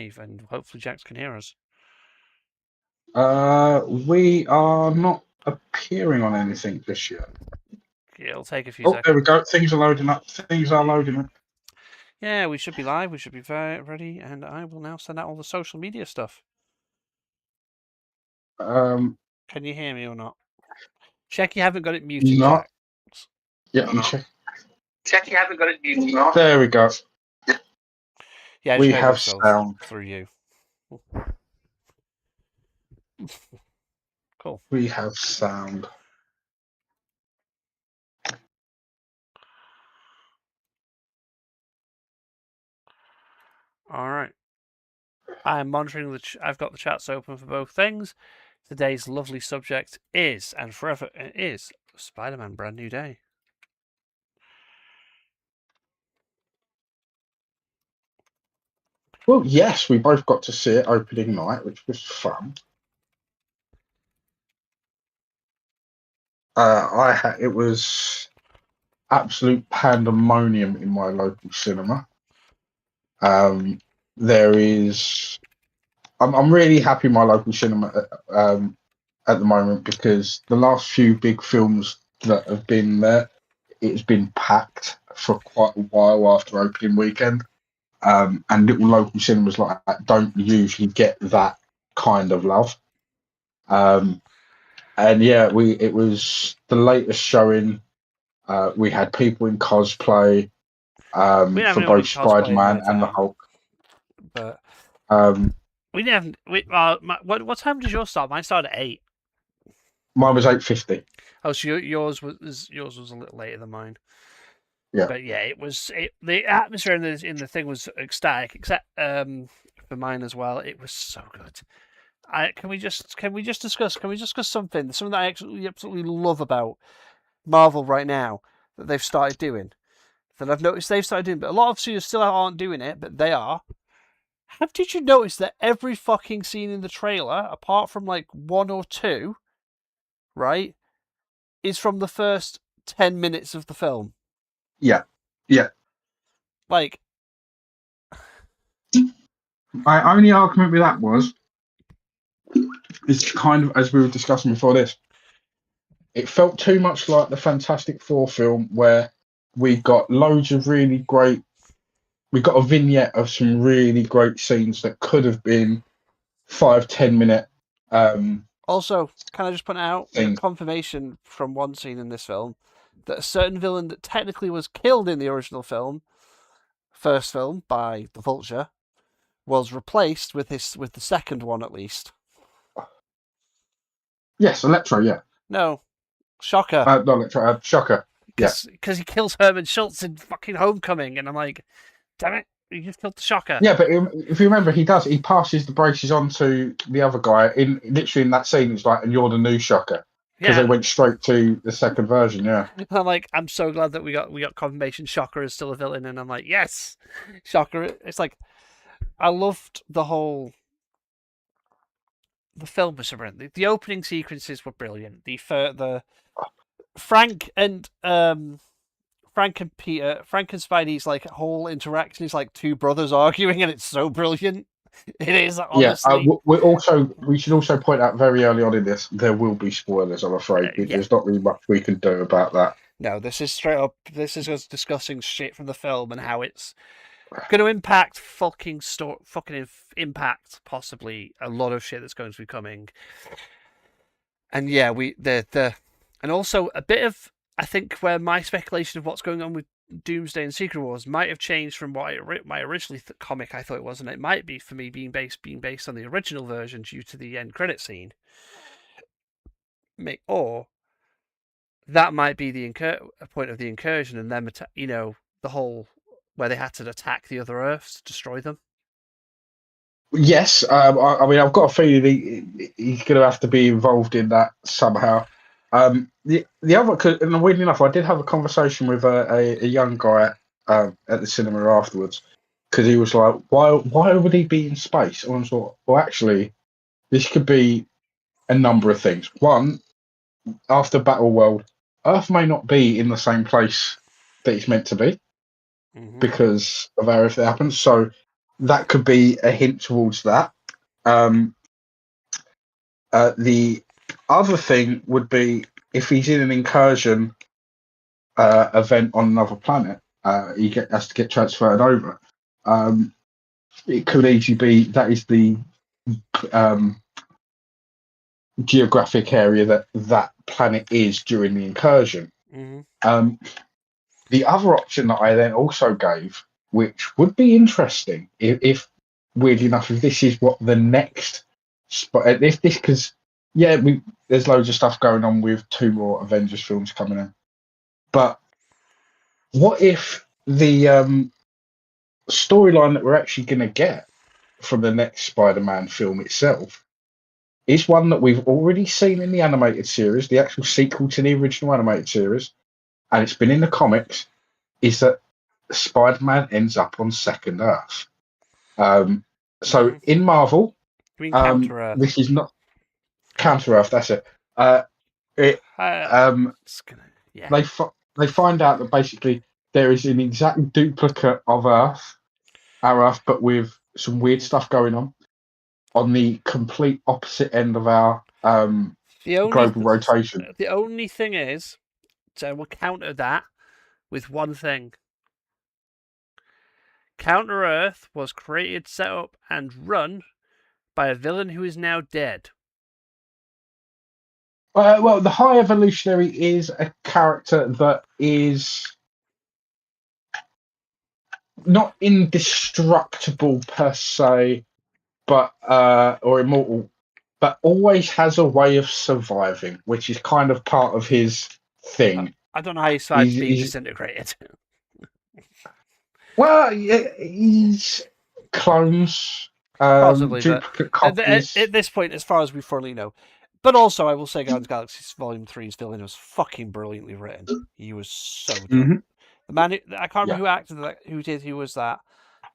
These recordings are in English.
live, and hopefully Jax can hear us. We are not appearing on anything this year. It'll take a few Oh, seconds. there we go. Things are loading up. Things are loading up. Yeah, we should be live. We should be very ready, and I will now send out all the social media stuff. Can you hear me or not? Check you haven't got it muted. Not. Jax. Yeah, let me check. Check you haven't got it muted. There we go. Yeah, I we just heard have yourself sound through you. Cool. We have sound. All right. I am monitoring I've got the chats open for both things. Today's lovely subject is, and forever is, Spider-Man Brand New Day. Well, yes, we both got to see it opening night, which was fun. It was absolute pandemonium in my local cinema. There is. I'm really happy my local cinema at the moment, because the last few big films that have been there, it's been packed for quite a while after opening weekend. And little local cinemas like that don't usually get that kind of love. And yeah, it was the latest showing. We had people in cosplay for both Spider-Man and the Hulk. But we didn't have. What time did yours start? Mine started at 8. Mine was 8:50. Oh, so yours was a little later than mine. Yeah. But yeah, the atmosphere in the thing was ecstatic, except for mine as well. It was so good. Can we just discuss something that I absolutely love about Marvel right now that they've started doing, that I've noticed they've started doing, but a lot of studios still aren't doing it, but they are. Did you notice that every fucking scene in the trailer, apart from like 1 or 2, right, is from the first 10 minutes of the film? Yeah. Like, my only argument with that is kind of, as we were discussing before this, it felt too much like the Fantastic Four film, where we got loads of really great. We got a vignette of some really great scenes that could have been 5-10 minute. Also, can I just point out confirmation from one scene in this film that a certain villain that technically was killed in the original first film by the Vulture, was replaced with the second one at least. Yes, Electro. Yeah. No, Shocker. Not Electro. Shocker. Because he kills Herman Schultz in fucking Homecoming, and I'm like, damn it, you just killed the Shocker. Yeah, but if you remember, he passes the braces on to the other guy in that scene. It's like, and you're the new Shocker. Because they went straight to the second version, yeah. And I'm like, I'm so glad that we got confirmation Shocker is still a villain, and I'm like, yes, Shocker. It's like, I loved the film was brilliant. The opening sequences were brilliant. The Frank and Peter, Frank and Spidey's like whole interaction is like two brothers arguing, and it's so brilliant. It is, honestly. Yeah, we should also point out very early on in this, there will be spoilers, I'm afraid. There's not really much we can do about that. No, this is straight up. This is us discussing shit from the film and how it's going to impact impact possibly a lot of shit that's going to be coming. And yeah, and also a bit of, I think, where my speculation of what's going on with Doomsday and Secret Wars might have changed from what my originally comic I thought it was, and it might be for me being based on the original version due to the end credit scene, or that might be the point of the incursion, and them, the whole where they had to attack the other Earths to destroy them. Yes, I mean, I've got a feeling he's going to have to be involved in that somehow. The other, and weirdly enough, I did have a conversation with a young guy at the cinema afterwards, because he was like, "Why would he be in space?" And I was like, "Well, actually, this could be a number of things. One, after Battleworld, Earth may not be in the same place that it's meant to be, because of everything that happens. So that could be a hint towards that. The other thing would be if he's in an incursion event on another planet, has to get transferred over. It could easily be that is the um, geographic area that planet is during the incursion. Mm-hmm. The other option that I then also gave, which would be interesting, if weird enough, if this is what the next spot, if this, because there's loads of stuff going on with 2 more Avengers films coming in, but what if the storyline that we're actually going to get from the next Spider-Man film itself is one that we've already seen in the animated series, the actual sequel to the original animated series, and it's been in the comics, is that Spider-Man ends up on Second Earth. So in Marvel, Counter-Earth. this is not Counter-Earth. That's it. They find out that basically there is an exact duplicate of our Earth, but with some weird stuff going on the complete opposite end of our global rotation. The only thing is, so we'll counter that with one thing. Counter-Earth was created, set up, and run by a villain who is now dead. Well, the High Evolutionary is a character that is not indestructible per se, but or immortal, but always has a way of surviving, which is kind of part of his thing. I don't know how he survived being disintegrated. Well, he's clones, possibly, duplicate copies. At this point, as far as we fully know. But also, I will say Guardians of the Galaxy Volume 3's villain was fucking brilliantly written. He was so good. Mm-hmm. The man, I can't remember who acted that, who was that,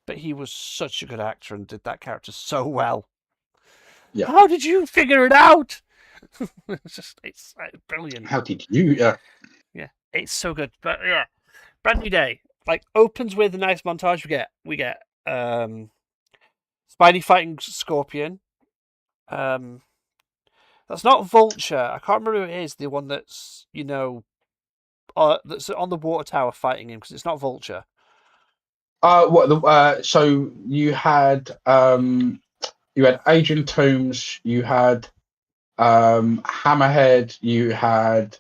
but he was such a good actor and did that character so well. Yeah. How did you figure it out? it's brilliant. How did you? Yeah, it's so good. But yeah, Brand New Day opens with a nice montage. We get Spidey fighting Scorpion. That's not Vulture. I can't remember who it is. The one that's that's on the water tower fighting him, because it's not Vulture. So you had Adrian Toomes, you had Hammerhead, you had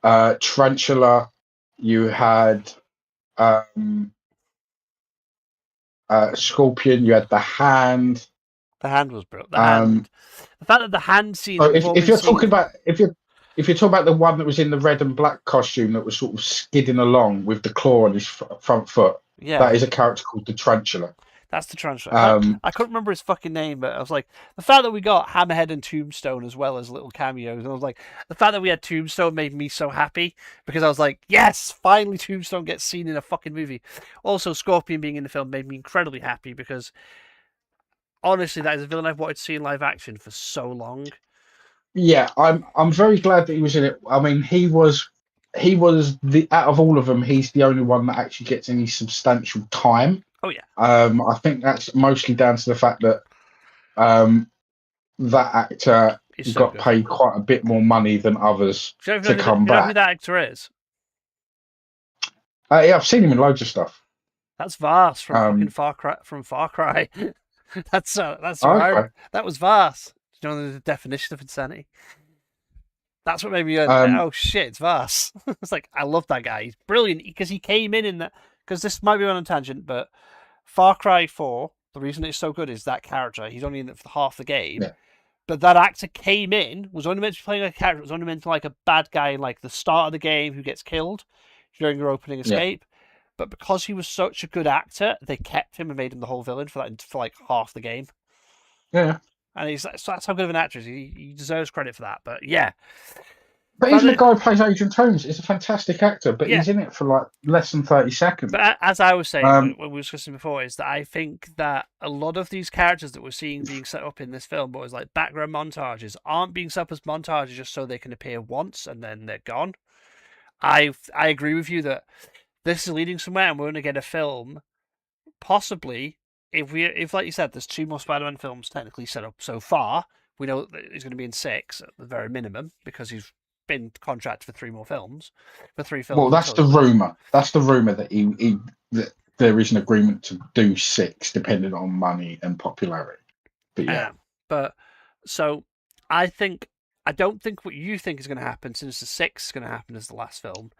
Tarantula, you had Scorpion, you had the Hand. The Hand was brilliant. The fact that the Hand scene. So if you're talking about the one that was in the red and black costume that was sort of skidding along with the claw on his front foot, that is a character called the Tarantula. That's the Tarantula. I couldn't remember his fucking name, but I was like, the fact that we got Hammerhead and Tombstone as well as little cameos, and I was like, the fact that we had Tombstone made me so happy, because I was like, yes, finally Tombstone gets seen in a fucking movie. Also, Scorpion being in the film made me incredibly happy, because honestly, that is a villain I've wanted to see in live action for so long. Yeah, I'm very glad that he was in it. I mean, he was the out of all of them, he's the only one that actually gets any substantial time. Oh yeah. I think that's mostly down to the fact that that actor got paid quite a bit more money than others to come back. You know who that actor is? Yeah, I've seen him in loads of stuff. That's Vars from fucking Far Cry. From Far Cry. That's right. That was Vars. Do you know the definition of insanity? That's what made me go, oh shit, it's Vars. It's like, I love that guy. He's brilliant, because he came in that. Because this might be on a tangent, but Far Cry 4, the reason it's so good is that character. He's only in it for half the game. Yeah. But that actor came in, was only meant to be playing a character, was only meant to like a bad guy in like the start of the game who gets killed during your opening escape. Yeah. But because he was such a good actor, they kept him and made him the whole villain for like half the game. Yeah. And that's how good of an actor is. He deserves credit for that. But yeah. But even the guy who plays Adrian Toomes is a fantastic actor, but he's in it for like less than 30 seconds. But as I was saying when we were discussing before, is that I think that a lot of these characters that we're seeing being set up in this film, but as like background montages, aren't being set up as montages just so they can appear once and then they're gone. I agree with you that this is leading somewhere, and we're going to get a film, possibly if like you said, there's 2 more Spider-Man films technically set up so far. We know that he's going to be in 6 at the very minimum because he's been contracted for 3 more films, for 3 films. Well, that's the rumor. That's the rumor that that there is an agreement to do 6, depending on money and popularity. But yeah, but so I don't think what you think is going to happen, since the 6 is going to happen as the last film.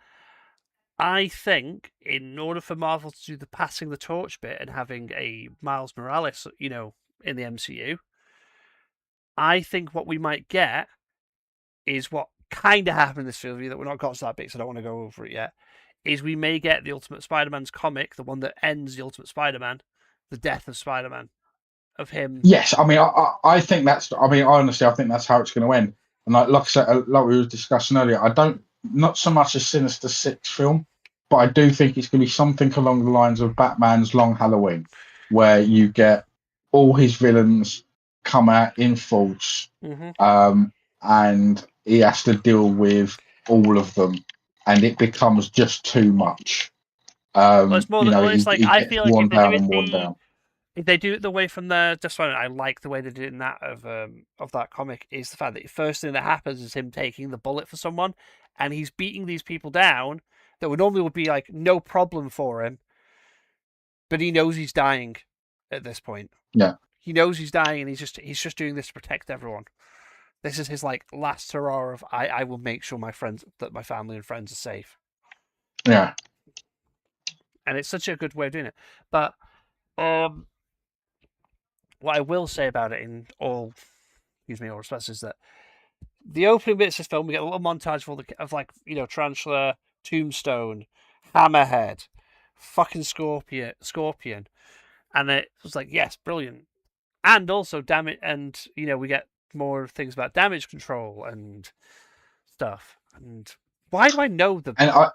I think in order for Marvel to do the passing the torch bit and having a Miles Morales, in the MCU, I think what we might get is what kind of happened in this film that we're not got to that bit, so I don't want to go over it yet. Is we may get the Ultimate Spider-Man's comic, the one that ends the Ultimate Spider-Man, the death of Spider-Man, of him. Yes, I mean, I think that's. I mean, honestly, I think that's how it's going to end. And like I said, like we were discussing earlier, I don't not so much a Sinister Six film, but I do think it's going to be something along the lines of Batman's Long Halloween, where you get all his villains come out in force, and he has to deal with all of them, and it becomes just too much. Well, it's more. It's like I feel like if they do it the way from the just I like the way they did in that of that comic, is the fact that the first thing that happens is him taking the bullet for someone, and he's beating these people down that would be like no problem for him, but he knows he's dying at this point. Yeah, he knows he's dying, and he's just doing this to protect everyone. This is his like last hurrah of I will make sure my family and friends are safe. Yeah, and it's such a good way of doing it. But what I will say about it in all respects is that the opening bits of this film, we get a little montage of Tarantula, Tombstone, Hammerhead, fucking Scorpion, and it was like, yes, brilliant, and also damage, and we get more things about damage control and stuff. And why do I know the guy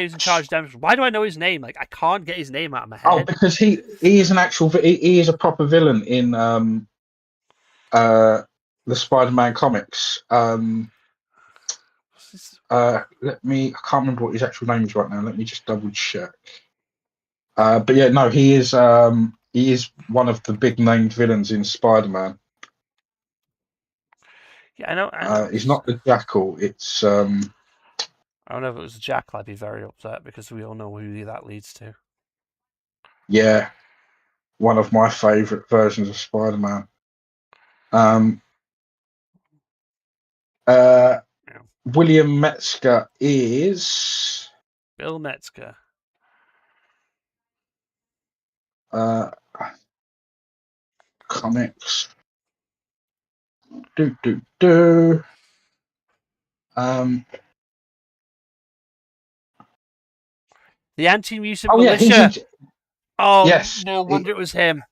who's in charge of damage? Why do I know his name? Like, I can't get his name out of my head. Oh, because he is an actual. He is a proper villain in the Spider-Man comics. Let me. I can't remember what his actual name is right now. Let me just double check. But yeah, no, he is. He is one of the big named villains in Spider-Man. Yeah, I know. He's not the Jackal. It's. I don't know if it was Jackal. I'd be very upset because we all know who that leads to. Yeah, one of my favourite versions of Spider-Man. William Metzger is Bill Metzger. Comics. The Anti-Mutant Militia. Yeah, oh, yes. No wonder it was him.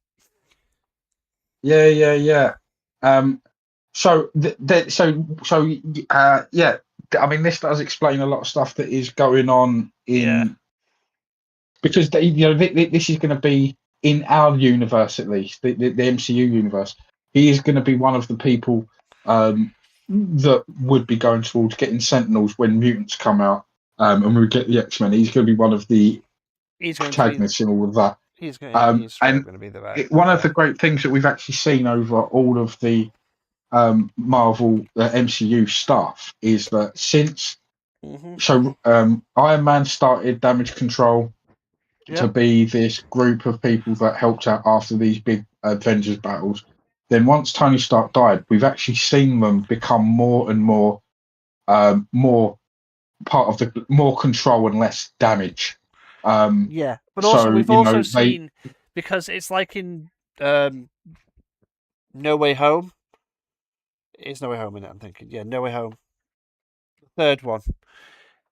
Yeah. Yeah. I mean, this does explain a lot of stuff that is going on because this is going to be in our universe, at least the MCU universe. He is going to be one of the people that would be going towards getting Sentinels when mutants come out, and we get the X-Men. He's going to be one of the protagonists in all of that. He's going to be the best. One of the great things that we've actually seen over all of the Marvel MCU stuff is that since Iron Man started Damage Control to be this group of people that helped out after these big Avengers battles. Then once Tony Stark died, we've actually seen them become more and more part of the more control and less damage. But also we've also seen, because it's like in No Way Home. It's No Way Home in it, I'm thinking. Yeah, No Way Home. The third one.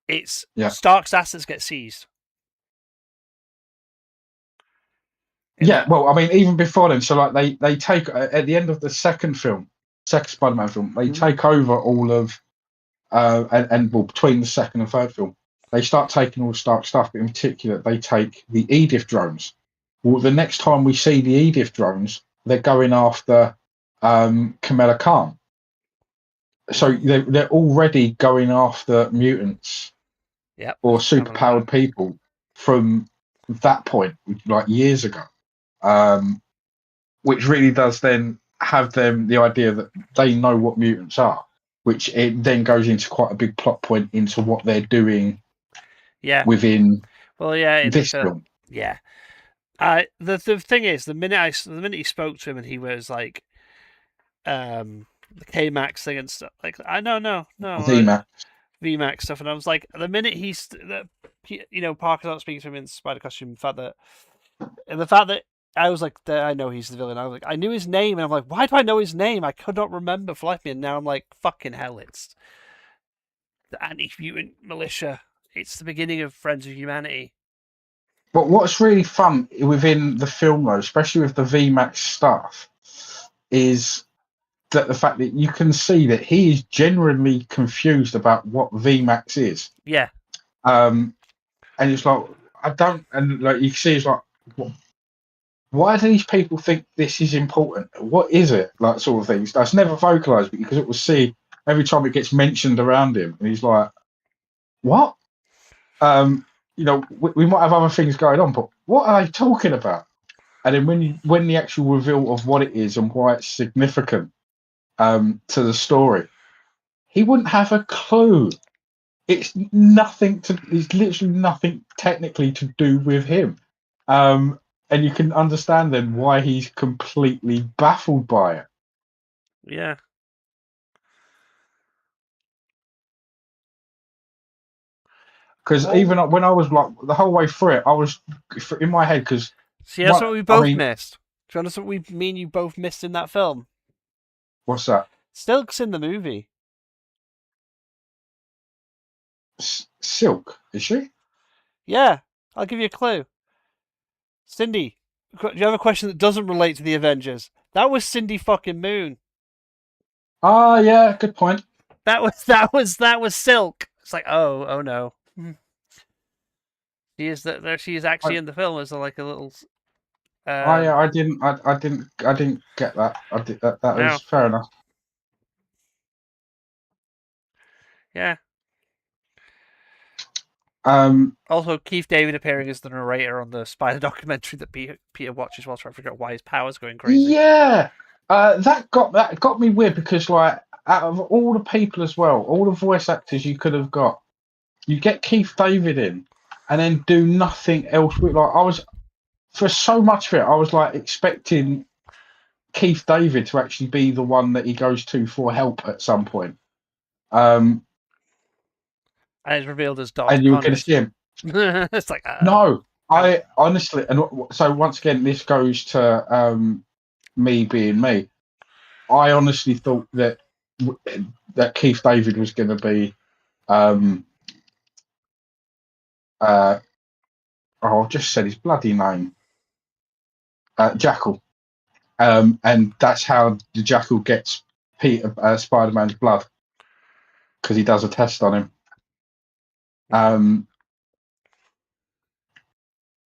It's Stark's assets get seized. Well, I mean, even before then, so like they take at the end of the second Spider-Man film, they take over all of between the second and third film, they start taking all Stark stuff, but in particular, they take the Edith drones. Well, the next time we see the Edith drones, they're going after Kamala Khan. So they're already going after mutants, or superpowered people from that point, like years ago. which really does then have them the idea that they know what mutants are, which it then goes into quite a big plot point into what they're doing Yeah. within Well, yeah. this film. Yeah. The thing is, the minute he spoke to him and he was like, the K Max thing and stuff, like, I no VMAX. VMAX stuff, and I was like, the minute Parker's not speaking to him in Spider costume, the fact that I was like, I know he's the villain. I was like, I knew his name, and I'm like, why do I know his name? I could not remember for life of me, and now I'm like, fucking hell, it's the Anti-Mutant Militia. It's the beginning of Friends of Humanity. But what's really fun within the film, though, especially with the VMAX stuff, is that the fact that you can see that he is genuinely confused about what VMAX is. Yeah. And it's like, I don't, and like you can see, it's like, why do these people think this is important? What is it? Like, sort of things. That's never vocalized because it will see every time it gets mentioned around him, and he's like, what? We might have other things going on, but what are they talking about? And then when the actual reveal of what it is and why it's significant to the story, he wouldn't have a clue. It's literally nothing technically to do with him. And you can understand then why he's completely baffled by it. Yeah. Because even when I was like the whole way through it, I was in my head because. See, that's what we both missed. Do you understand what me and you both missed in that film? What's that? Silk's in the movie. Silk, is she? Yeah, I'll give you a clue. Cindy, do you have a question that doesn't relate to the Avengers? That was Cindy fucking Moon. Ah, yeah, good point. That was Silk. It's like, oh no. She is actually in the film as like a little. Yeah, I didn't get that. That was fair enough. Yeah. Also, Keith David appearing as the narrator on the Spider documentary that Peter watches while trying to figure out why his power's going crazy. Yeah, that got me weird because, like, out of all the people as well, all the voice actors you could have got, you get Keith David in, and then do nothing else with. Like, I was for so much of it, I was like expecting Keith David to actually be the one that he goes to for help at some point. And it's revealed as Dr. And you were going to see him. It's like no, I honestly, and so once again, this goes to me being me. I honestly thought that Keith David was going to be, I've just said his bloody name, Jackal, and that's how the Jackal gets Spider-Man's blood because he does a test on him.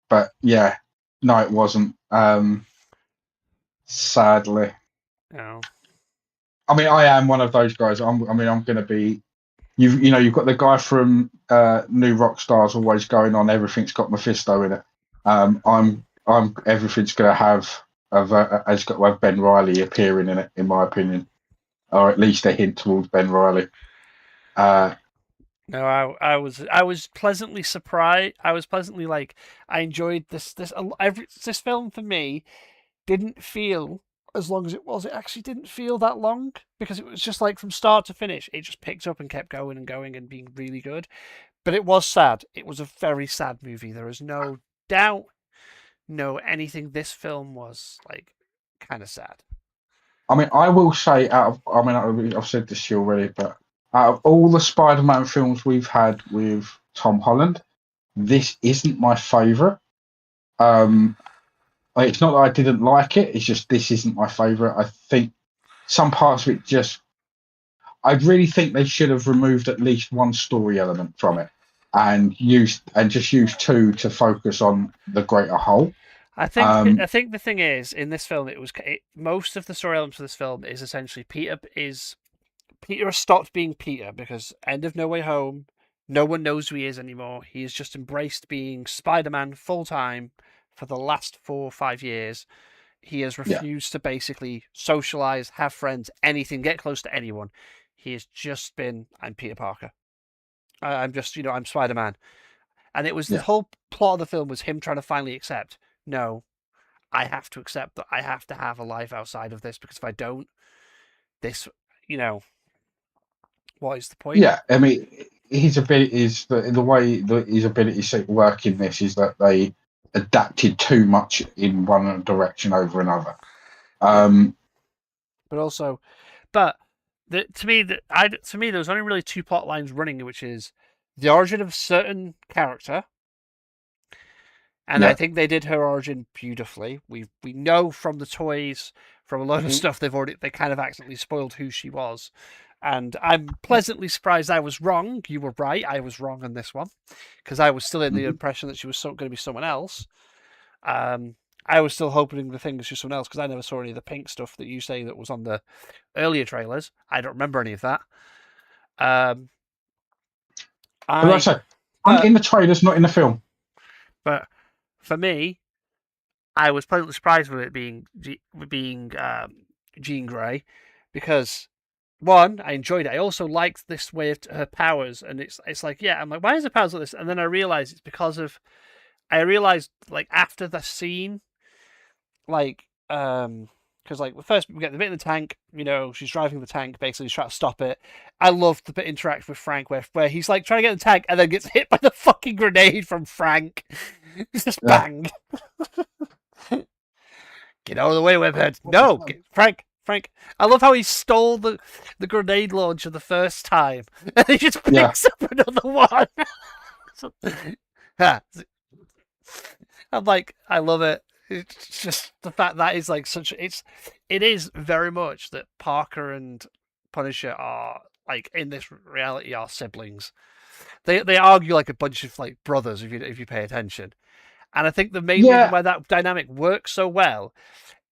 But yeah, no, it wasn't. Sadly. No. I mean, I am one of those guys. I'm going to be. You've got the guy from New Rockstars always going on. Everything's got Mephisto in it. I'm everything's going to have has got to have Ben Reilly appearing in it, in my opinion, or at least a hint towards Ben Reilly. No, I was pleasantly surprised. I was pleasantly I enjoyed this film for me. Didn't feel as long as it was. It actually didn't feel that long because it was just like from start to finish. It just picked up and kept going and going and being really good. But it was sad. It was a very sad movie. There is no doubt, anything. This film was kind of sad. I mean, I will say I've said this to you already, but out of all the Spider-Man films we've had with Tom Holland, this isn't my favourite. It's not that I didn't like it. It's just this isn't my favourite. I think some parts of it I really think they should have removed at least one story element from it and just used two to focus on the greater whole. I think the thing is in this film, most of the story elements of this film is essentially Peter has stopped being Peter because end of No Way Home, no one knows who he is anymore. He has just embraced being Spider-Man full time for the last 4 or 5 years, he has Yeah. refused to basically socialize, have friends, anything, get close to anyone. He has just been, I'm Peter Parker. I'm just, I'm Spider-Man. And it was the Yeah. whole plot of the film was him trying to finally accept, no, I have to accept that I have to have a life outside of this, because if I don't, this, what is the point? Yeah, I mean, his ability is the way that his abilities seem to work in this is that they adapted too much in one direction over another. But also, to me, there was only really 2 plot lines running, which is the origin of a certain character, and I Yeah. think they did her origin beautifully. We know from the toys, from a load of stuff they kind of accidentally spoiled who she was, and I'm pleasantly surprised I was wrong. You were right, I was wrong on this one, because I was still in the impression that she was going to be someone else. I was still hoping the thing was just someone else, because I never saw any of the pink stuff that you say that was on the earlier trailers. I don't remember any of that. But like I say, in the trailers, not in the film. But for me, I was pleasantly surprised with it being Jean Grey, because one, I enjoyed it. I also liked this way of her powers, and it's like, yeah, I'm like, why is her powers like this? And then I realized it's because of, like after the scene, like because like first we get the bit in the tank, she's driving the tank, basically trying to stop it. I loved the bit interact with Frank where he's like trying to get in the tank and then gets hit by the fucking grenade from Frank. Just bang. Get out of the way, Webhead. No, Frank. I love how he stole the grenade launcher the first time, and he just picks up another one. I'm like, I love it. It's just the fact that is like it is very much that Parker and Punisher are, like, in this reality, are siblings. They argue like a bunch of like brothers if you pay attention. And I think the main reason why that dynamic works so well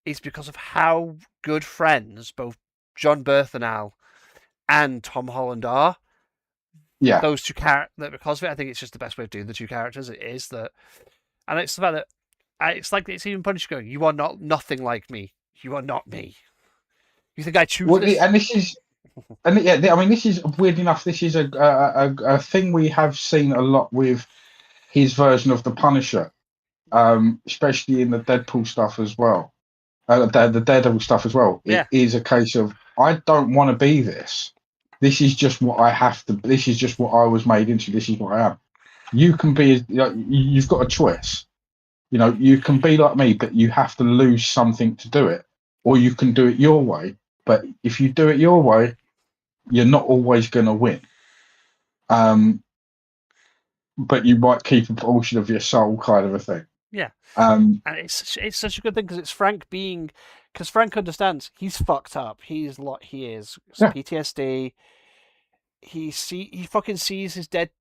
is because of how good friends both John Bernthal and Tom Holland are. Yeah. Those two characters, because of it, I think it's just the best way of doing the two characters. It is that, and it's the fact that it's like it's even Punisher going, "You are not nothing like me. You are not me. You think I choose this?" And this is, and yeah, I mean, this is weird enough. This is a thing we have seen a lot with his version of the Punisher, especially in the Deadpool stuff as well, the Daredevil stuff as well. Yeah. It is a case of, I don't want to be this. This is just what I have to. This is just what I was made into. This is what I am. You can be. You've got a choice. You can be like me, but you have to lose something to do it, or you can do it your way. But if you do it your way, you're not always going to win. But you might keep a portion of your soul, kind of a thing. Yeah. And it's such a good thing, because Frank understands he's fucked up. He's he is. PTSD. He fucking sees his dead,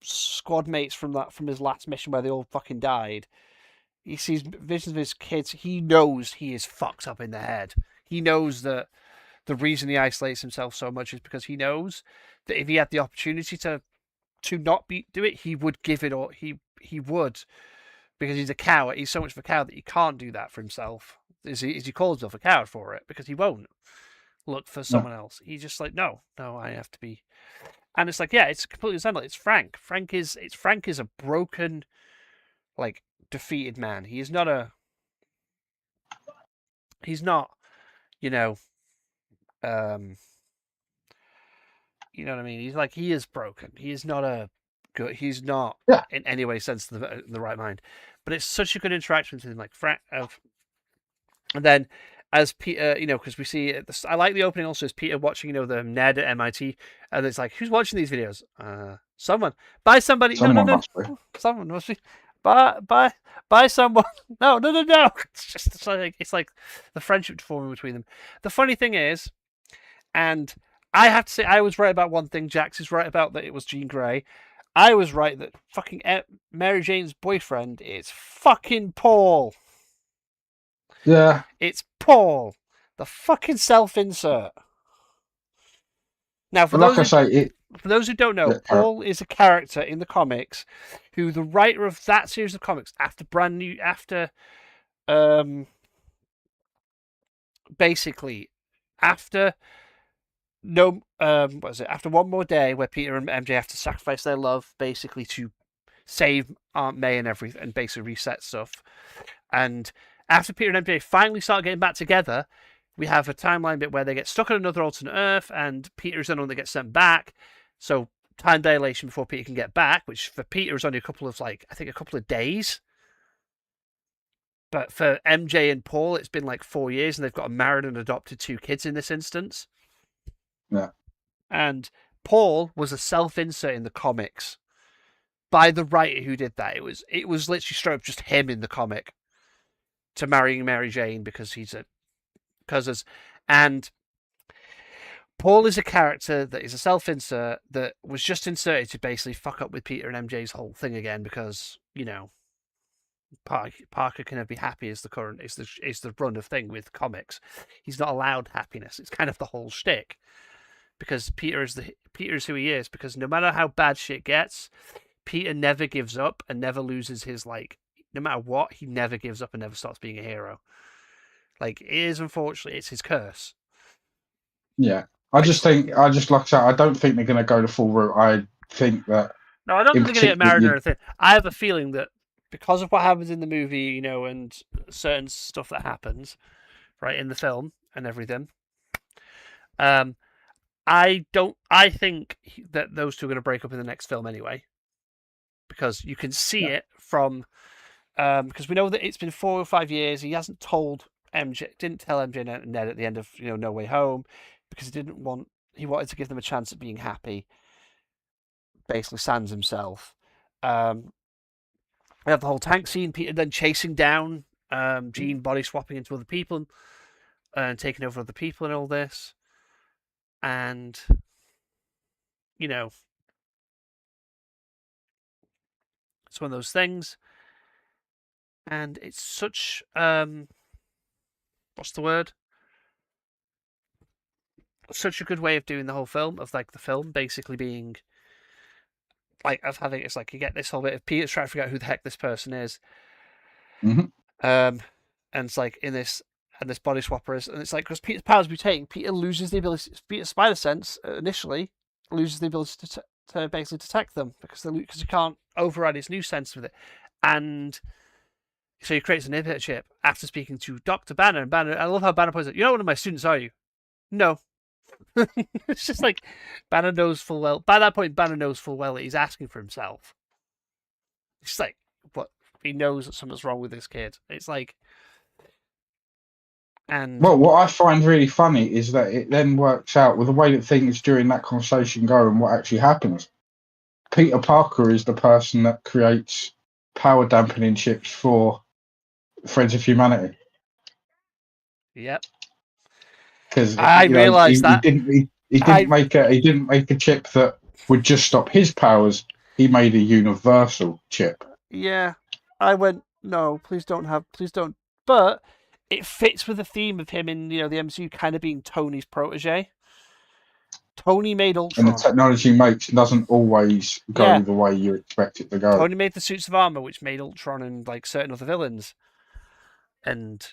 squad mates from his last mission where they all fucking died. He sees visions of his kids. He knows he is fucked up in the head. He knows that the reason he isolates himself so much is because he knows that if he had the opportunity to not do it, he would give it, or he would, because he's a coward. He's so much of a coward that he can't do that for himself. He calls himself a coward for it, because he won't look for someone else. He's just like, no, I have to be. And it's like, yeah, it's completely understandable. It's Frank. Frank is a broken, like, defeated man. He's not, you know what I mean? He's like, he is broken. He is not he's not in any way sense the right mind. But it's such a good interaction with him, like Frank. And then as Peter, because we see, I like the opening also as Peter watching, the Ned at MIT, and it's like, who's watching these videos? Someone. By somebody. Someone No. must be. Someone must be. By someone. No. It's like the friendship forming between them. The funny thing is, and I have to say, I was right about one thing. Jax is right about that it was Jean Grey. I was right that fucking Mary Jane's boyfriend is fucking Paul. Yeah. It's Paul, the fucking self-insert. Now, for those For those who don't know, Yeah, Paul is a character in the comics who the writer of that series of comics, basically after no what is it? After One More Day, where Peter and MJ have to sacrifice their love basically to save Aunt May and everything, and basically reset stuff. And after Peter and MJ finally start getting back together, we have a timeline bit where they get stuck on another alternate Earth, and Peter's the one that gets sent back. So time dilation before Peter can get back, which for Peter is only a couple of days. But for MJ and Paul, it's been like 4 years, and they've got married and adopted 2 kids in this instance. Yeah. And Paul was a self-insert in the comics by the writer who did that. It was literally straight up just him in the comic to marrying Mary Jane because and Paul is a character that is a self-insert that was just inserted to basically fuck up with Peter and MJ's whole thing again because, you know, Parker can never be happy is the run of thing with comics. He's not allowed happiness. It's kind of the whole shtick. Because Peter is who he is, because no matter how bad shit gets, Peter never gives up and never loses his, like, no matter what, he never gives up and never stops being a hero. Like, it is, unfortunately, it's his curse. Yeah. Like I said, I don't think they're going to go the full route. I think that... No, I don't think they're going to get married or anything. I have a feeling that because of what happens in the movie, you know, and certain stuff that happens, right, in the film and everything, I think that those two are going to break up in the next film anyway, because you can see it from because we know that it's been 4 or 5 years. He hasn't told didn't tell MJ and Ned at the end of No Way Home because he wanted to give them a chance at being happy. Basically, sans himself. We have the whole tank scene. Peter then chasing down Jean, body swapping into other people and taking over other people and all this. And, you know, it's one of those things. And it's such, what's the word? Such a good way of doing the whole film, of like the film basically being, like, of having, it's like you get this whole bit of Peter's trying to figure out who the heck this person is. Mm-hmm. And it's like in this, and this body swapper is, and it's like, because Peter's powers mutating, Peter loses the ability, Peter's spider sense initially loses the ability to basically detect them because he can't override his new sense with it. And so he creates an inhibitor chip after speaking to Dr. Banner. And Banner, I love how Banner points out, "You're not one of my students, are you?" No. It's just like, Banner knows full well, by that point, Banner knows full well that he's asking for himself. It's like, what? He knows that something's wrong with this kid. It's like, and well, what I find really funny is that it then works out with the way that things during that conversation go and what actually happens. Peter Parker is the person that creates power dampening chips for Friends of Humanity. Yep. Because I realised that he didn't make a chip that would just stop his powers. He made a universal chip. Yeah, I went, no, please don't. But it fits with the theme of him in the MCU kind of being Tony's protege. Tony made Ultron. And the technology makes doesn't always go the way you expect it to go. Tony made the suits of armor, which made Ultron and like certain other villains. And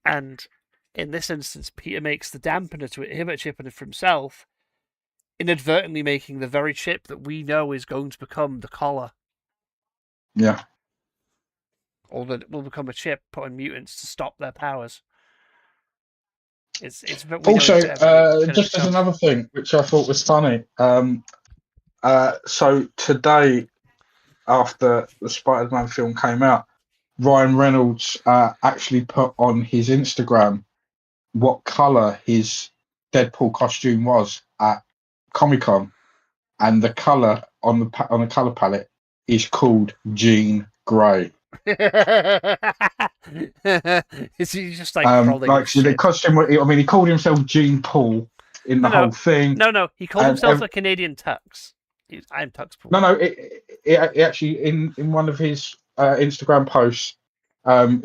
and in this instance, Peter makes the dampener to inhibit chip for himself, inadvertently making the very chip that we know is going to become the collar. Yeah. Or that it will become a chip put on mutants to stop their powers. It's also just as another thing which I thought was funny. So today, after the Spider-Man film came out, Ryan Reynolds actually put on his Instagram what color his Deadpool costume was at Comic-Con, and the color on the color palette is called Jean Grey. Is he just like the costume? I mean, he called himself Jean Paul in the whole thing. No, he called himself a Canadian Tux. I'm Tux Paul. No, it actually in one of his Instagram posts,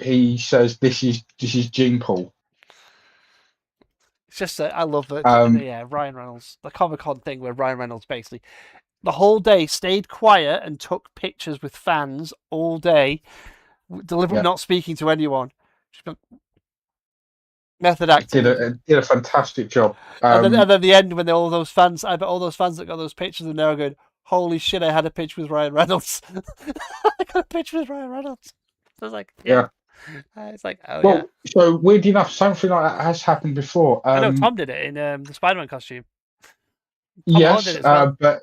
he says this is Jean Paul. It's just I love it. Um, Yeah, Ryan Reynolds, the Comic-Con thing where Ryan Reynolds basically the whole day stayed quiet and took pictures with fans all day, deliberately yeah, not speaking to anyone. Method he did acting. a fantastic job. And then the end when all those fans, I bet all those fans that got those pictures and they're going, "Holy shit! I had a picture with Ryan Reynolds. I got a picture with Ryan Reynolds." So I was like, "Yeah." Yeah. It's like, "Oh yeah." Well, so weird enough, something like that has happened before. I know Tom did it in the Spider-Man costume. Tom Holland did Yes, it as well. but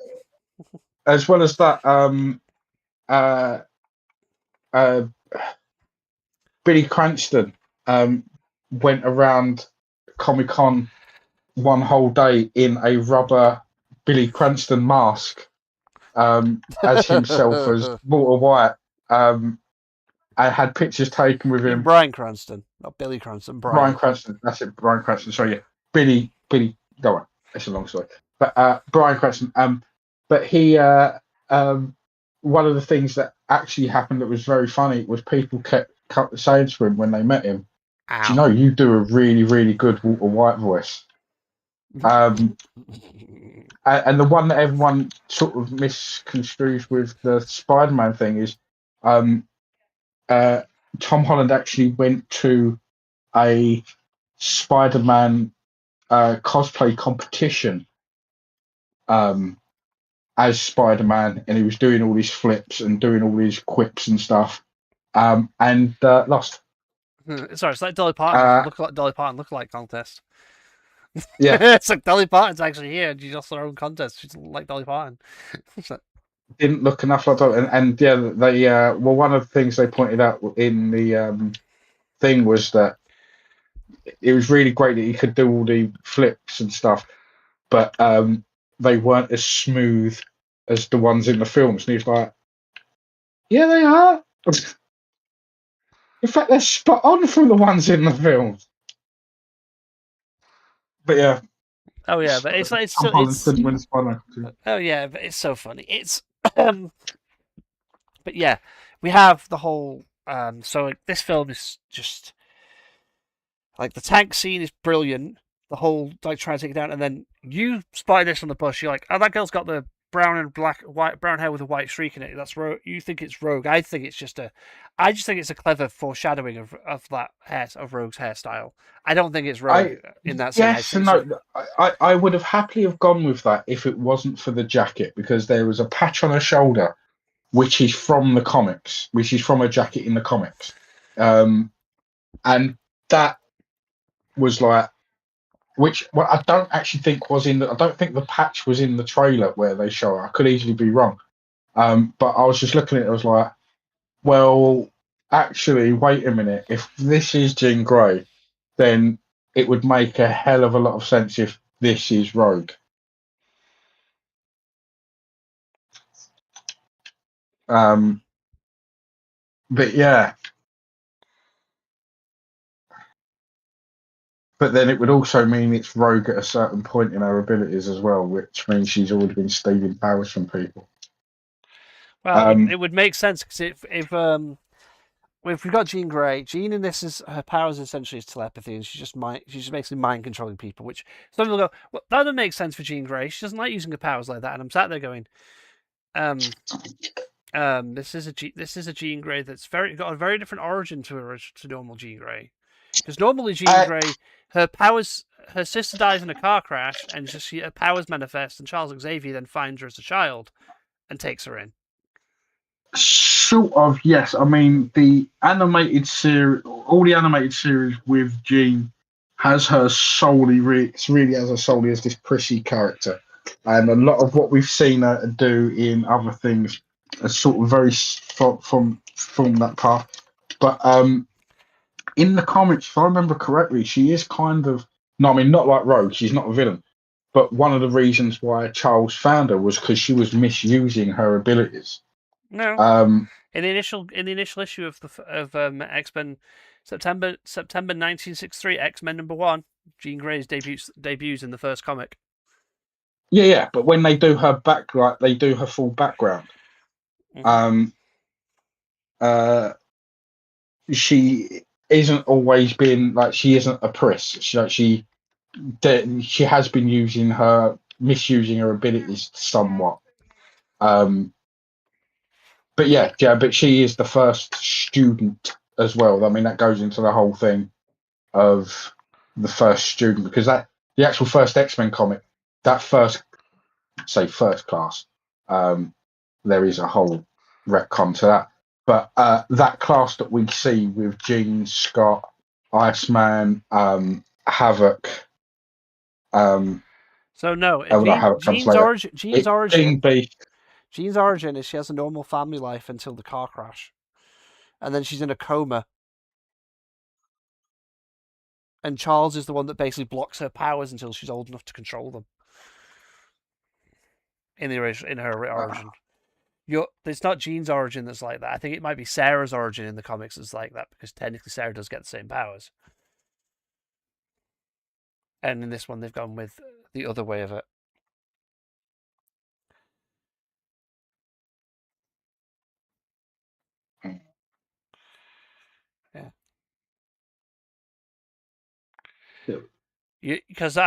as well as that, uh, uh, Billy Cranston went around Comic Con one whole day in a rubber Billy Cranston mask as himself as Walter White. I had pictures taken with him. Bryan Cranston, not Billy Cranston. Bryan Bryan. Cranston, that's it. Bryan Cranston. Sorry, yeah. Billy. Go on. It's a long story. But Bryan Cranston. But he. One of the things that actually happened that was very funny was people kept saying to him when they met him, "Do you know you do a really, really good Walter White voice?" And the one that everyone sort of misconstrues with the Spider-Man thing is, um, Tom Holland actually went to a Spider-Man cosplay competition as Spider-Man, and he was doing all these flips and doing all these quips and stuff, and lost. Sorry, it's like Dolly Parton. Uh, Look like Dolly Parton look-alike contest. yeah, It's like Dolly Parton's actually here, and she lost her own contest. She's like Dolly Parton. didn't look enough like that, and yeah, they well, one of the things they pointed out in the thing was that it was really great that he could do all the flips and stuff, but they weren't as smooth as the ones in the films. And he was like, "Yeah, they are. In fact, they're spot on from the ones in the films." But yeah, Oh yeah, but it's like it's Tom so Holland it's couldn't win Spider-Man. oh yeah, but it's so funny. It's but yeah, we have the whole so this film is just like the tank scene is brilliant. The whole like trying to take it down, and then you spy this on the bus. You're like, oh, that girl's got the brown and black, white, brown hair with a white streak in it. That's Rogue. You think it's Rogue. I think it's just I just think it's a clever foreshadowing of that hair of Rogue's hairstyle. I don't think it's Rogue in that scene. Yes and no. I would have happily have gone with that if it wasn't for the jacket, because there was a patch on her shoulder, which is from the comics, which is from a jacket in the comics, and that was like, which I don't actually think was in the. I don't think the patch was in the trailer where they show it. I could easily be wrong, but I was just looking at it. I was like, well, actually, wait a minute. If this is Jean Grey, then it would make a hell of a lot of sense if this is Rogue. But yeah, but then it would also mean it's Rogue at a certain point in her abilities as well, which means she's already been stealing powers from people. Well, it would make sense because if we've got Jean Grey, Jean in this is her powers essentially is telepathy, and she's just basically mind controlling people. Which some people go, well, that doesn't make sense for Jean Grey. She doesn't like using her powers like that. And I'm sat there going, this is a Jean Grey that's got a very different origin to normal Jean Grey. Because normally Jean Grey, her sister dies in a car crash, and her powers manifest, and Charles Xavier then finds her as a child and takes her in. Sort of, yes. I mean, the animated series, all the animated series with Jean has her solely, really has her solely as this prissy character, and a lot of what we've seen her do in other things is sort of very from that path. But in the comics, if I remember correctly, she is kind of no, I mean, not like Rogue. She's not a villain, but one of the reasons why Charles found her was because she was misusing her abilities. No. In the initial issue of X-Men, September 1963, X-Men #1, Jean Grey's debuts in the first comic. Yeah, but when they do her back, like they do her full background, she isn't always been like she isn't a priss. She she has been misusing her abilities somewhat. But yeah, but she is the first student as well. I mean, that goes into the whole thing of the first student, because the actual first X-Men comic, that first class, there is a whole retcon to that. But that class that we see with Jean, Scott, Iceman, Havoc. So no, Not Havoc comes later. Jean's Jean Beast. Jean's origin is she has a normal family life until the car crash, and then she's in a coma. And Charles is the one that basically blocks her powers until she's old enough to control them. In her origin, it's not Jean's origin that's like that. I think it might be Sarah's origin in the comics that's like that, because technically Sarah does get the same powers. And in this one, they've gone with the other way of it. Yeah. Because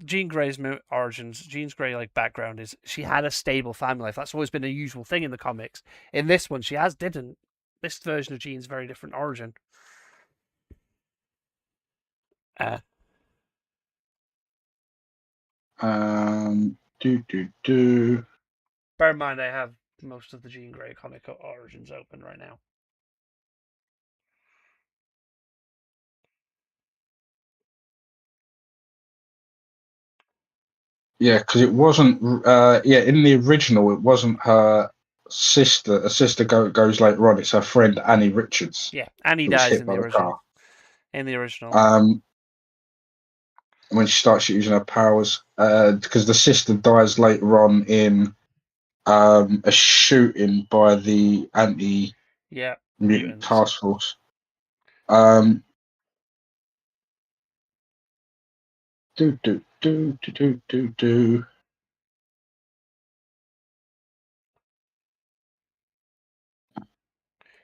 Jean Grey's origins, Jean's Grey background is she had a stable family life. That's always been a usual thing in the comics. In this one, she didn't. This version of Jean's very different origin. Bear in mind, I have most of the Jean Grey comic origins open right now. Yeah, because it wasn't. In the original, it wasn't her sister. A sister goes later on. It's her friend Annie Richards. Yeah, Annie dies in the original. In the original. When she starts using her powers, because the sister dies later on in a shooting by the anti-mutant task force.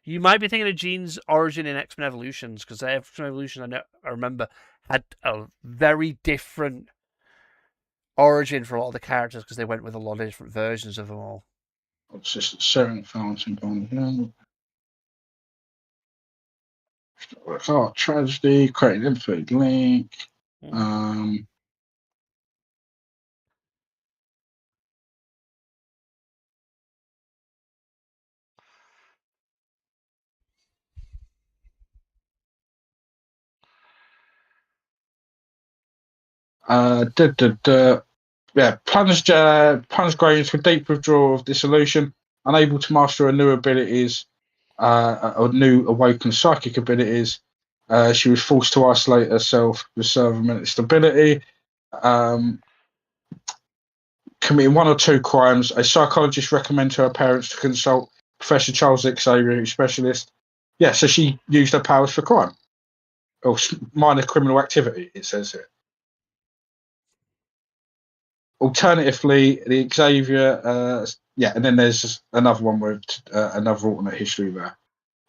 You might be thinking of Jean's origin in X-Men Evolutions, because X-Men Evolution, I remember, had a very different origin for a lot of the characters, because they went with a lot of different versions of them all. It's just Sarah Fountain. Oh, tragedy, creating infinite link. Plunge Grey into a deep withdrawal of dissolution, unable to master her new abilities, or new awakened psychic abilities. She was forced to isolate herself to preserve her mental stability. Committing one or two crimes, a psychologist recommended to her parents to consult Professor Charles Xavier, specialist. Yeah, so she used her powers for crime or minor criminal activity, it says here. Alternatively, the Xavier, and then there's another one with another alternate history there,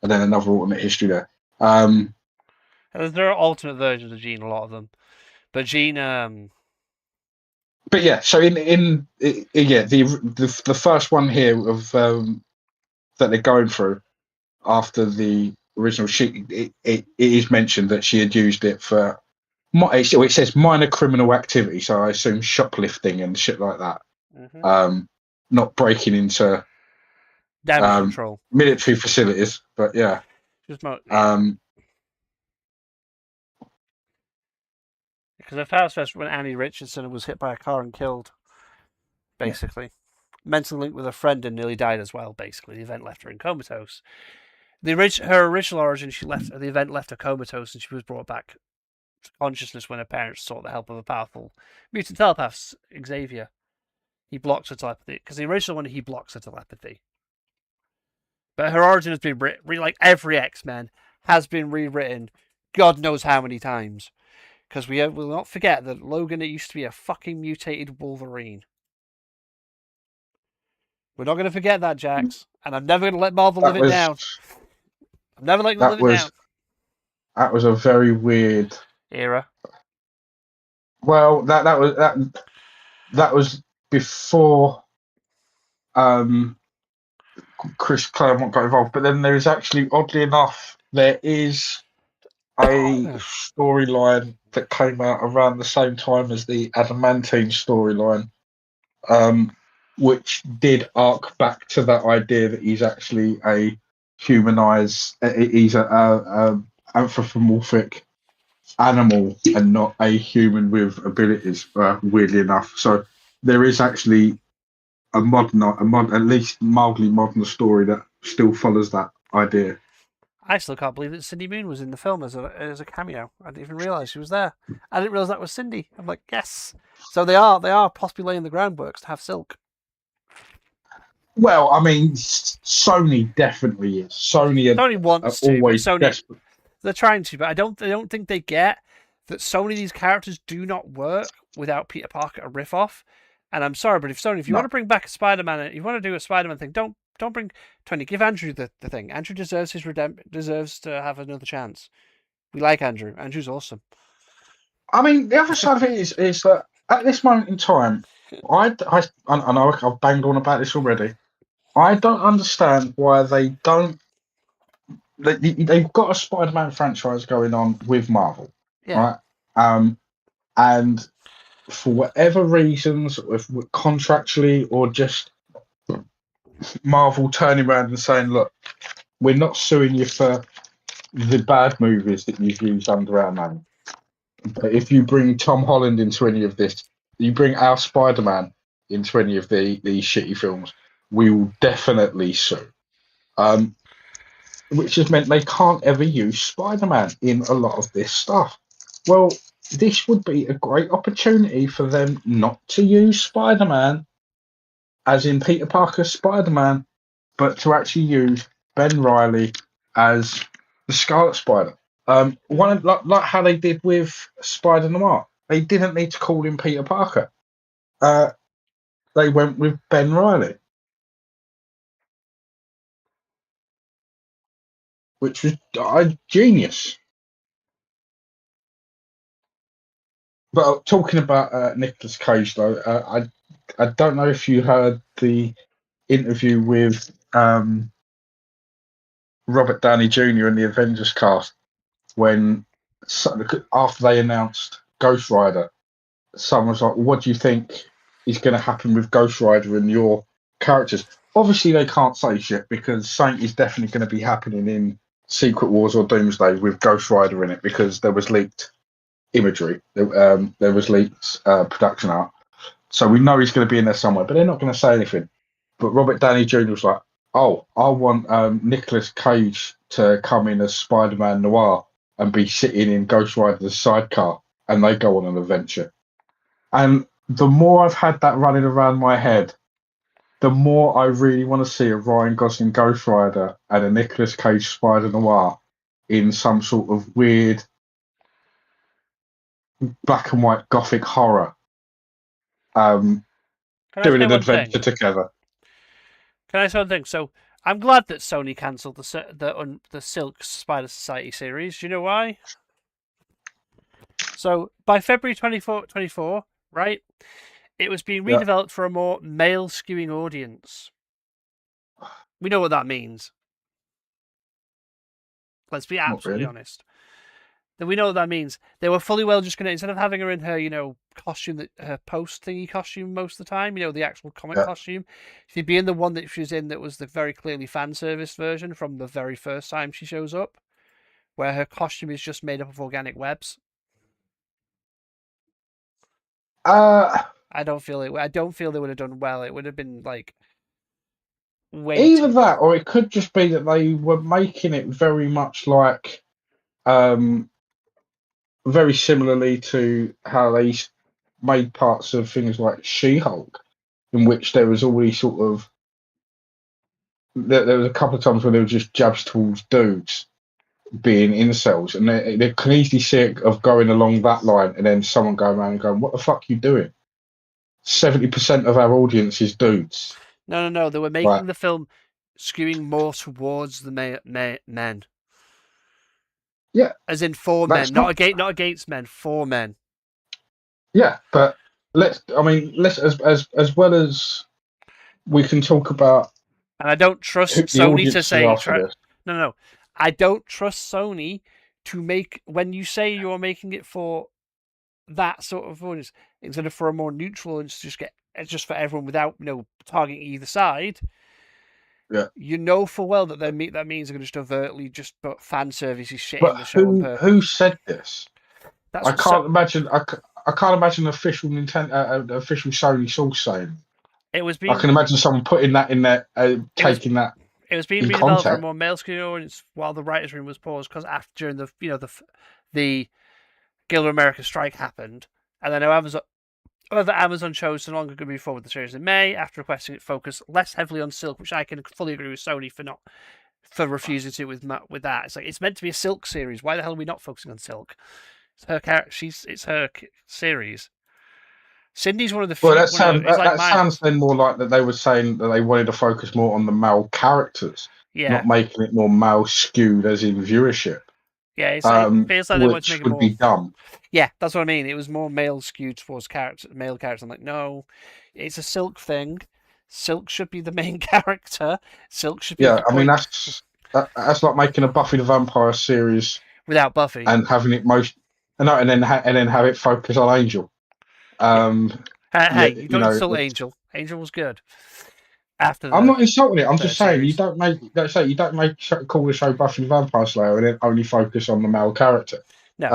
and then another alternate history there. There are alternate versions of Jean, a lot of them, but Jean. But yeah, so the first one here of that they're going through after the original, it is mentioned that she had used it for. It says minor criminal activity, so I assume shoplifting and shit like that. Mm-hmm. Not breaking into damage control military facilities, but yeah. Because the first when Annie Richardson was hit by a car and killed, basically. Yeah. Mentally linked with a friend and nearly died as well, basically. The event left her in comatose. Her original origin, the event left her comatose, and she was brought back to consciousness when her parents sought the help of a powerful mutant telepath, Xavier. He blocks her telepathy, because the original one, he blocks her telepathy. But her origin has been like every X-Men has been rewritten God knows how many times. Because we will not forget that Logan, it used to be a fucking mutated Wolverine. We're not going to forget that, Jax. And I'm never going to let Marvel live it down. I'm never letting them live it down. That was a very weird era. Well, that was before Chris Claremont got involved. But then there is actually, oddly enough, there is a storyline that came out around the same time as the Adamantine storyline, which did arc back to that idea that he's actually a humanized, he's a anthropomorphic animal and not a human with abilities. Weirdly enough, so there is actually at least mildly modern story that still follows that idea. I still can't believe that Cindy Moon was in the film as a cameo. I didn't even realize she was there. I didn't realize that was Cindy. I'm like, yes. So they are possibly laying the groundworks to have Silk. Well, I mean, Sony definitely is. Sony wants to, but always Sony desperate. they're trying to, but I don't think they get that Sony these characters do not work without Peter Parker a riff off. And I'm sorry, but if you want to bring back a Spider-Man, if you want to do a Spider-Man thing, don't bring Tony. Give Andrew the thing. Andrew deserves deserves to have another chance. We like Andrew. Andrew's awesome. I mean, the other side of it is that at this moment in time, I know I've banged on about this already. I don't understand why they don't. They've got a Spider-Man franchise going on with Marvel, Yeah. right? And for whatever reasons, if contractually or just Marvel turning around and saying, "Look, we're not suing you for the bad movies that you've used under our name, but if you bring Tom Holland into any of this, you bring our Spider-Man into any of these shitty films, we will definitely sue." Which has meant they can't ever use Spider-Man in a lot of this stuff. Well, this would be a great opportunity for them not to use Spider-Man, as in Peter Parker's Spider-Man, but to actually use Ben Reilly as the Scarlet Spider. Like how they did with Spider Noir. They didn't need to call him Peter Parker. They went with Ben Reilly, which was genius. But talking about Nicolas Cage, though, I don't know if you heard the interview with Robert Downey Jr. in the Avengers cast when after they announced Ghost Rider, someone was like, "What do you think is going to happen with Ghost Rider and your characters?" Obviously, they can't say shit because something is definitely going to be happening in Secret Wars or Doomsday with Ghost Rider in it because there was leaked imagery, there was leaked production art, so we know he's going to be in there somewhere. But they're not going to say anything. But Robert Downey Jr. was like, "Oh, I want Nicolas Cage to come in as Spider-Man Noir and be sitting in Ghost Rider's sidecar, and they go on an adventure." And the more I've had that running around my head, the more I really want to see a Ryan Gosling Ghost Rider and a Nicolas Cage Spider Noir in some sort of weird black and white gothic horror, doing an adventure together. Can I say one thing? So I'm glad that Sony cancelled the Silk Spider Society series. Do you know why? So by February 24, right, it was being redeveloped for a more male skewing audience. We know what that means. Let's be absolutely honest. Then we know what that means. They were fully well just going to, instead of having her in her, costume, her post thingy costume most of the time, the actual comic costume, she'd be in the one that she was in that was the very clearly fan service version from the very first time she shows up, where her costume is just made up of organic webs. I don't feel they would have done well. It would have been like either that, or it could just be that they were making it very much like, very similarly to how they made parts of things like She-Hulk, in which there was always sort of there was a couple of times where there were just jabs towards dudes being incels, and they can easily see it of going along that line, and then someone going around and going, "What the fuck are you doing? 70% of our audience is dudes." No. They were making the film skewing more towards the men. Yeah, as in for men, not against men, for men. Yeah, but let's. I mean, let's as well as we can talk about And I don't who trust the Sony to audience is say after this. no. I don't trust Sony to make when you say you're making it for that sort of audience instead of for a more neutral and just for everyone without targeting either side. Yeah, You know for well that that means they're going to just overtly just put fan services shit in but the show on who purpose. said this? That's I what so can't imagine. I can't imagine an official official Sony source saying. it was I being can imagine someone putting that in there, it was taking that it was being in redeveloped for a context. more male skewed audience while the writers' room was paused because after during the Guild of America strike happened, and then Amazon chose to no longer move forward with the series in May after requesting it focus less heavily on Silk, which I can fully agree with Sony for refusing to with that. It's like it's meant to be a Silk series. Why the hell are we not focusing on Silk? It's her character. It's her series. Cindy's one of the Well, few. It's like that sounds Miles. then more like that they were saying that they wanted to focus more on the male characters, Yeah, not making it more male skewed as in viewership, yeah. It feels like they want to which make it would more. be dumb. Yeah, that's what I mean. It was more male skewed towards male characters. I'm like, no, it's a Silk thing. Silk should be the main character. Silk should be Yeah, the I mean point that's like making a Buffy the Vampire series without Buffy. and having it and then have it focus on Angel. Yeah. Yeah, Hey, you you don't know, insult Angel. Angel was good after I'm the not insulting it. I'm third just saying series. you don't call the show Buffy the Vampire Slayer and then only focus on the male character. No,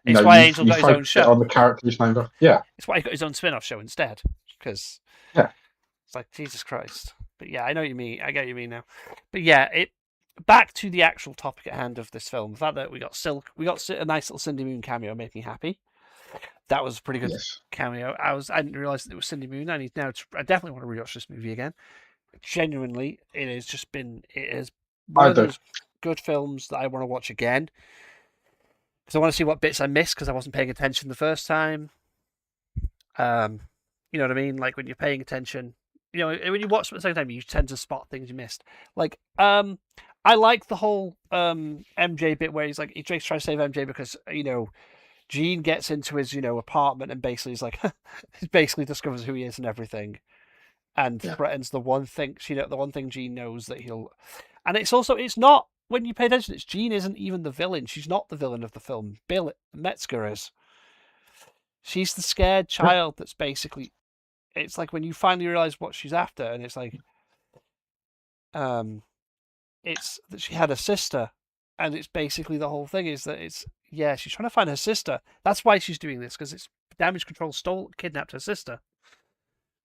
You know, it's why Angel you got his own focus it on show. the character he's named after. Yeah, It's why he got his own spin-off show instead. Because yeah, it's like Jesus Christ. But yeah, I know what you mean. I get what you mean now. But yeah, back to the actual topic at hand of this film. The fact that we got a nice little Cindy Moon cameo made me happy. That was a pretty good yes. cameo. I didn't realize that it was Cindy Moon. I definitely want to rewatch this movie again. Genuinely, it is one I of do. those good films that I want to watch again because I want to see what bits I missed because I wasn't paying attention the first time. Um, you know what I mean? Like when you're paying attention, when you watch them at the same time, you tend to spot things you missed. Like, I like the whole MJ bit where he's trying to save MJ because Gene gets into his apartment and basically is like, he basically discovers who he is and everything, and Yeah. threatens the one thing the one thing Gene knows that he'll, and it's not when you pay attention, it's Gene isn't even the villain. She's not the villain of the film. Bill Metzger is. She's the scared child that's basically. It's like when you finally realize what she's after, and it's like, it's that she had a sister, and it's basically the whole thing is that she's trying to find her sister. That's why she's doing this because it's Damage Control kidnapped her sister.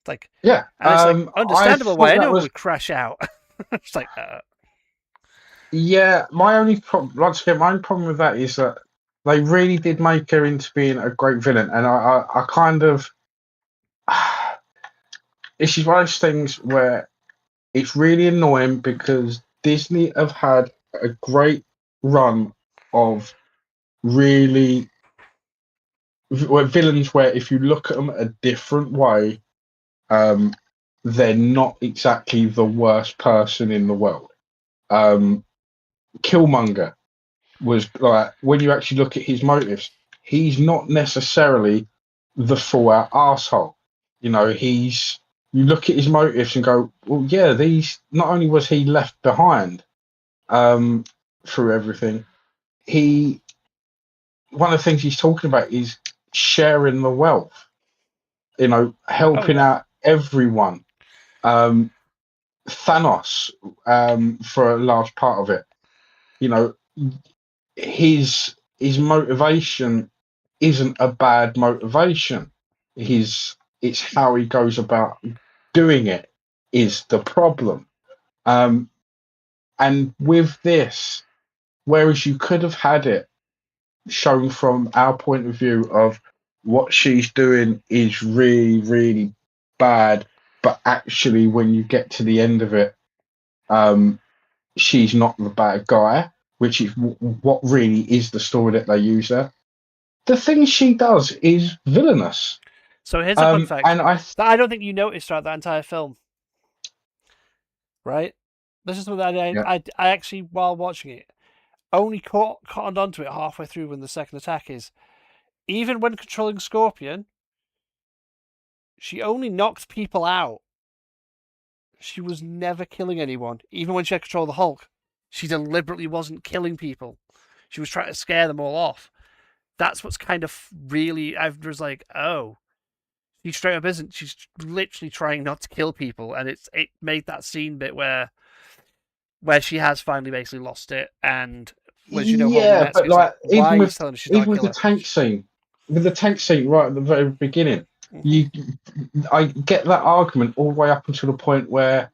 It's like, Yeah. and it's like I understandable why thought that anyone was would crash out. It's like, yeah. My only problem, once again, my only problem with that is that they really did make her into being a great villain, and I kind of this is one of those things where it's really annoying because Disney have had a great run of really villains where if you look at them a different way, they're not exactly the worst person in the world. Killmonger was like when you actually look at his motives, he's not necessarily the full out asshole. You look at his motives and go, well, yeah, these not only was he left behind through everything, he one of the things he's talking about is sharing the wealth, oh helping yeah, out everyone. Thanos, for a large part of it, you know, his motivation isn't a bad motivation. It's how he goes about doing it is the problem. And with this, whereas you could have had it shown from our point of view of what she's doing is really, really bad, but actually when you get to the end of it, she's not the bad guy, which is what really is the story that they use there. The thing she does is villainous. so here's a fun fact And I that I don't think you noticed throughout that entire film. Right, this is something that yeah, I actually while watching it only caught onto it halfway through when the second attack is even when controlling Scorpion. she only knocked people out. She was never killing anyone. Even when she had control of the Hulk, she deliberately wasn't killing people. She was trying to scare them all off. That's what's kind of really. I was like, oh, she straight up isn't. She's literally trying not to kill people, and it made that scene bit where she has finally basically lost it, and was holding Yeah, Metzger. but It's like, like why are you telling her she's not a even with the killer? tank scene, right at the very beginning, Mhm. I get that argument all the way up until the point where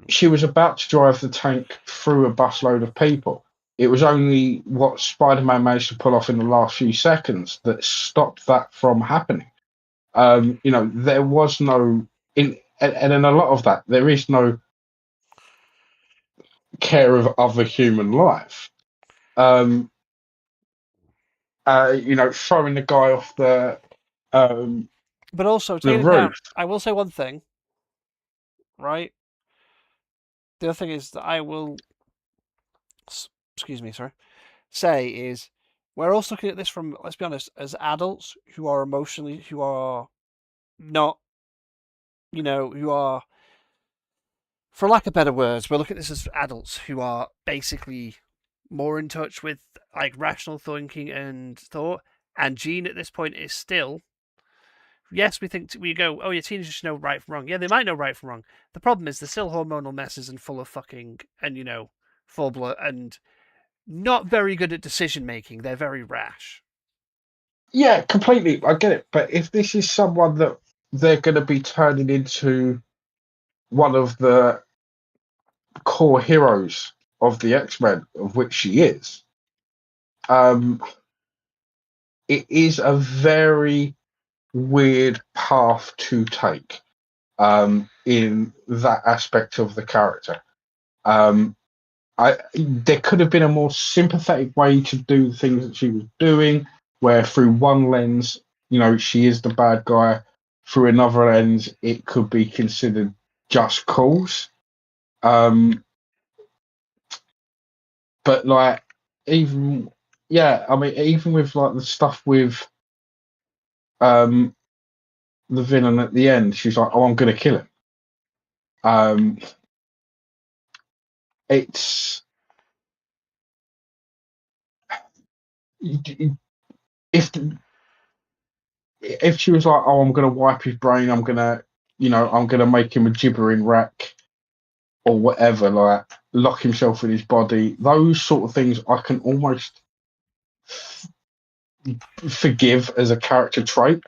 she was about to drive the tank through a busload of people. It was only what Spider-Man managed to pull off in the last few seconds that stopped that from happening. There was no and in a lot of that, there is no care of other human life. Throwing the guy off But also, the taking into account, roof. I will say one thing, right? The other thing is that I will, excuse me, sorry, say is we're also looking at this from, let's be honest, as adults who are who are not, who are, for lack of better words, we're looking at this as adults who are basically more in touch with like rational thinking and thought. And Jean at this point is still, yes, we go, oh, yeah, teenagers should know right from wrong. Yeah, they might know right from wrong. The problem is they're still hormonal messes and full of fucking, and full blood and not very good at decision making. They're very rash. Yeah, completely. I get it. But if this is someone that they're going to be turning into one of the core heroes of the X-Men, of which she is, um, it is a very weird path to take in that aspect of the character. Um, there could have been a more sympathetic way to do the things that she was doing, where through one lens, she is the bad guy. Through another lens, it could be considered just cause. But like, even I mean, even with like the stuff with um, the villain at the end, she's like, "Oh, I'm gonna kill him." Um, it's if if she was like, "Oh, I'm gonna wipe his brain. I'm gonna make him a gibbering rack or whatever," like lock himself in his body. Those sort of things I can almost forgive as a character trait.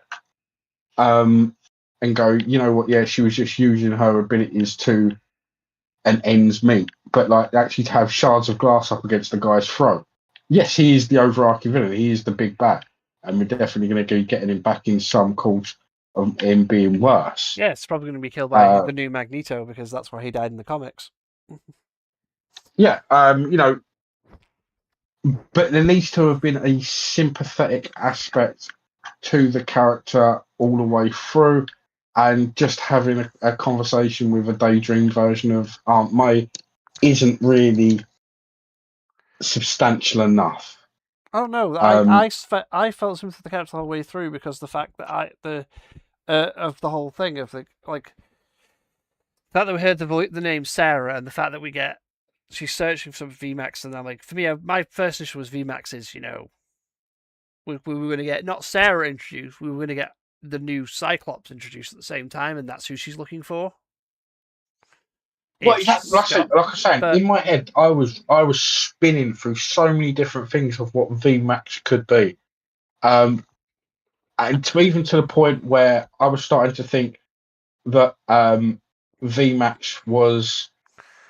And go, you know what? Yeah, she was just using her abilities to an ends meet. But like actually to have shards of glass up against the guy's throat. Yes, he is the overarching villain. He is the big bad, and we're definitely going to be getting him back in some course of him being worse. Yeah, it's probably going to be killed by Uh, the new Magneto because that's where he died in the comics. yeah, but there needs to have been a sympathetic aspect to the character all the way through, and just having a conversation with a daydream version of Aunt May isn't really substantial enough. Oh no, Um, I felt something for the character the whole way through because the fact that of the whole thing of the fact that we heard the name Sarah and the fact that we get she's searching for some VMAX and I'm like, for me, my first issue was VMAX is we were going to get not Sarah introduced, we were going to get the new Cyclops introduced at the same time, and that's who she's looking for. well, like I say, but in my head, I was spinning through so many different things of what VMAX could be, and even to the point where I was starting to think that VMAX was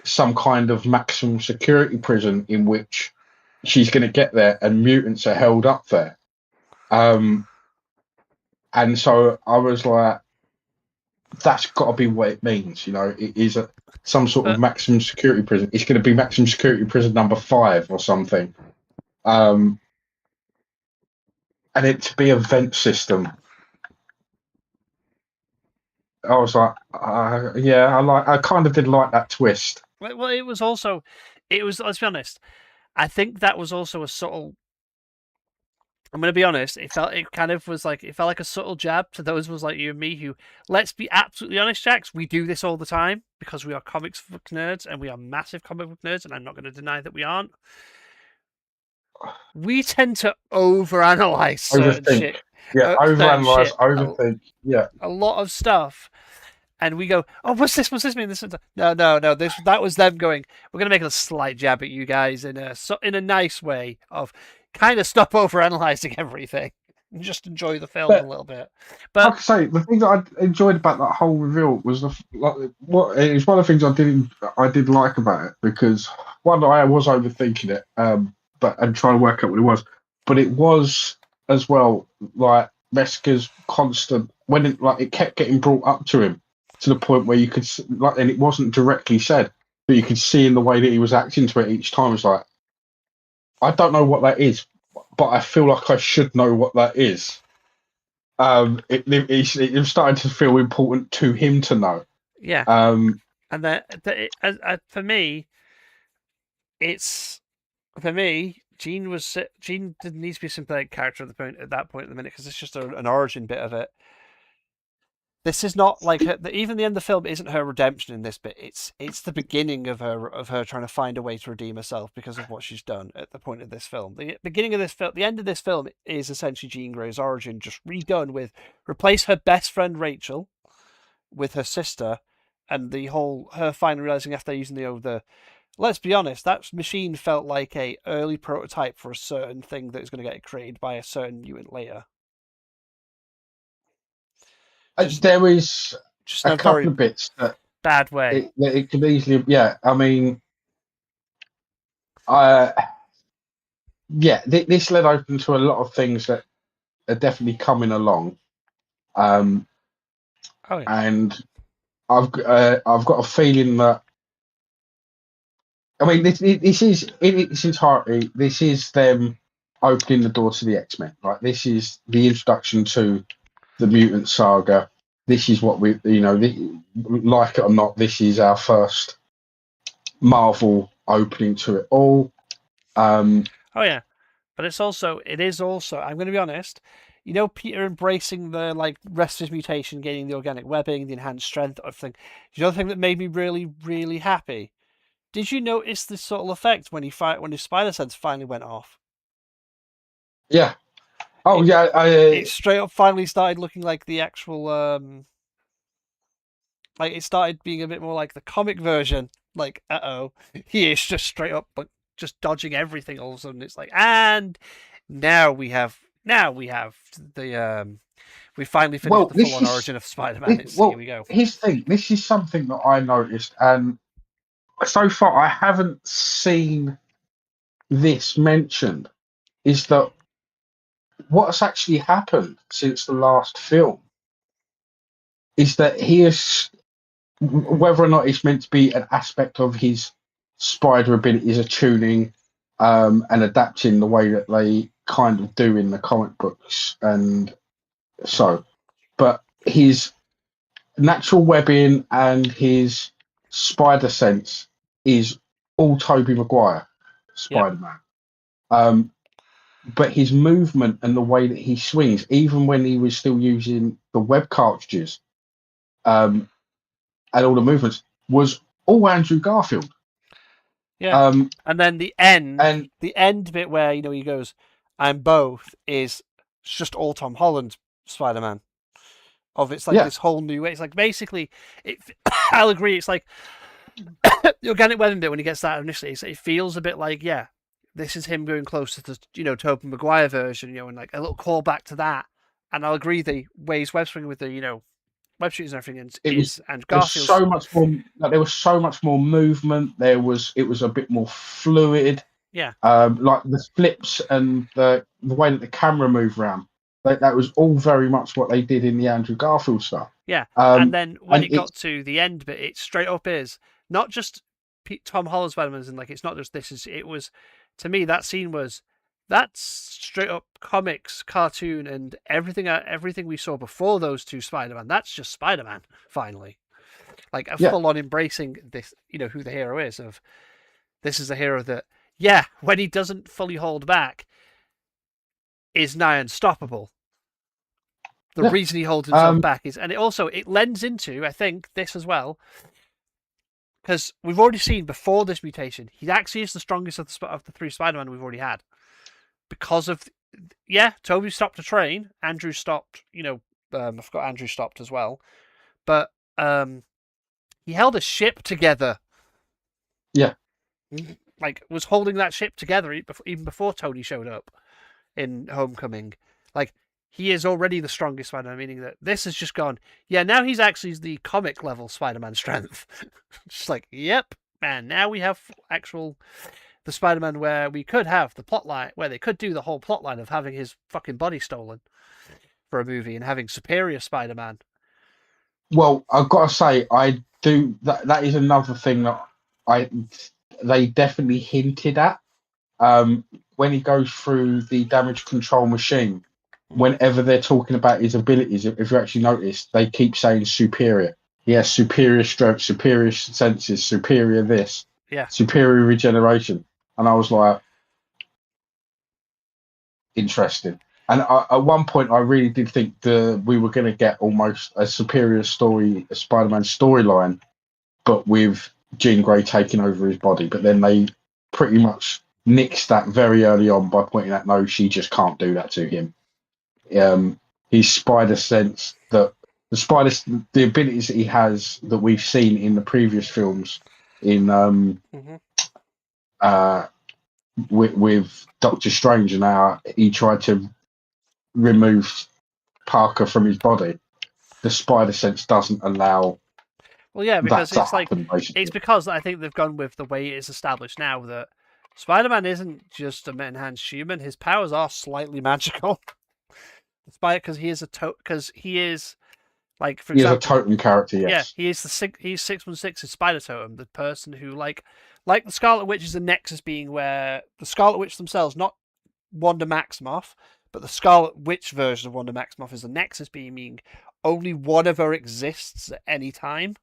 some kind of maximum security prison in which she's going to get there and mutants are held up there. And so I was like, that's got to be what it means. It is some sort of maximum security prison. It's going to be maximum security prison number 5 or something. And it to be a vent system. I was like, yeah, I kind of did like that twist. well, it was also, let's be honest, I think that was also a subtle I'm gonna be honest. It felt like a subtle jab to those of us like you and me who, let's be absolutely honest, Jax. We do this all the time because we are comics book nerds and we are massive comic book nerds, and I'm not going to deny that we aren't. We tend to overanalyze certain Overthink. shit, Yeah, certain overanalyze, shit, overthink. Yeah. a lot of stuff, and we go, "Oh, what's this? What's this mean?" This, no, no, no. That was them going. We're gonna make a slight jab at you guys in a nice way of kind of stop overanalyzing everything and just enjoy the film a But little bit. like But I say, the thing that I enjoyed about that whole reveal was what it's one of the things I did like about it, because one, I was overthinking it, but and trying to work out what it was, but it was as well like Mesca's constant when it kept getting brought up to him to the point where you could and it wasn't directly said, but you could see in the way that he was acting to it each time. It's like, I don't know what that is, but I feel like I should know what that is. It was starting to feel important to him to know. yeah, Um, and for me, it's for me. Jean didn't need to be a sympathetic character at that point at the minute because it's just an origin bit of it. This is not like even the end of the film isn't her redemption in this bit. It's the beginning of her trying to find a way to redeem herself because of what she's done at the point of this film. The beginning of this film, the end of this film is essentially Jean Grey's origin, just redone with replace her best friend Rachel with her sister, and the whole her finally realizing after using the let's be honest, that machine felt like a early prototype for a certain thing that is going to get created by a certain mutant later. Just there is just in a a couple very of bits that bad way. it could easily, yeah. I mean, uh, yeah, this led open to a lot of things that are definitely coming along, um, Oh yeah. and I've got a feeling that. I mean, this is in its entirety. This is them opening the door to the X-Men. Right, this is the introduction to the mutant saga. This is what like it or not, this is our first Marvel opening to it all. Um, Oh yeah. But it is also, I'm going to be honest, Peter embracing the like rest of his mutation, gaining the organic webbing, the enhanced strength, everything. You know the thing that made me really, really happy? Did you notice this subtle effect when when his spider sense finally went off? yeah. Oh, It yeah. it straight up finally started looking like the actual like it started being a bit more like the comic version. Like, he is just straight up but just dodging everything all of a sudden. It's like, and now we have the we finally finished Well, the full this on is origin of Spider-Man. Here we go. here's the thing. This is something that I noticed, and so far I haven't seen this mentioned. Is that what's actually happened since the last film? Is that he is, whether or not it's meant to be an aspect of his spider abilities, a tuning, and adapting the way that they kind of do in the comic books, and so, but his natural webbing and his spider sense is all Toby Maguire Yep. Spider-Man. Um, but his movement and the way that he swings, even when he was still using the web cartridges, um, and all the movements, was all Andrew Garfield. Yeah. Um, And then and the end bit where he goes, "I'm both," is just all Tom Holland's Spider-Man. It's like yeah, this whole new way. It's like basically, it. I'll agree. It's like the organic webbing bit when he gets that initially. It feels a bit like, yeah, this is him going closer to Tobey Maguire version, and like a little callback to that. And I'll agree the ways web swinging with the web shooters and everything it was and there's Garfield's. so much more. Like, there was so much more movement. It was a bit more fluid. Yeah. Like the flips and the way that the camera moved around. That was all very much what they did in the Andrew Garfield stuff. Yeah, and then when And it got to the end bit, it straight up is not just Tom Holland's Spider-Man, and like it's not just this. It was, to me, that scene was that's straight up comics, cartoon, and everything we saw before those two Spider-Man. That's just Spider-Man finally, like a yeah, full on embracing this. Who the hero is. Of this is a hero that, yeah, when he doesn't fully hold back, is nigh unstoppable. The Yeah. reason he holds himself back is, and it lends into, I think, this as well, because we've already seen before this mutation, he actually is the strongest of the three Spider-Man we've already had, because of, Toby stopped a train, Andrew stopped, I forgot Andrew stopped as well, but he held a ship together. Yeah. Like, was holding that ship together even before Tony showed up in Homecoming. Like, he is already the strongest Spider-Man, meaning that this has just gone, now he's actually the comic level Spider-Man strength. Just like, yep, man, now we have the Spider-Man where we could have the plotline, where they could do the whole plotline of having his fucking body stolen for a movie and having Superior Spider-Man. Well, I've got to say, I do that is another thing that they definitely hinted at. When he goes through the damage control machine, whenever they're talking about his abilities, if you actually notice, they keep saying superior. He has superior strength, superior senses, superior this, superior regeneration. And I was like, interesting. And at one point, I really did think we were going to get almost a superior Spider-Man storyline, but with Jean Grey taking over his body. But then they pretty much nixed that very early on by pointing out, no, she just can't do that to him. His spider sense, the abilities that he has that we've seen in the previous films, with Doctor Strange, and how he tried to remove Parker from his body, the spider sense doesn't allow. Well, yeah, because it's happen, it's because I think they've gone with the way it is established now that Spider-Man isn't just an enhanced human; his powers are slightly magical. Despite because he is because he is, like, for example, he's a totem character. Yes, he is he's 616's Spider Totem, the person who like the Scarlet Witch is the Nexus being where the Scarlet Witch themselves, not Wanda Maximoff, but the Scarlet Witch version of Wanda Maximoff is the Nexus being, meaning only one of her exists at any time.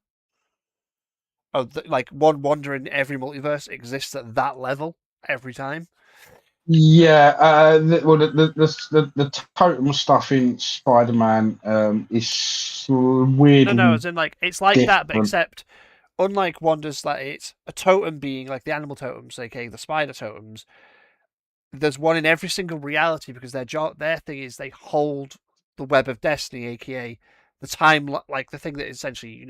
Oh, like one Wanda in every multiverse exists at that level every time. Yeah, the totem stuff in Spider-Man is weird. No, as in, like, it's like different. that, but except unlike Wanda's, like, it's a totem being like the animal totems, aka the spider totems. There's one in every single reality because their thing is they hold the web of destiny, aka the time, like the thing that essentially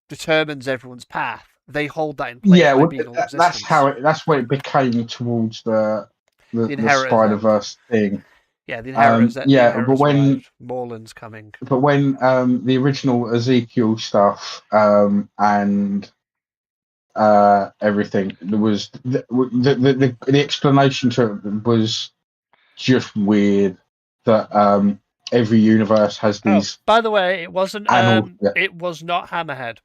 determines everyone's path. They hold that in place. Yeah, by being that's what it became towards the Spider-Verse thing. Yeah, the Inheritors. But when Morland's coming, but when the original Ezekiel stuff and everything, there was the explanation to it was just weird that every universe has these. Oh, by the way, it wasn't. It was not Hammerhead.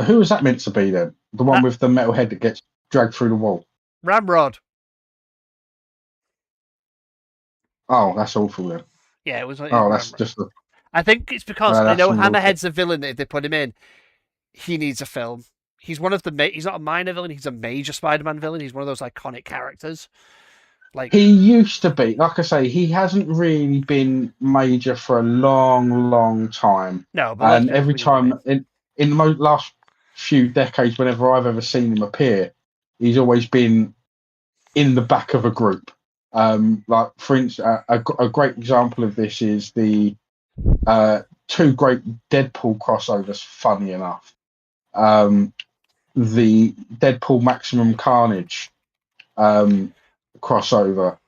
Who was that meant to be then? The one with the metal head that gets dragged through the wall? Ramrod. Oh, that's awful then. Yeah, it was. Oh, that's just. I think it's because I know Hammerhead's a villain. If they put him in, he needs a film. He's one of the. He's not a minor villain. He's a major Spider-Man villain. He's one of those iconic characters. Like, he used to be. Like I say, he hasn't really been major for a long, long time. No, but every time in the last few decades, whenever I've ever seen him appear, he's always been in the back of a group. Like, for instance, a great example of this is the two great Deadpool crossovers. Funny enough, the Deadpool Maximum Carnage crossover,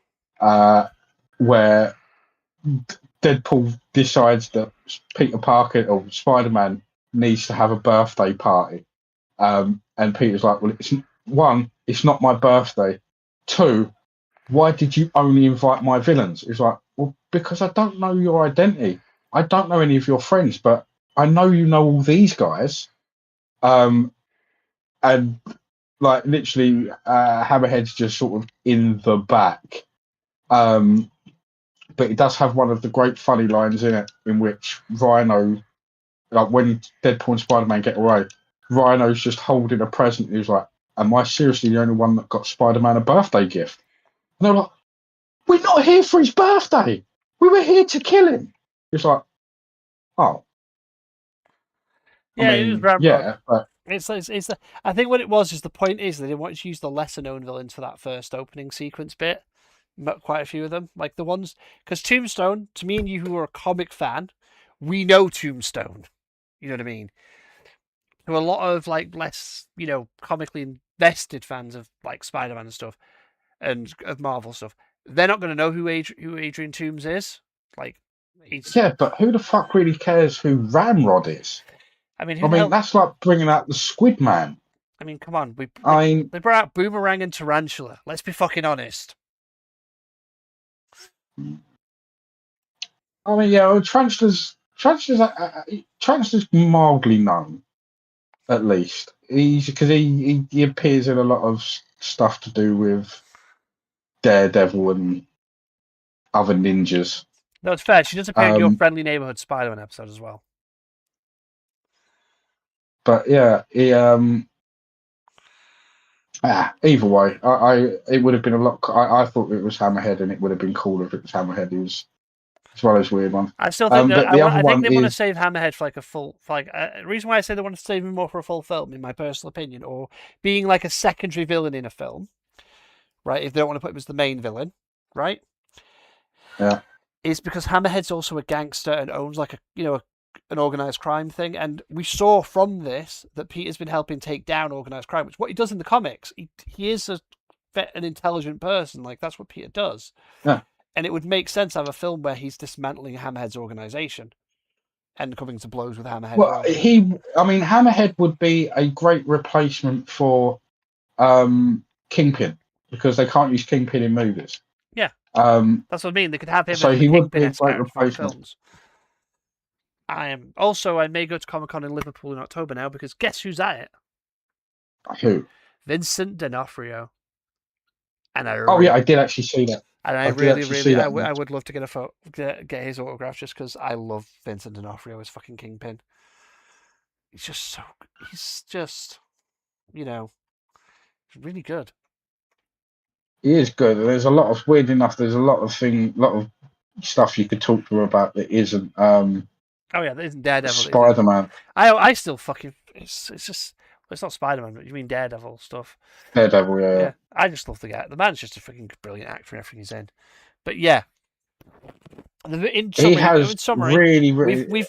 where Deadpool decides that Peter Parker or Spider-Man needs to have a birthday party, and Peter's like, well, it's not my birthday. 2, why did you only invite my villains? It's like, well, because I don't know your identity. I don't know any of your friends, but I know you know all these guys. And like, literally, Hammerhead's just sort of in the back. But it does have one of the great funny lines in it, in which Rhino, like when Deadpool and Spider-Man get away, Rhino's just holding a present. He's like, am I seriously the only one that got Spider-Man a birthday gift? And they're like, we're not here for his birthday. We were here to kill him. It's like, oh. Yeah, I it was mean, Ramrod. yeah, but I think what it was is the point is they wanted to use the lesser known villains for that first opening sequence bit. Quite a few of them, like the ones because Tombstone, to me and you who are a comic fan, we know Tombstone. You know what I mean? To a lot of like less, comically invested fans of like Spider-Man and stuff, and of Marvel stuff, they're not going to know who Adrian Toomes is. Like, yeah, but who the fuck really cares who Ramrod is? I mean, I mean, that's like bringing out the Squid Man. I mean, come on, they brought out Boomerang and Tarantula. Let's be fucking honest. I mean, yeah, well, Tarantula's mildly known, at least. Because he appears in a lot of stuff to do with Daredevil and other ninjas. No, it's fair. She does appear in your Friendly Neighborhood Spider-Man episode as well. But yeah, either way, it would have been a lot. I thought it was Hammerhead, and it would have been cooler if it was Hammerhead. He was as well as weird one. I still think I think they want to save Hammerhead for like a full. The reason why I say they want to save him more for a full film, in my personal opinion, or being like a secondary villain in a film, right? If they don't want to put him as the main villain, right? Yeah. Is because Hammerhead's also a gangster and owns like an organized crime thing, and we saw from this that Peter's been helping take down organized crime, which is what he does in the comics. He is an intelligent person, like that's what Peter does. Yeah. And it would make sense to have a film where he's dismantling Hammerhead's organization and coming to blows with Hammerhead. Well, Hammerhead would be a great replacement for Kingpin because they can't use Kingpin in movies. Yeah. That's what I mean. They could have him. So he would be a great replacement. Films. I may go to Comic-Con in Liverpool in October now because guess who's at it? Who? Vincent D'Onofrio. And I did actually see that. And I would love to get his autograph just because I love Vincent D'Onofrio as fucking Kingpin. He's just really good. He is good. There's a lot of weird enough. There's a lot of stuff you could talk to him about that isn't. Oh yeah, that isn't Daredevil. Spider-Man. I still fucking. It's just. It's not Spider-Man, but you mean Daredevil stuff. Daredevil, yeah. I just love the guy. The man's just a freaking brilliant actor in everything he's in. But yeah, in summary,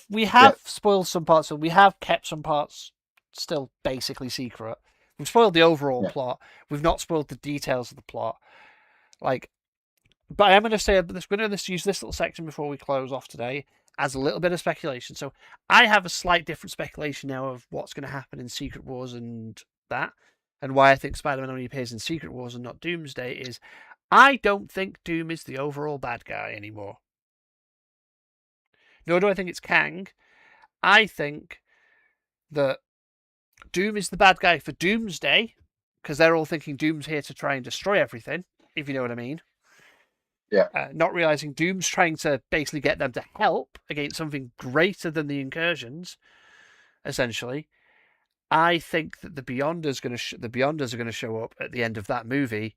we have spoiled some parts, and we have kept some parts still basically secret. We've spoiled the overall plot. We've not spoiled the details of the plot. But I am going to say we're going to use this little section before we close off today as a little bit of speculation. So I have a slight different speculation now of what's going to happen in Secret Wars and that, and why I think Spider-Man only appears in Secret Wars and not Doomsday is I don't think Doom is the overall bad guy anymore. Nor do I think it's Kang. I think that Doom is the bad guy for Doomsday because they're all thinking Doom's here to try and destroy everything, if you know what I mean. Yeah. Not realizing Doom's trying to basically get them to help against something greater than the incursions, essentially. I think that the Beyonders are going to show up at the end of that movie.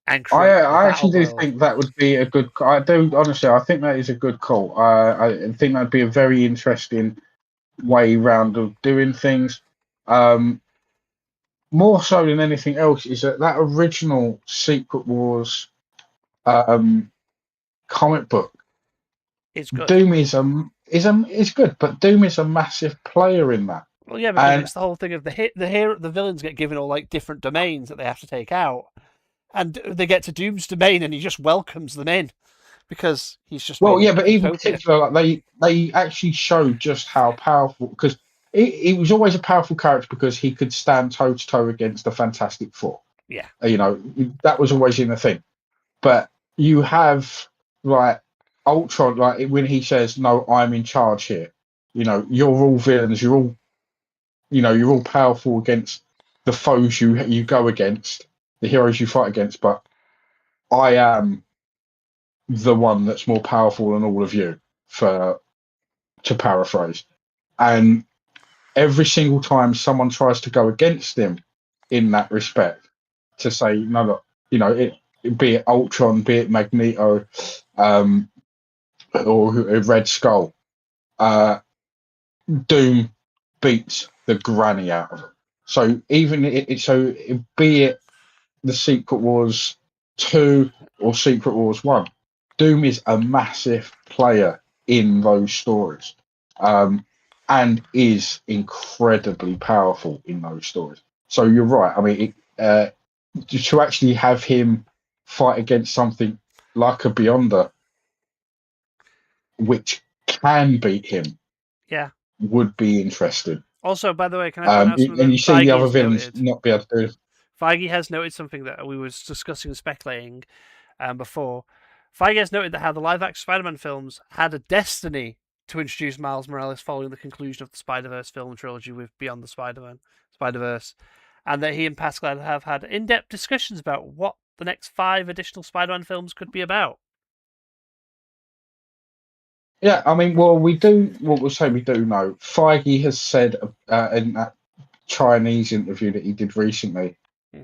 And I actually do think that would be a good. I do honestly. I think that is a good call. I think that'd be a very interesting way round of doing things. More so than anything else is that original Secret Wars comic book. It's good. Doom is good, but Doom is a massive player in that. Well, yeah, but it's the whole thing of the villains get given all like different domains that they have to take out, and they get to Doom's domain, and he just welcomes them in because he's just. Well, yeah, but even particular, like they actually showed just how powerful because he was always a powerful character because he could stand toe to toe against the Fantastic Four. Yeah, that was always in the thing, but you have like Ultron, like when he says, "No, I'm in charge here." You're all villains. You're all powerful against the foes you go against, the heroes you fight against. But I am the one that's more powerful than all of you, to paraphrase. And every single time someone tries to go against him in that respect, to say, no, look, be it Ultron, be it Magneto, or Red Skull, Doom beats the granny out of them. So be it the Secret Wars 2 or Secret Wars 1, Doom is a massive player in those stories, and is incredibly powerful in those stories. So you're right. I mean, to actually have him fight against something like a Beyonder, which can beat him, Yeah. would be interesting. Also, by the way, can I point out something And that you see the other Feige's villains noted? not be able to do it. Feige has noted something that we was discussing and speculating before. Feige has noted that how the live-action Spider-Man films had a destiny to introduce Miles Morales following the conclusion of the Spider-Verse film trilogy with Beyond the Spider-Verse, and that he and Pascal have had in-depth discussions about what the next 5 additional Spider-Man films could be about. Yeah, I mean, well, we do. What we'll say we do know. Feige has said in that Chinese interview that he did recently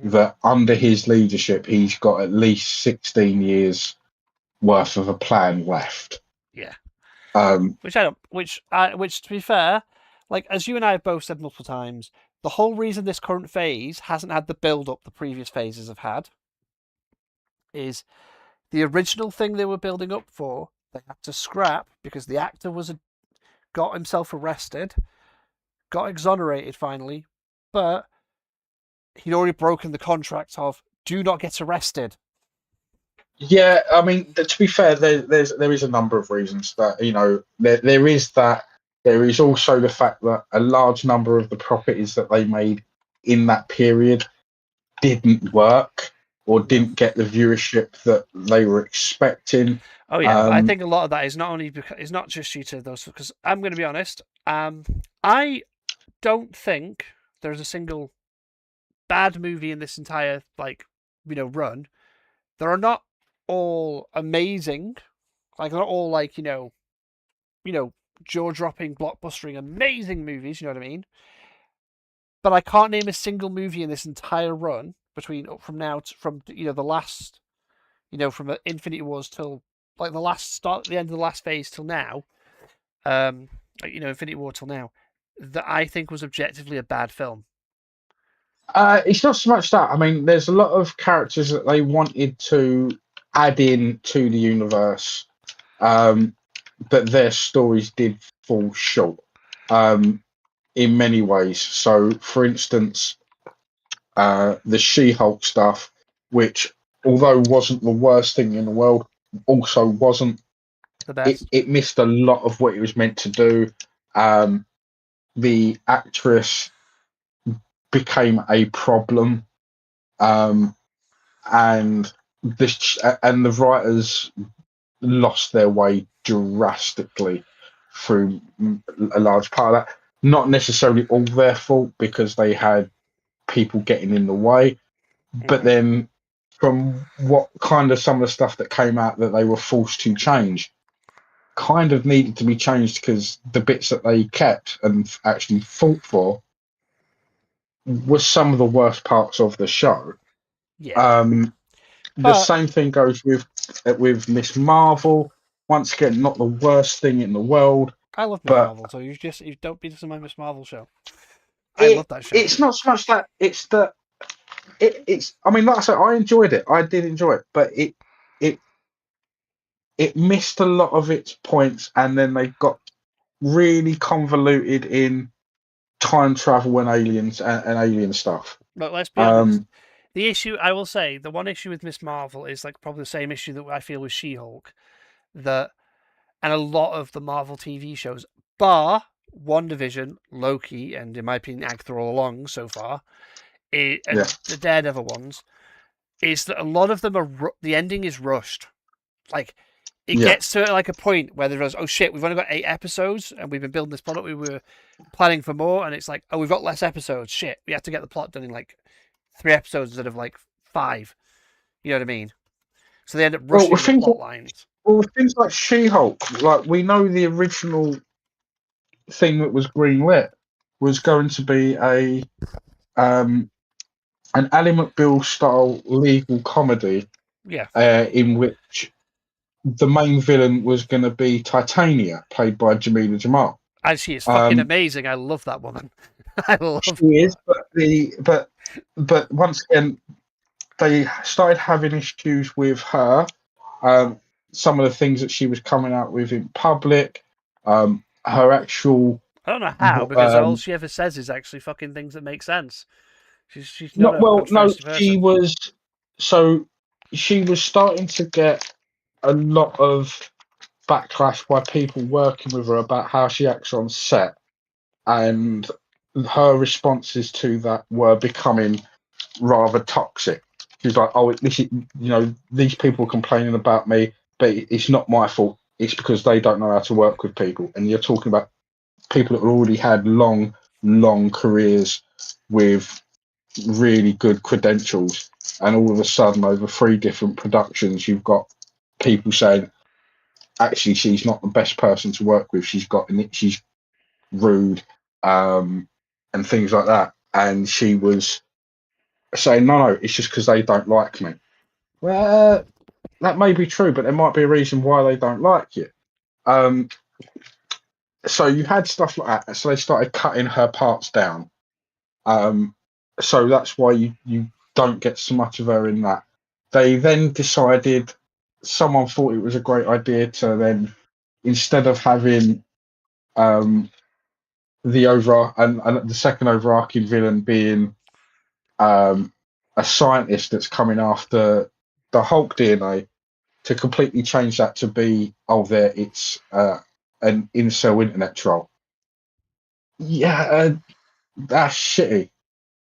that under his leadership, he's got at least 16 years worth of a plan left. Yeah. Um, Which to be fair, like as you and I have both said multiple times, the whole reason this current phase hasn't had the build up the previous phases have had is the original thing they were building up for, they had to scrap because the actor got himself arrested, got exonerated finally, but he'd already broken the contract of do not get arrested. Yeah, I mean, to be fair, there is a number of reasons that there is that. There is also the fact that a large number of the properties that they made in that period didn't work or didn't get the viewership that they were expecting. Oh yeah, but I think a lot of that is it's not just due to those. Because I'm going to be honest, I don't think there's a single bad movie in this entire run. There are not all amazing, like not all jaw-dropping, blockbustering, amazing movies. You know what I mean? But I can't name a single movie in this entire run from the last, from Infinity Wars till like the end of the last phase till now, Infinity War till now, that I think was objectively a bad film. It's not so much that. I mean, there's a lot of characters that they wanted to add in to the universe, but their stories did fall short in many ways. So, for instance, the She-Hulk stuff, which although wasn't the worst thing in the world, also wasn't the best. It missed a lot of what it was meant to do. The actress became a problem, and the writers lost their way drastically through a large part of that. Not necessarily all their fault because they had people getting in the way, but then from what kind of some of the stuff that came out that they were forced to change kind of needed to be changed because the bits that they kept and actually fought for was some of the worst parts of the show. Yeah. The same thing goes with Miss Marvel. Once again, not the worst thing in the world. I love Miss Marvel, so you don't be this is my Miss Marvel show. I love that show. It's not so much that it's that it's. I mean, like I said, I enjoyed it. I did enjoy it, but it missed a lot of its points, and then they got really convoluted in time travel and aliens and alien stuff. But let's be honest. The issue, I will say, the one issue with Miss Marvel is like probably the same issue that I feel with She-Hulk, and a lot of the Marvel TV shows, bar WandaVision, Loki, and in my opinion, Agatha all along so far, the Daredevil ones, is that a lot of them the ending is rushed. Like it gets to like a point where there's oh shit, we've only got 8 episodes and we've been building this product. We were planning for more, and it's like oh we've got less episodes. Shit, we have to get the plot done in like 3 episodes instead of like 5. You know what I mean? So they end up rushing the plot lines. Well, things like She-Hulk, like we know the original thing that was greenlit was going to be an Ally McBeal style legal comedy Yeah. in which the main villain was going to be Titania, played by Jamila Jamal. And she is fucking Um, amazing. I love that woman. I she love is, but once again, they started having issues with her. Um, some of the things that she was coming out with in public, her actual I don't know how, because all she ever says is actually fucking things that make sense. She's not not a well. No, controversial person. so she was starting to get a lot of backlash by people working with her about how she acts on set, and her responses to that were becoming rather toxic. She's like, "Oh, this is, these people complaining about me, but it's not my fault. It's because they don't know how to work with people." And you're talking about people that already had long, long careers with really good credentials, and all of a sudden, over 3 different productions, you've got people saying, "Actually, she's not the best person to work with. She's rude, and things like that." And she was saying, "No, it's just because they don't like me." Well, that may be true, but there might be a reason why they don't like you. Um, so you had stuff like that. So they started cutting her parts down. Um, so that's why you don't get so much of her in that. They then decided, someone thought it was a great idea to then, instead of having um, and the second overarching villain being um, a scientist that's coming after the Hulk DNA, to completely change that to be, oh, there, it's an incel internet troll. Yeah, that's shitty.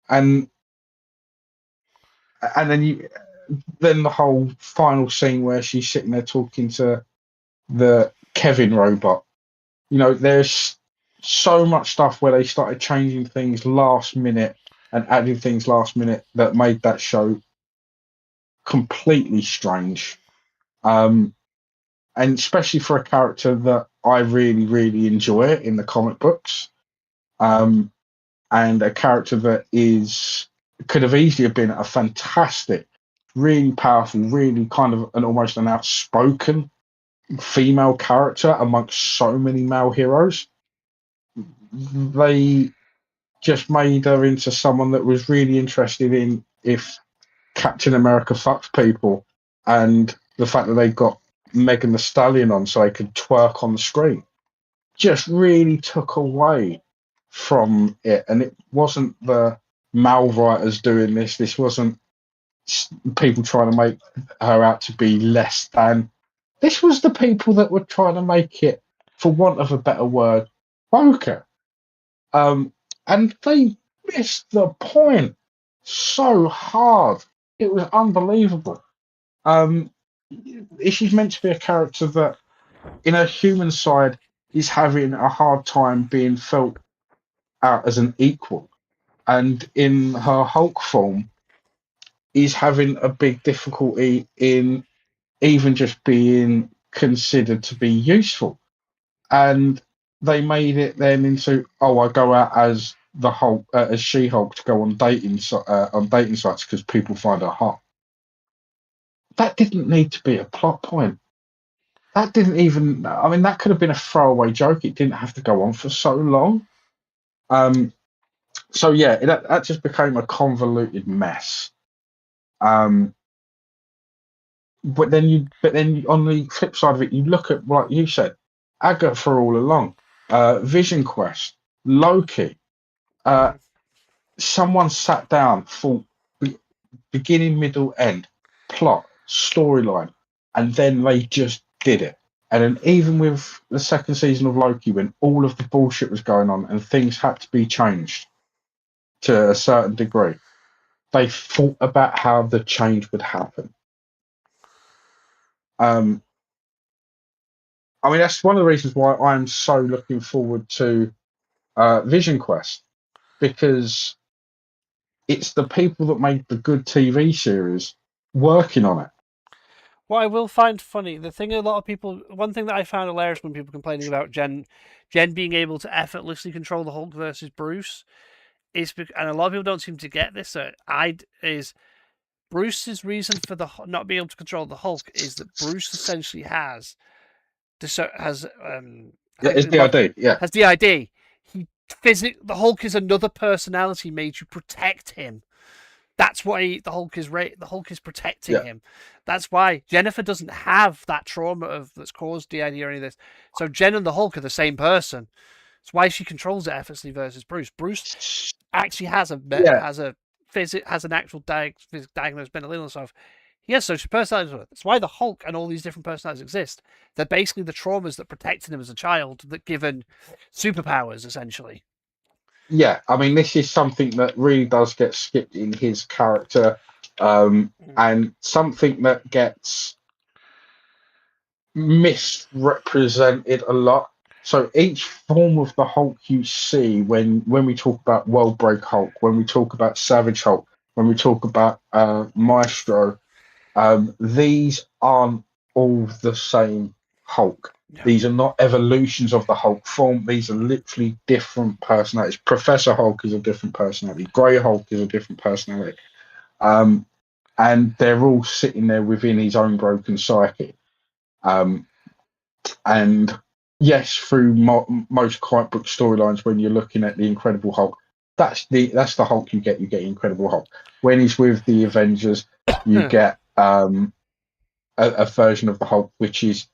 And then the whole final scene where she's sitting there talking to the Kevin robot. There's so much stuff where they started changing things last minute and adding things last minute that made that show completely strange. And especially for a character that I really, really enjoy in the comic books, um, and a character that could have easily been a fantastic, really powerful, really kind of almost an outspoken female character amongst so many male heroes. They just made her into someone that was really interested in if Captain America fucked people, and the fact that they got Megan the Stallion on so they could twerk on the screen just really took away from it. And it wasn't the male writers doing this. This wasn't people trying to make her out to be less than. This was the people that were trying to make it, for want of a better word, woker. And they missed the point so hard. It was unbelievable. She's meant to be a character that, in her human side, is having a hard time being felt out as an equal, and in her Hulk form, is having a big difficulty in even just being considered to be useful. And they made it then into, oh, I go out as the Hulk, as She-Hulk, to go on dating sites because people find her hot. That didn't need to be a plot point. That didn't even. I mean, that could have been a throwaway joke. It didn't have to go on for so long. So yeah, that just became a convoluted mess. Um, but then on the flip side of it, you look at, like you said, Agatha all along, Vision Quest, Loki. Uh, Someone sat down, thought beginning, middle, end, plot, storyline, and then they just did it. And then even with the second season of Loki, when all of the bullshit was going on and things had to be changed to a certain degree, they thought about how the change would happen. Um, I mean, that's one of the reasons why I'm so looking forward to Vision Quest, because it's the people that made the good TV series working on it. What I will find funny, one thing that I found hilarious when people complaining about Jen being able to effortlessly control the Hulk versus Bruce, and a lot of people don't seem to get this. Is Bruce's reason for not being able to control the Hulk is that Bruce essentially has It's the idea, yeah. has the ID. The Hulk is another personality made to protect him. That's why the Hulk is the Hulk is protecting him. That's why Jennifer doesn't have that trauma that's caused DID or any of this. So Jen and the Hulk are the same person. It's why she controls it effortlessly versus Bruce. Bruce actually has an actual diagnosed mental illness of. He has social personalities. That's why the Hulk and all these different personalities exist. They're basically the traumas that protected him as a child that given superpowers, essentially. Yeah, I mean, this is something that really does get skipped in his character, and something that gets misrepresented a lot. So each form of the Hulk you see when we talk about World Break Hulk, when we talk about Savage Hulk, when we talk about Maestro, these aren't all the same Hulk. No. These are not evolutions of the Hulk form. These are literally different personalities. Professor Hulk is a different personality. Grey Hulk is a different personality. And they're all sitting there within his own broken psyche. And yes, through most comic book storylines, when you're looking at the Incredible Hulk, that's the Hulk you get. You get Incredible Hulk. When he's with the Avengers, you get a version of the Hulk which is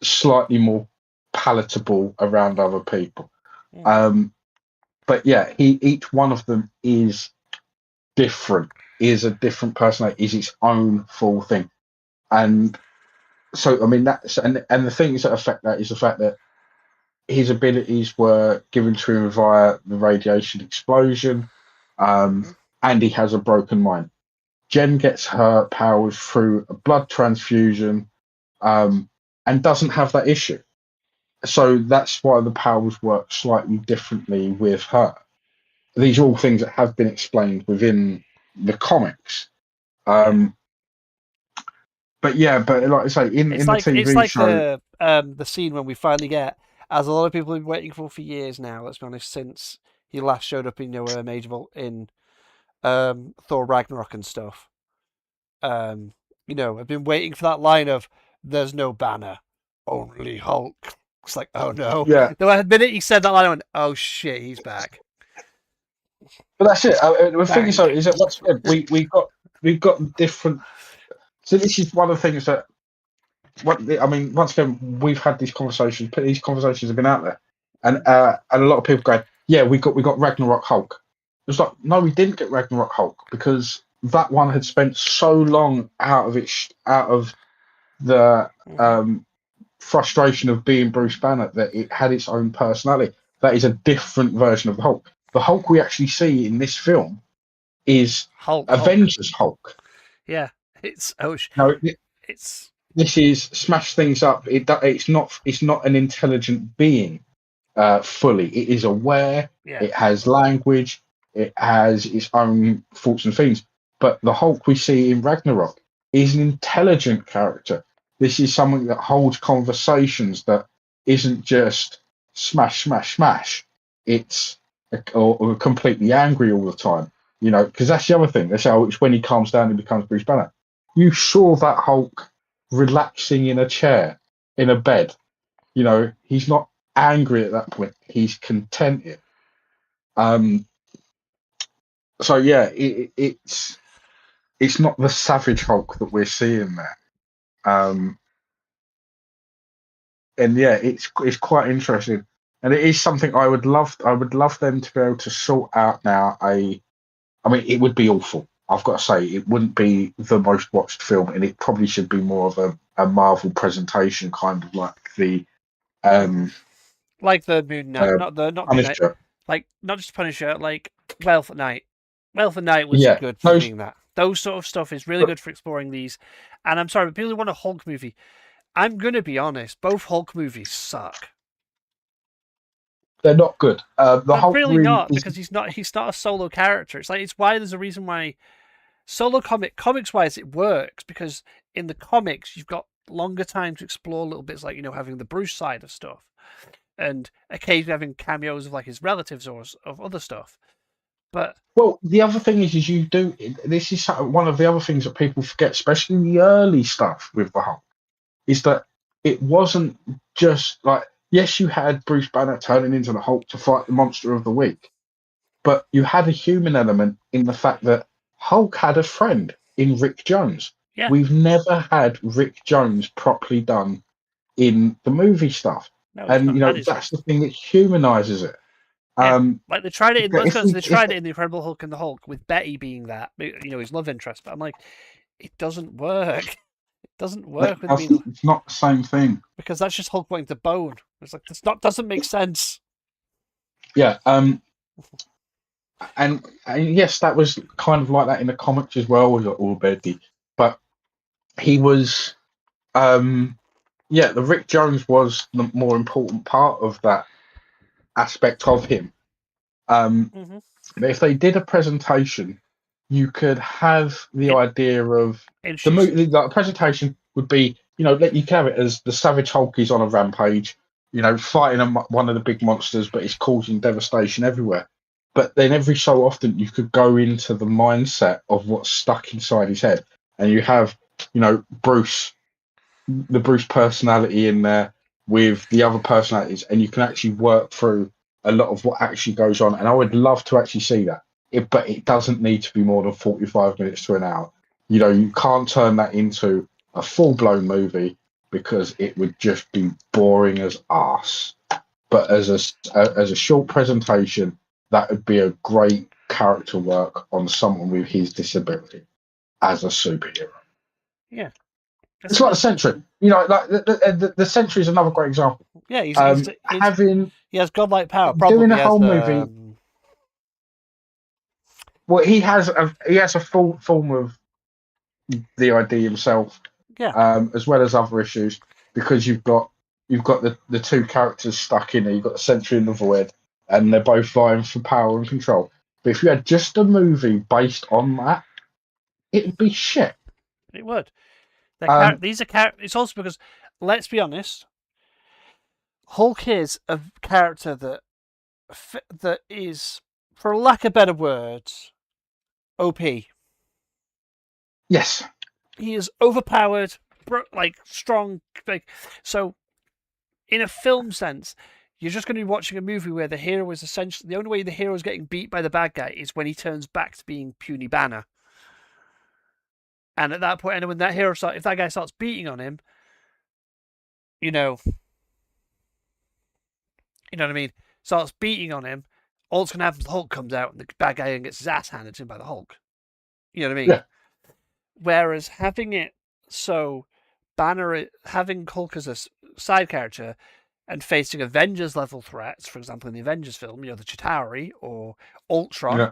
slightly more palatable around other people. But yeah, each one of them is different, is a different personality, is its own full thing. And so, I mean, that's and the things that affect that is the fact that his abilities were given to him via the radiation explosion, and he has a broken mind. Jen gets her powers through a blood transfusion, and doesn't have that issue. So that's why the powers work slightly differently with her. These are all things that have been explained within the comics. But like I say, in the TV show, the scene when we finally get, as a lot of people have been waiting for years now. Let's be honest, since he last showed up in in Thor Ragnarok and stuff. I've been waiting for that line of "There's no banner, only Hulk." It's like, oh no. Yeah. The minute he said that line, I went, oh shit, he's back. But that's it. The thing is that once again, we've got different. So this is one of the things that. Once again, we've had these conversations. These conversations have been out there, and a lot of people go, "Yeah, we got Ragnarok Hulk." It's like, no, we didn't get Ragnarok Hulk because that one had spent so long out of the frustration of being Bruce Banner that it had its own personality. That is a different version of the Hulk. The Hulk we actually see in this film is Avengers Hulk. Yeah, it's this is smash things up. It's not an intelligent being fully. It is aware. Yeah. It has language. It has its own thoughts and feelings. But the Hulk we see in Ragnarok is an intelligent character. This is something that holds conversations, that isn't just smash, smash, smash. It's or completely angry all the time. Because that's the other thing. That's how it's when he calms down and becomes Bruce Banner. You saw that Hulk relaxing in a chair, in a bed. He's not angry at that point. He's contented. So yeah, it's not the Savage Hulk that we're seeing there. And yeah, it's quite interesting, and it is something I would love them to be able to sort out now. It would be awful. I've got to say, it wouldn't be the most watched film, and it probably should be more of a Marvel presentation, kind of like the like the Moon Knight, not Punisher. Like not just Punisher, like Wealth at Night. Wealth at Night was good for doing that. Those sort of stuff is really good for exploring these. And I'm sorry, but people who want a Hulk movie, I'm gonna be honest, both Hulk movies suck. They're not good. The Hulk really not, because he's not a solo character. It's why there's a reason why solo comics wise it works, because in the comics you've got longer time to explore little bits, like having the Bruce side of stuff, and occasionally having cameos of like his relatives or of other stuff. But Well, the other thing is you do. This is one of the other things that people forget, especially in the early stuff with the Hulk, is that it wasn't just like, yes, you had Bruce Banner turning into the Hulk to fight the monster of the week, but you had a human element in the fact that Hulk had a friend in Rick Jones. yeah, We've never had Rick Jones properly done in the movie stuff, no, he's and not you know had his that's friend. the thing that humanizes it. Yeah, Um, like they tried it in. but Let's if go. we, They if tried it in the Incredible Hulk and the Hulk with Betty being that, his love interest. But I'm like, it doesn't work. It doesn't work with being it's not the same thing. because that's just Hulk wanting to bone. It's like that's not doesn't make sense. Yeah. And yes, that was kind of like that in the comics as well, or Betty, but he was. Yeah, the Rick Jones was the more important part of that aspect of him. Mm-hmm. But if they did a presentation, you could have the It idea of the introduced. movie. The presentation would be, you can have it as the Savage Hulk is on a rampage, fighting one of the big monsters, but it's causing devastation everywhere. But then every so often, you could go into the mindset of what's stuck inside his head, and you have, Bruce, the Bruce personality in there with the other personalities, and you can actually work through a lot of what actually goes on. And I would love to actually see that. But it doesn't need to be more than 45 minutes to an hour. You can't turn that into a full blown movie because it would just be boring as arse. But as a short presentation, that would be a great character work on someone with his disability as a superhero. Yeah, It's like the Sentry. Like the Sentry is another great example. yeah. He's Having he has godlike power. doing Probably a has whole movie. the Well, he has a full form of the ID himself, yeah. as well as other issues, because you've got the two characters stuck in there. You've got the Sentry and the Void, and they're both vying for power and control. But if you had just a movie based on that, it'd be shit. It would. Um, These are It's also because, let's be honest, Hulk is a character that is, for lack of better words, OP. yes, He is overpowered, like strong. So, in a film sense, you're just going to be watching a movie where the hero is essentially the only way the hero is getting beat by the bad guy is when he turns back to being puny Banner. And at that point, and when that hero if that guy starts beating on him, you know what I mean, starts beating on him, all that's going to happen is the Hulk comes out and the bad guy gets his ass handed to him by the Hulk. You know what I mean? yeah, Whereas having it so having Hulk as a side character and facing Avengers level threats, for example, in the Avengers film, the Chitauri or Ultron,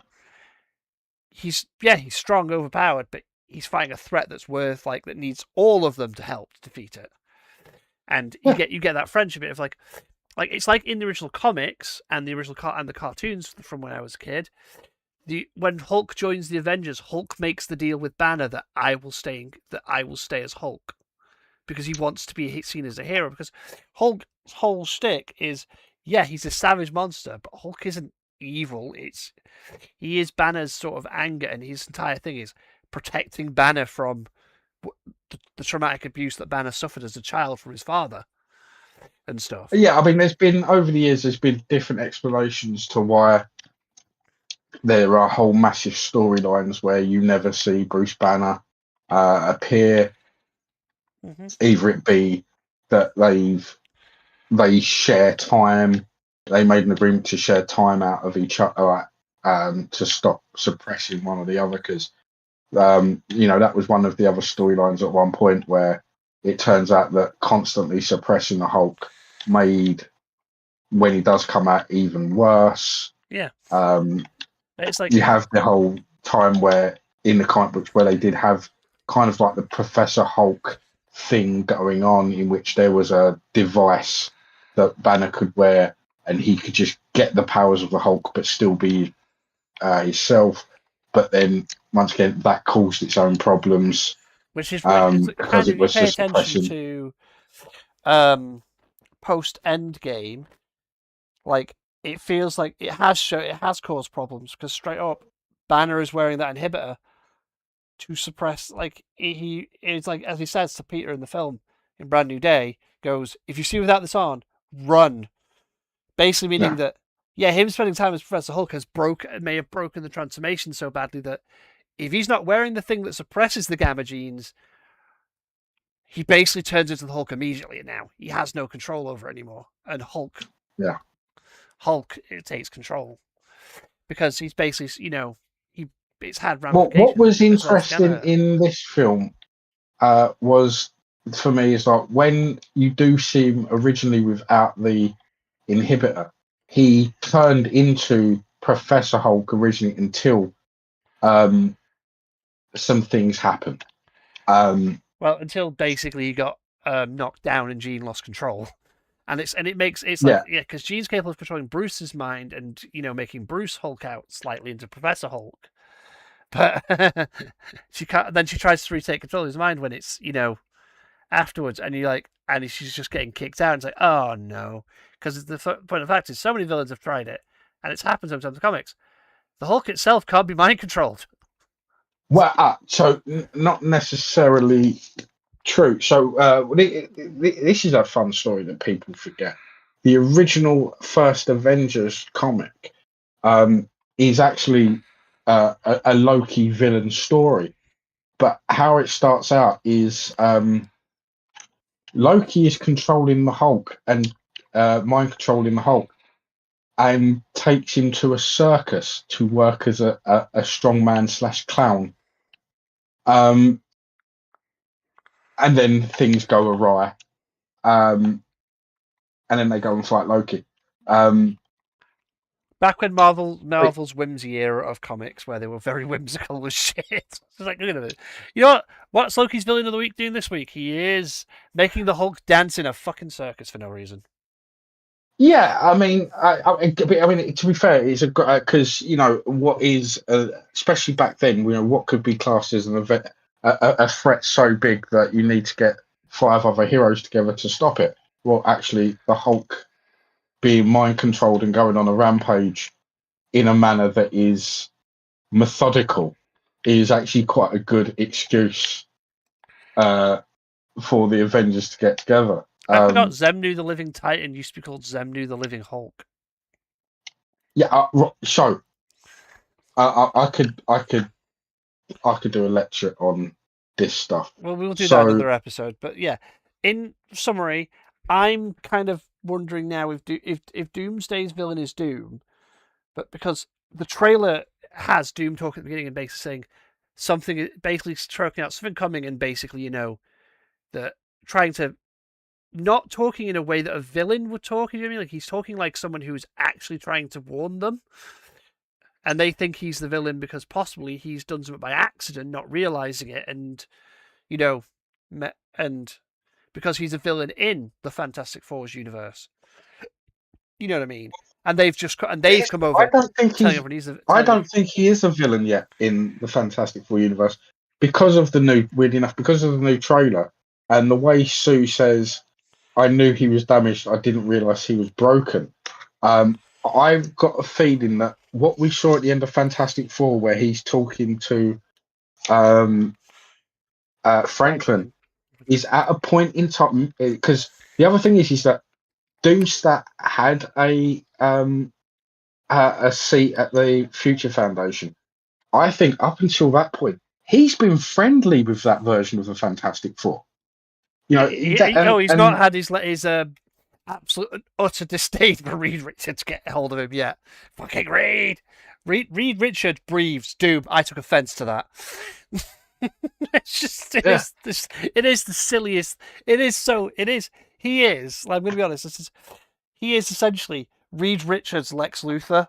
yeah, he's strong, overpowered, but he's fighting a threat that's that needs all of them to help to defeat it. And you get that friendship bit of like it's like in the original comics and the original and the cartoons from when I was a kid. When Hulk joins the Avengers, Hulk makes the deal with Banner that I will stay as Hulk because he wants to be seen as a hero. Because Hulk's whole shtick is, he's a savage monster, but Hulk isn't evil. He is Banner's sort of anger, and his entire thing is protecting Banner from the traumatic abuse that Banner suffered as a child from his father and stuff. yeah. I mean, over the years, there's been different explanations to why there are whole massive storylines where you never see Bruce Banner appear. Mm-hmm. Either it be that they share time, they made an agreement to share time out of each other to stop suppressing one or the other. Because that was one of the other storylines at one point where it turns out that constantly suppressing the Hulk made when he does come out even worse. Yeah. It's like You have the whole time where in the comic books where they did have kind of like the Professor Hulk thing going on, in which there was a device that Banner could wear and he could just get the powers of the Hulk but still be himself. But then once again, that caused its own problems, which is because it you was pay just attention suppressing. to post Endgame, like it feels like it has caused problems because straight up, Banner is wearing that inhibitor to suppress. Like he is like as he says to Peter in the film in Brand New Day, goes, "If you see without this on, run." Basically meaning Yeah. that him spending time as Professor Hulk may have broken the transformation so badly that if he's not wearing the thing that suppresses the gamma genes, he basically turns into the Hulk immediately. Now he has no control over it anymore, and Yeah. Hulk takes control because he's basically it's had What ramifications was as well as interesting Scanner. in this film was for me is like when you do see him originally without the inhibitor, he turned into Professor Hulk originally until um, some things happened. Well, until basically he got knocked down and Jean lost control. And it's like Yeah, because Jean's capable of controlling Bruce's mind and making Bruce Hulk out slightly into Professor Hulk, but she can't. Then she tries to retake control of his mind when it's afterwards, and she's just getting kicked out. And it's like, oh no, because the point of fact is, so many villains have tried it, and it's happened sometimes in the comics. The Hulk itself can't be mind controlled. well, not necessarily true. So this is a fun story that people forget. The original first Avengers comic is actually a Loki villain story, but how it starts out is Loki is controlling the Hulk and mind controlling the Hulk, and takes him to a circus to work as a strongman slash clown. And then things go awry. And then they go and fight Loki. Back when Marvel's whimsy era of comics, where they were very whimsical, was shit. It's like, look at it. You know what? What's Loki's villain of the week doing this week? He is making the Hulk dance in a fucking circus for no reason. Yeah, I mean, to be fair, it's a because what is especially back then, what could be classed as an event, a threat so big that you need to get 5 other heroes together to stop it. Well, actually, the Hulk being mind controlled and going on a rampage in a manner that is methodical is actually quite a good excuse for the Avengers to get together. I forgot Zemnu the Living Titan used to be called Zemnu the Living Hulk. Yeah, so I could do a lecture on this stuff. Well, we'll do that in another episode. But yeah, in summary, I'm kind of wondering now if Doomsday's villain is Doom, but because the trailer has Doom talking at the beginning and basically saying something, basically stroking out something coming, and basically that trying to not talking in a way that a villain would talk. You know what I mean? Like he's talking like someone who's actually trying to warn them. And they think he's the villain because possibly he's done something by accident, not realizing it, and and because he's a villain in the Fantastic Four's universe. You know what I mean? And they've come over. I don't think I don't think he is a villain yet in the Fantastic Four universe because of the new trailer and the way Sue says, "I knew he was damaged. I didn't realize he was broken." I've got a feeling that what we saw at the end of Fantastic Four, where he's talking to Franklin, is at a point in time. Because the other thing is that Doomsday had a seat at the Future Foundation. I think up until that point, he's been friendly with that version of the Fantastic Four. He's not had his absolute and utter disdain for Reed Richards get a hold of him yet. Fucking Reed Richards breathes Doom. I took offense to that. It is the silliest. It is. He is. I'm going to be honest. He is essentially Reed Richards' Lex Luthor.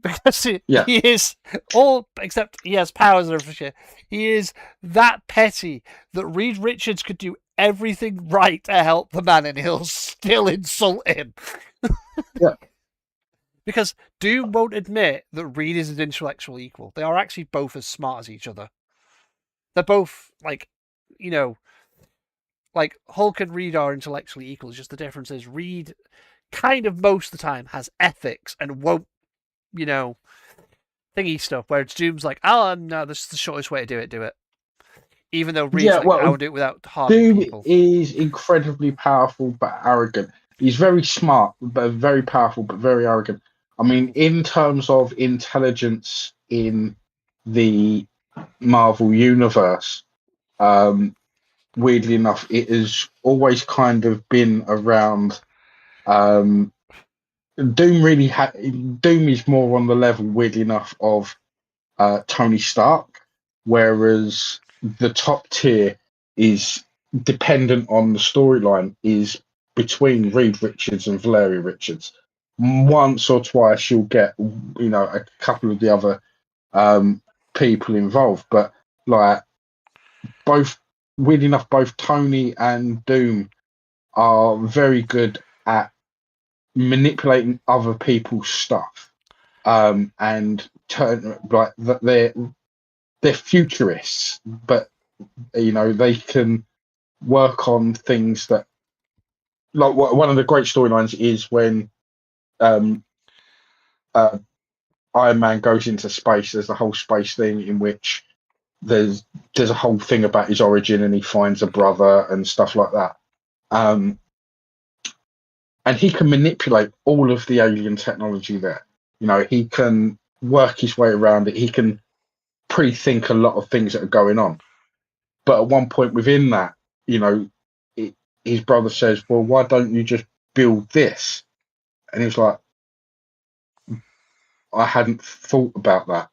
Because he is all except he has powers and everything. He is that petty that Reed Richards could do everything right to help the man, and he'll still insult him. Yeah. Because Doom won't admit that Reed is an intellectual equal. They are actually both as smart as each other. They're both like Hulk and Reed are intellectually equal. It's just the difference is Reed kind of most of the time has ethics and won't, thingy stuff. Whereas Doom's like, oh no, this is the shortest way to do it. Do it. Even though Reed's like, I will do it without harming Doom people. is incredibly powerful but arrogant. He's very smart, but very powerful, but very arrogant. I mean, in terms of intelligence in the Marvel universe, weirdly enough, it has always kind of been around. Doom Doom is more on the level, weirdly enough, of Tony Stark, whereas the top tier is dependent on the storyline is between Reed Richards and Valeria Richards. Once or twice you'll get a couple of the other people involved, but like both weirdly enough, both Tony and Doom are very good at manipulating other people's stuff, and turn like they're futurists, but they can work on things that, like, one of the great storylines is when Iron Man goes into space. There's the whole space thing in which there's a whole thing about his origin, and he finds a brother and stuff like that. And he can manipulate all of the alien technology there. He can work his way around it. He can pre-think a lot of things that are going on. But at one point within that, his brother says, well, why don't you just build this? And he's like, I hadn't thought about that.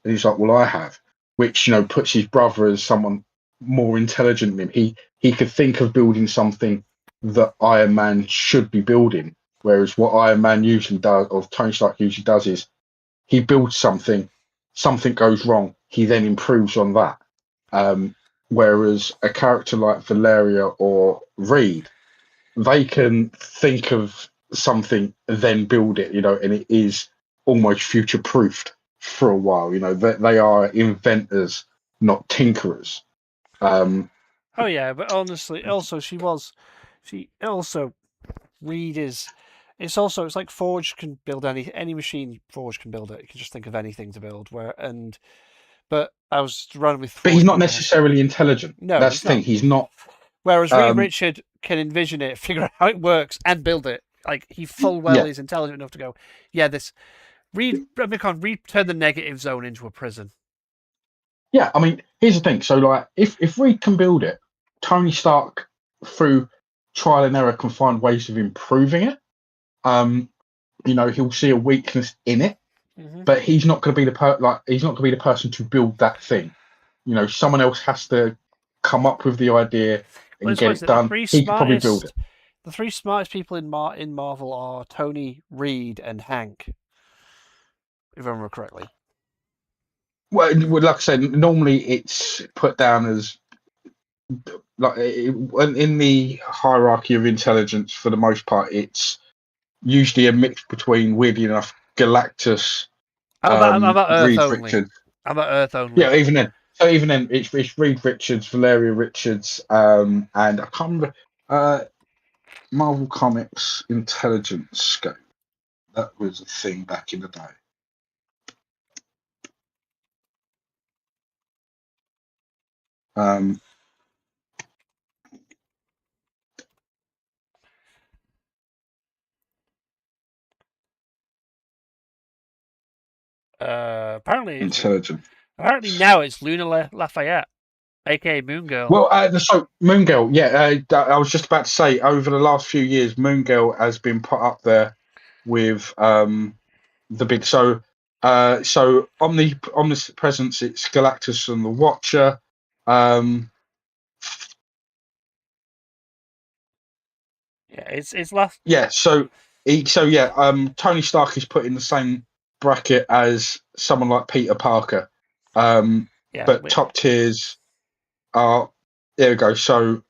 And he's like, well, I have, which, puts his brother as someone more intelligent than him. He could think of building something that Iron Man should be building. Whereas what Iron Man usually does, or Tony Stark usually does, is he builds something goes wrong, he then improves on that. Whereas a character like Valeria or Reed, they can think of something, then build it, and it is almost future proofed for a while. They are inventors, not tinkerers. Oh yeah, but honestly, also Reed is. It's like Forge can build any machine. Forge can build it. You can just think of anything to build. But I was running with. But he's not necessarily intelligent. No, that's the thing. He's not. Whereas Reed Richard can envision it, figure out how it works, and build it. Like he full well is intelligent enough to go, yeah, this Reed turned the negative zone into a prison. Yeah, I mean, here's the thing. So, like, if Reed can build it, Tony Stark, through trial and error, can find ways of improving it. He'll see a weakness in it, but he's not going to be the person to build that thing. Someone else has to come up with the idea and get it done. He can probably build it. The three smartest people in Marvel are Tony, Reed, and Hank, if I remember correctly. Well, like I said, normally it's put down as like in the hierarchy of intelligence. For the most part, it's usually a mix between, weirdly enough, Galactus, I'm about Earth Reed only. Richards. I'm about Earth only. Yeah, even then. So even then, it's Reed Richards, Valeria Richards, and I can't remember. Marvel Comics Intelligence Scope. That was a thing back in the day. Apparently intelligent. Apparently now it's Luna Lafayette, aka Moon Girl. Well, so Moon Girl, yeah, I was just about to say, over the last few years, Moon Girl has been put up there with the big. So Omnipresence, it's Galactus and the Watcher. Yeah, it's last. Yeah, Tony Stark is put in the same bracket as someone like Peter Parker. But top tiers are, there we go. So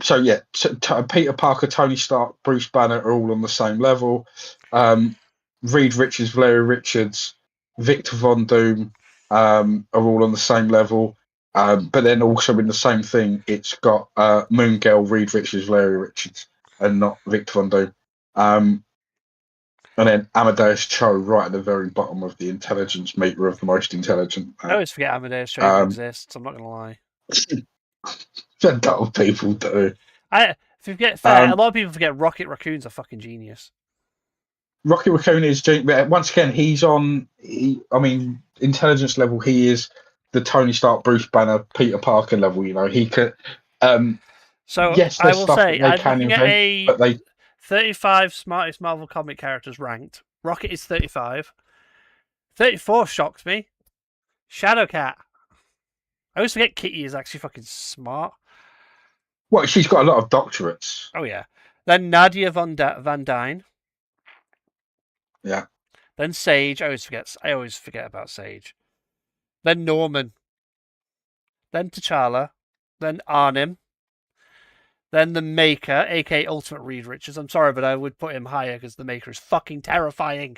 Peter Parker, Tony Stark, Bruce Banner are all on the same level. Reed Richards, Valeria Richards, Victor Von Doom are all on the same level. But then also in the same thing, it's got Moon Girl, Reed Richards, Valeria Richards. and not Victor Von Doom. And then Amadeus Cho right at the very bottom of the intelligence meter of the most intelligent I man. always forget Amadeus Cho even exists. I'm not gonna lie. A lot of people do. If you forget fair, a lot of people forget Rocket Raccoon's a fucking genius. Rocket Raccoon is once again. He's on. I mean, intelligence level. He is the Tony Stark, Bruce Banner, Peter Parker level. You know, he could. So yes, I there's will stuff say, that they I'm can looking at invent, a but they 35 smartest Marvel comic characters ranked. Rocket is 35. 34 shocked me. Shadowcat. I always forget Kitty is actually fucking smart. well, she's got a lot of doctorates. Oh yeah. Then Nadia Van Dyne. Yeah. Then Sage. I always forget about Sage. Then Norman. Then T'Challa. Then Arnim. Then the Maker, aka Ultimate Reed Richards. I'm sorry, but I would put him higher because the Maker is fucking terrifying.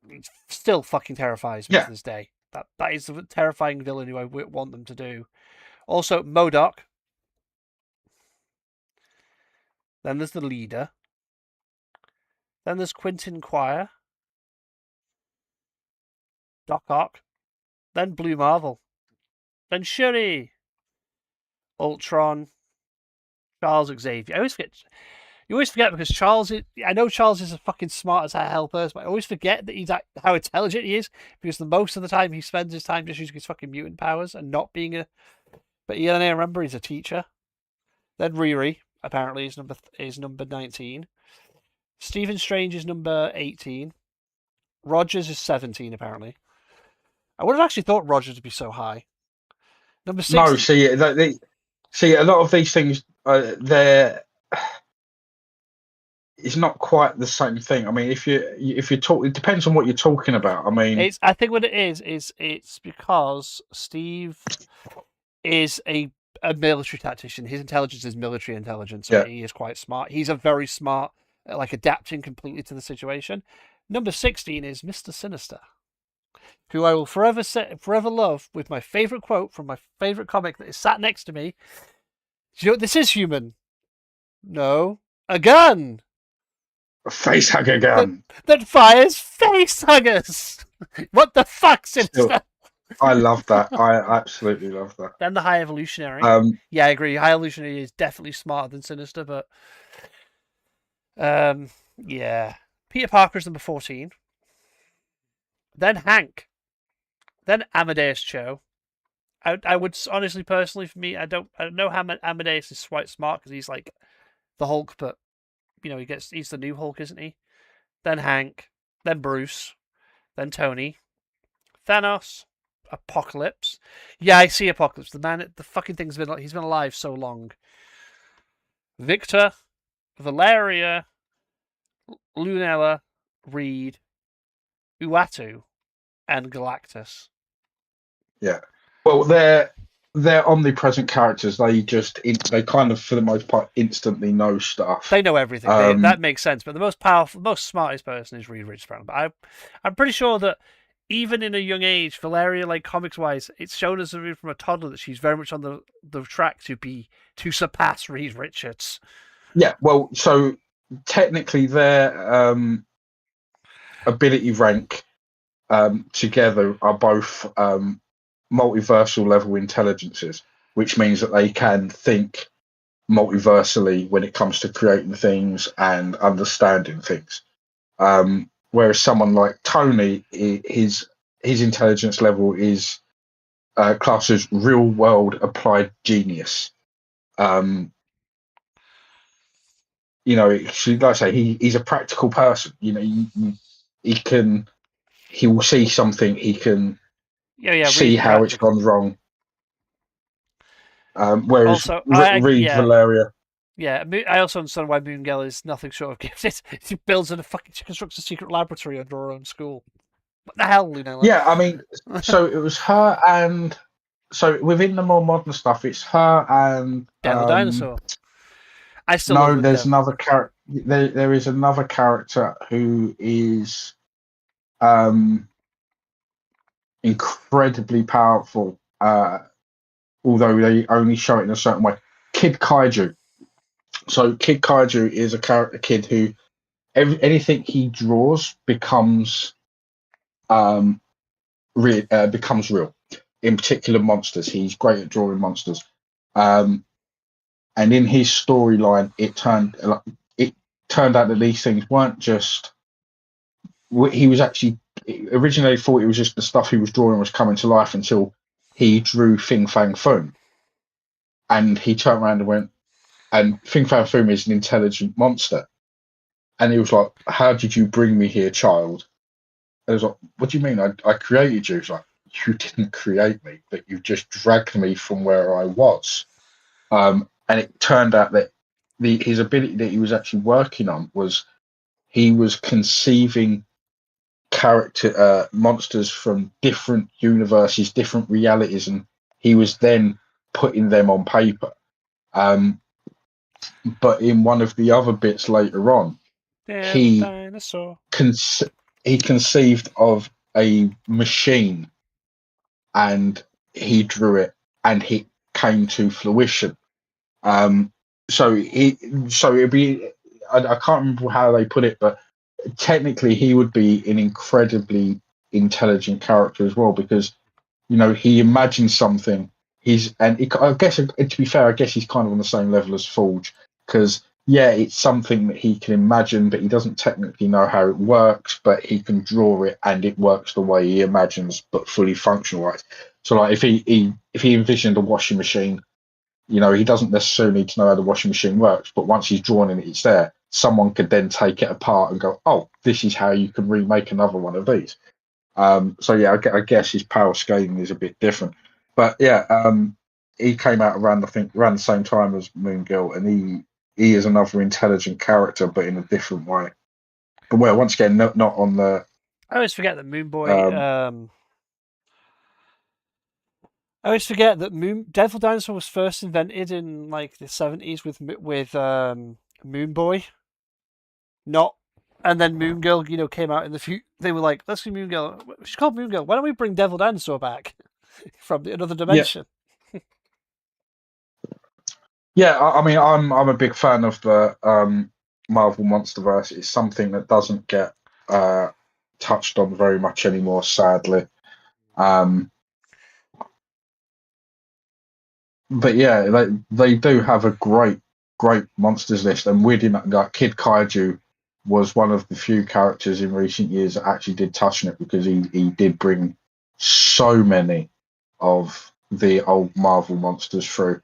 It still fucking terrifies me to this day. That is the terrifying villain who I want them to do. Also, MODOK. Then there's the Leader. Then there's Quentin Quire. Doc Ock. Then Blue Marvel. Then Shuri. Ultron. Charles Xavier. You always forget because I know Charles is a fucking smart as hell person, but I always forget that he's how intelligent he is because most of the time he spends his time just using his fucking mutant powers and not being a. But yeah, I remember he's a teacher. Then Riri apparently is number 19. Stephen Strange is number 18. Rogers is 17 apparently. I would have actually thought Rogers would be so high. Number 6. No, see, a lot of these things, they're. It's not quite the same thing. I mean, if you talk, it depends on what you're talking about. I mean, I think what it is it's because Steve is a military tactician. His intelligence is military intelligence, so he is quite smart. He's a very smart, like adapting completely to the situation. Number 16 is Mr. Sinister, who I will forever love with my favorite quote from my favorite comic that is sat next to me. Do you know what this is, human? No, a gun. a face hugger gun that fires face huggers. What the fuck, Sinister? I love that. I absolutely love that. Then the High Evolutionary. Yeah, I agree. High Evolutionary is definitely smarter than Sinister, but yeah. Peter Parker's number 14. Then Hank. Then Amadeus Cho. I would honestly, personally, for me, I don't know how Amadeus is quite smart because he's like the Hulk, but you know he's the new Hulk, isn't he? Then Hank. Then Bruce. Then Tony. Thanos. Apocalypse. Yeah, I see Apocalypse. The fucking thing's he's been alive so long. Victor, Valeria, Lunella, Reed, Uatu, and Galactus. Yeah. Well, they're omnipresent characters. They kind of, for the most part, instantly know stuff. They know everything. That makes sense. But the most powerful, the most smartest person is Reed Richards. But I'm pretty sure that even in a young age, Valeria, like comics-wise, it's shown us from a toddler that she's very much on the track to surpass Reed Richards. Yeah, well, so technically their ability rank together are both multiversal level intelligences, which means that they can think multiversally when it comes to creating things and understanding things. Whereas someone like Tony, his intelligence level is classed as real world applied genius. You know, like I say, he's a practical person. You know, he will see something, he can see how it's gone wrong. Whereas also, Valeria. Yeah, I also understand why Moon Girl is nothing short of gifted. She constructs a secret laboratory under her own school. What the hell, Lunella? Yeah, I mean, so it was her and so within the more modern stuff, it's her and Dan the Dinosaur. I still no. There's another character. There is another character who is incredibly powerful. Although they only show it in a certain way. Kid Kaiju. So Kid Kaiju is a kid who anything he draws becomes becomes real. In particular, monsters. He's great at drawing monsters. Um, and in his storyline, it turned out that these things weren't just. He was actually originally thought it was just the stuff he was drawing was coming to life until he drew Fing Fang Foom, and he turned around and went, and Fing Fang Foom is an intelligent monster, and he was like, "How did you bring me here, child?" And I was like, "What do you mean? I created you?" He's like, "You didn't create me, but you just dragged me from where I was." And it turned out that his ability that he was actually working on was he was conceiving character monsters from different universes, different realities, and he was then putting them on paper. But in one of the other bits later on, Devil he dinosaur. he conceived of a machine, and he drew it, and it came to fruition. So it'd be I can't remember how they put it, but technically he would be an incredibly intelligent character as well, because he imagines something. I guess, to be fair, I guess he's kind of on the same level as Forge, because yeah, it's something that he can imagine, but he doesn't technically know how it works, but he can draw it and it works the way he imagines, but fully functional, right? So like if he envisioned a washing machine, he doesn't necessarily need to know how the washing machine works, but once he's drawn it, it's there. Someone could then take it apart and go, "Oh, this is how you can remake another one of these." So yeah, I guess his power scaling is a bit different, but yeah, he came out around the same time as Moon Girl, and he is another intelligent character, but in a different way. But well, once again, not on the. I always forget that Moon Boy. I always forget that Devil Dinosaur was first invented in like the 70s with Moon Boy. Not, and then Moon Girl, came out in the future. They were like, "Let's do Moon Girl. She's called Moon Girl. Why don't we bring Devil Dinosaur back from another dimension?" Yeah, I mean, I'm a big fan of the Marvel MonsterVerse. It's something that doesn't get touched on very much anymore, sadly. But yeah, they do have a great monsters list, and weirdly enough, like Kid Kaiju was one of the few characters in recent years that actually did touch on it, because he did bring so many of the old Marvel monsters through.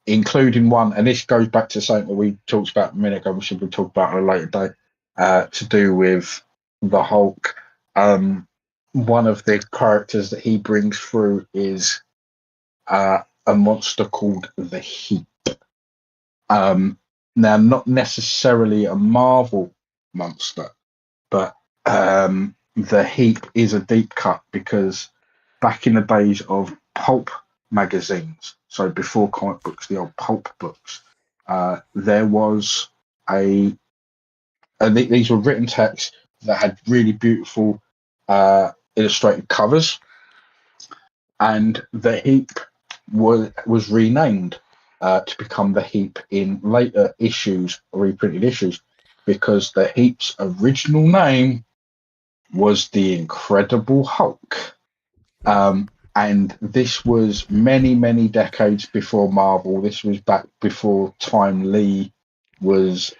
Including one, and this goes back to something that we talked about a minute ago, we should talk about on a later day, to do with the Hulk. One of the characters that he brings through is a monster called the Heap. Now, not necessarily a Marvel monster, but the Heap is a deep cut, because back in the days of pulp magazines, so before comic books, the old pulp books, there was these were written texts that had really beautiful illustrated covers, and the Heap was renamed to become the Heap in later issues, reprinted issues, because the Heap's original name was the Incredible Hulk. And this was many, many decades before Marvel. This was back before Time Lee was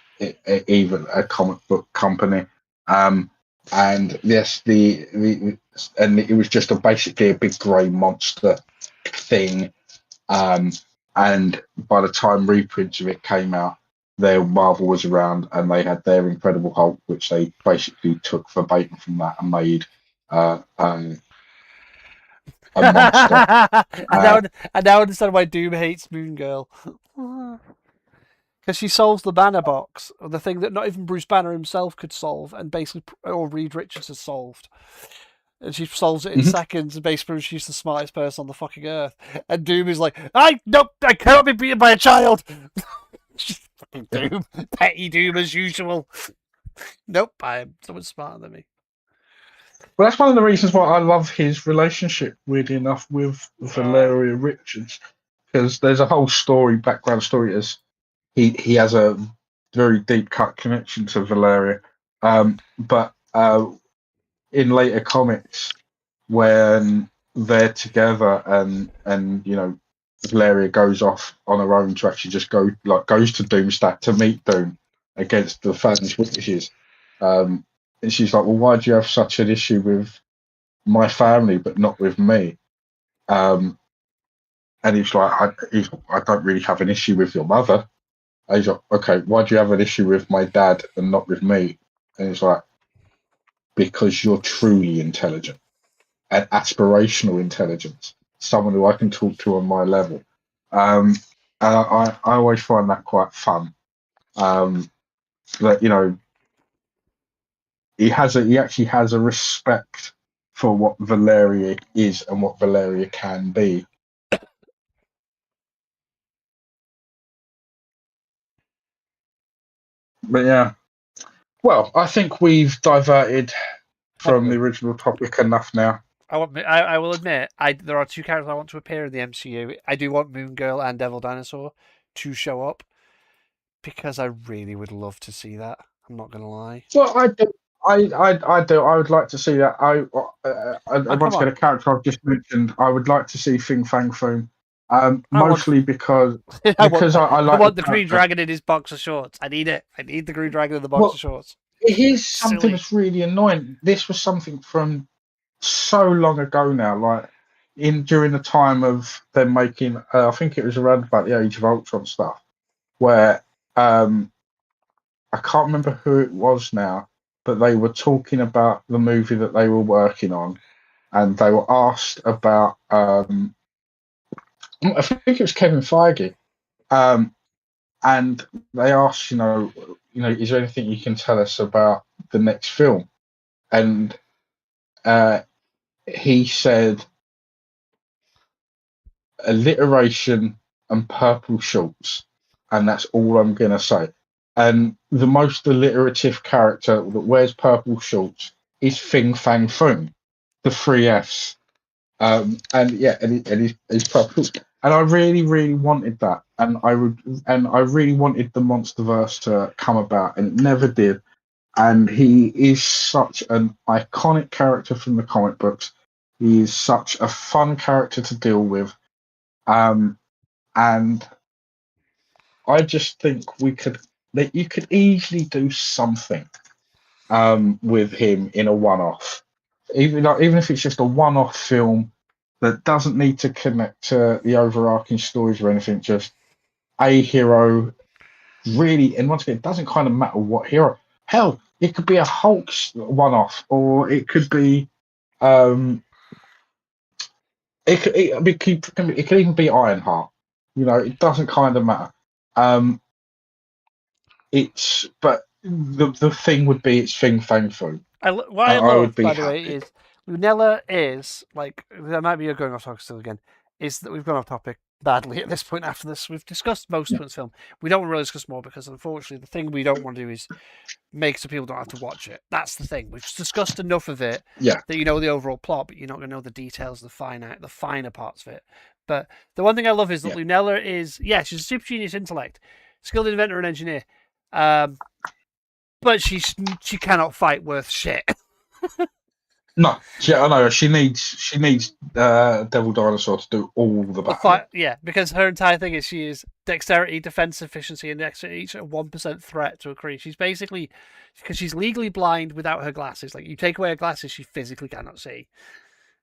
even a comic book company. And yes, and it was just basically a big grey monster thing. And by the time reprints of it came out, Marvel was around, and they had their Incredible Hulk, which they basically took verbatim from that and made a monster. I now understand why Doom hates Moon Girl. Because she solves the banner box, or the thing that not even Bruce Banner himself could solve, and basically, or Reed Richards has solved. And she solves it in seconds, and basically she's the smartest person on the fucking earth. And Doom is like, nope, I cannot be beaten by a child. Fucking Doom, petty Doom as usual. Nope, I am someone smarter than me. Well, that's one of the reasons why I love his relationship, weirdly enough, with Valeria Richards, because there's a whole background story as he has a very deep cut connection to Valeria. But in later comics, when they're together and Valeria goes off on her own to actually just goes to Doomstadt to meet Doom against the fans' witnesses. And she's like, "Well, why do you have such an issue with my family but not with me?" And he's like, I don't really have an issue with your mother. And he's like, "Okay, why do you have an issue with my dad and not with me?" And he's like, "Because you're truly intelligent and aspirational intelligence, someone who I can talk to on my level." And I always find that quite fun. That he actually has a respect for what Valeria is and what Valeria can be. But yeah, well, I think we've diverted from the original topic enough now. I will admit, there are two characters I want to appear in the MCU. I do want Moon Girl and Devil Dinosaur to show up because I really would love to see that. I'm not gonna lie. Well, I do. I do. I would like to see that. Once again, a character I've just mentioned. I would like to see Fing Fang Foom. Mostly because I want the Green character. Dragon in his boxer shorts. I need it. I need the Green Dragon in the boxer shorts. Here's something that's really annoying. This was something from so long ago now, like during the time of them making. I think it was around about the Age of Ultron stuff, where I can't remember who it was now, but they were talking about the movie that they were working on, and they were asked about. I think it was Kevin Feige, and they asked, is there anything you can tell us about the next film? And he said, alliteration and purple shorts, and that's all I'm gonna say. And the most alliterative character that wears purple shorts is Fing Fang Foom, the three Fs. And he's purple. And I really, really wanted that, and I really wanted the MonsterVerse to come about, and it never did. And he is such an iconic character from the comic books. He is such a fun character to deal with. And I just think that you could easily do something with him in a one-off, even if it's just a one-off film that doesn't need to connect to the overarching stories or anything. Just a hero, really, and once again, it doesn't kind of matter what hero. Hell, it could be a Hulk one-off, or it could be it could even be Ironheart. It doesn't kind of matter. But the thing would be it's Fing Fang Foom. What I love, by the way, is Lunella is like, there might be a going off topic still again. Is that we've gone off topic badly at this point after this. We've discussed most of the film. We don't want to really discuss more because unfortunately the thing we don't want to do is make so people don't have to watch it. That's the thing. We've discussed enough of it that you know the overall plot, but you're not going to know the details, the finer parts of it. But the one thing I love is that Lunella is, she's a super genius intellect, skilled inventor and engineer. But she cannot fight worth shit. No, I know she needs Devil Dinosaur to do all the battle. Because her entire thing is she is dexterity, defense efficiency, and dexterity each a 1% threat to a creature. She's basically, because she's legally blind without her glasses. Like, you take away her glasses, she physically cannot see,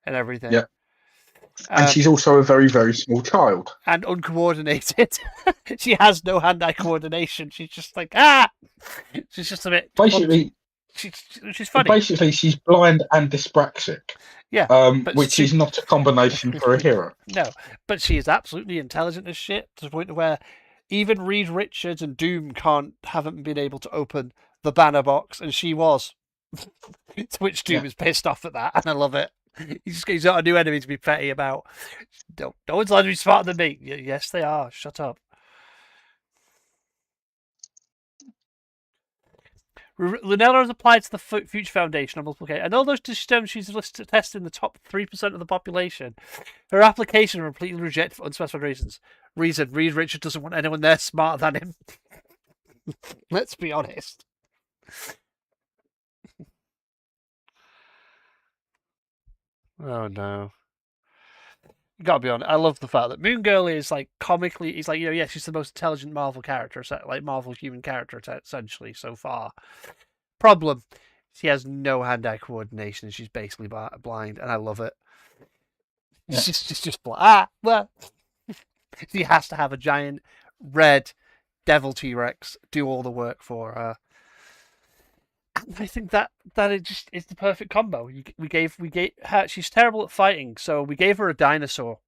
and everything. Yeah. And she's also a very, very small child. And uncoordinated. She has no hand-eye coordination. She's just like, She's just a bit... Basically... She's funny. Basically, she's blind and dyspraxic. Yeah. Which is not a combination for a hero. No, but she is absolutely intelligent as shit, to the point where even Reed Richards and Doom haven't been able to open the banner box, and she was. To which Doom is pissed off at that, and I love it. He's got a new enemy to be petty about. No one's allowed to be smarter than me. Yes, they are. Shut up. Lunella has applied to the Future Foundation on multiple occasions, and although she's listed tested in the top 3% of the population, her application was completely rejected for unspecified reasons. Reed Richards doesn't want anyone there smarter than him. Let's be honest. Oh no. You gotta be honest. I love the fact that Moon Girl is like comically. He's like, yeah, she's the most intelligent Marvel character, like Marvel human character, essentially so far. Problem, she has no hand-eye coordination, and she's basically blind, and I love it. Yeah. She's just well. She has to have a giant red devil T-Rex do all the work for her. I think that it just is the perfect combo. We gave her. She's terrible at fighting, so we gave her a dinosaur.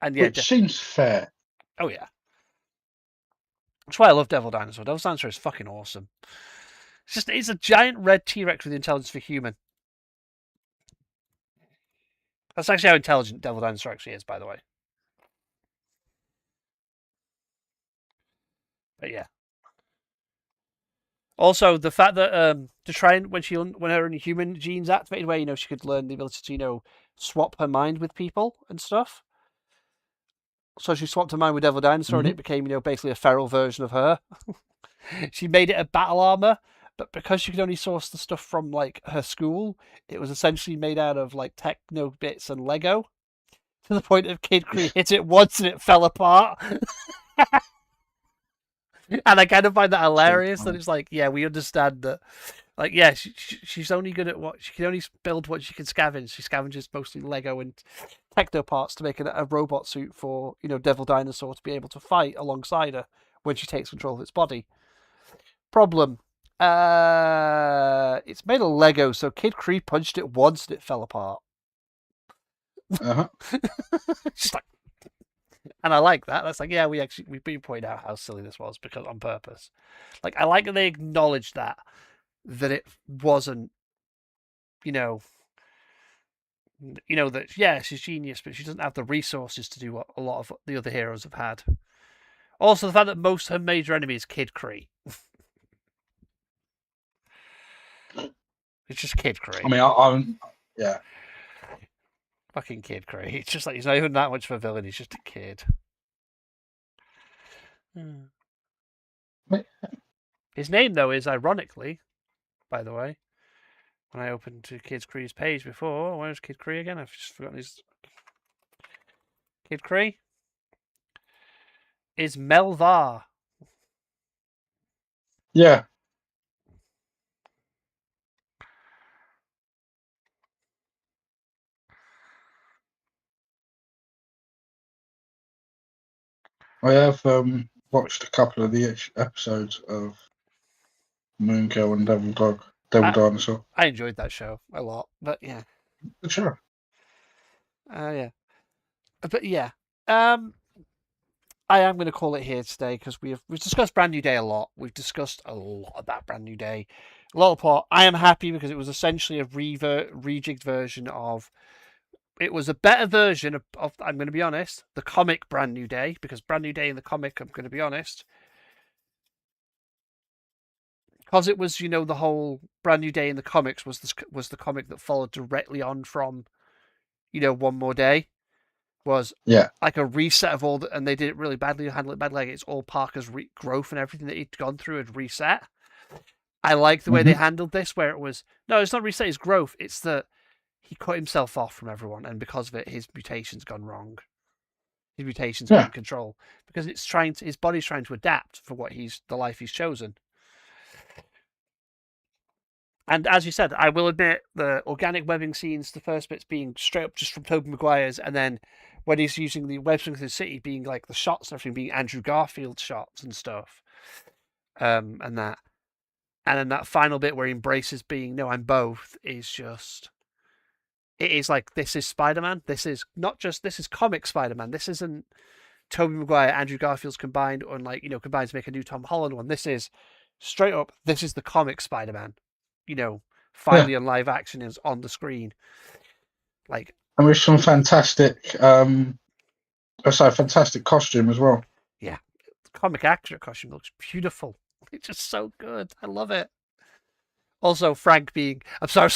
And yeah, it seems fair. Oh yeah, that's why I love Devil Dinosaur. Devil Dinosaur is fucking awesome. It's a giant red T-Rex with intelligence for human. That's actually how intelligent Devil Dinosaur actually is, by the way. But yeah. Also, the fact that to try and when her human genes activated, where she could learn the ability to swap her mind with people and stuff. So she swapped her mind with Devil Dinosaur, and it became basically a feral version of her. She made it a battle armor, but because she could only source the stuff from like her school, it was essentially made out of like techno bits and Lego. To the point of Kid Kree hit it once and it fell apart. And I kind of find that hilarious. That it's like, yeah, we understand that. Like, yeah, she's only good at what she can only build what she can scavenge. She scavenges mostly Lego and techno parts to make a robot suit for Devil Dinosaur to be able to fight alongside her when she takes control of its body. Problem, it's made of Lego, so Kid Kree punched it once and it fell apart. Just like. And I like that. That's like, yeah, we've been pointing out how silly this was because on purpose. Like, I like that they acknowledged that it wasn't, that yeah, she's genius, but she doesn't have the resources to do what a lot of the other heroes have had. Also, the fact that most of her major enemy is Kid Kree. It's just Kid Kree. I mean, I'm yeah. Fucking Kid Kree. It's just like he's not even that much of a villain. He's just a kid. His name, though, is ironically, by the way, when I opened to Kid Kree's page before. Where's Kid Kree again? I've just forgotten his. Kid Kree is Melvar. Yeah. I have watched a couple of the episodes of Moon Girl and Devil Dinosaur. I enjoyed that show a lot, but yeah. Sure. Yeah. But yeah. I am going to call it here today because we've discussed Brand New Day a lot. We've discussed a lot about Brand New Day. A lot of plot. I am happy because it was essentially a rejigged version of. It was a better version of, I'm going to be honest, the comic Brand New Day, because Brand New Day in the comic, I'm going to be honest, because it was, the whole Brand New Day in the comics was the comic that followed directly on from, One More Day, was like a reset of all and they did it really badly, handled it badly, like it's all Parker's growth and everything that he'd gone through had reset. I like the way they handled this, where it was, no, it's not reset his growth, it's that he cut himself off from everyone, and because of it, his mutation's gone wrong. His mutation's been in control because his body's trying to adapt for the life he's chosen. And as you said, I will admit the organic webbing scenes, the first bits being straight up just from Tobey Maguire's, and then when he's using the web swing through the city, being like the shots and everything being Andrew Garfield shots and stuff, and that, and then that final bit where he embraces being no, I'm both is just. It is like, this is Spider-Man. This is comic Spider-Man. This isn't Tobey Maguire, Andrew Garfield's combined, or combined to make a new Tom Holland one. This is straight up, this is the comic Spider-Man. Finally in live action is on the screen. Like, and with some fantastic, fantastic costume as well. Yeah, comic accurate costume looks beautiful. It's just so good. I love it. Also, Frank being, I'm sorry,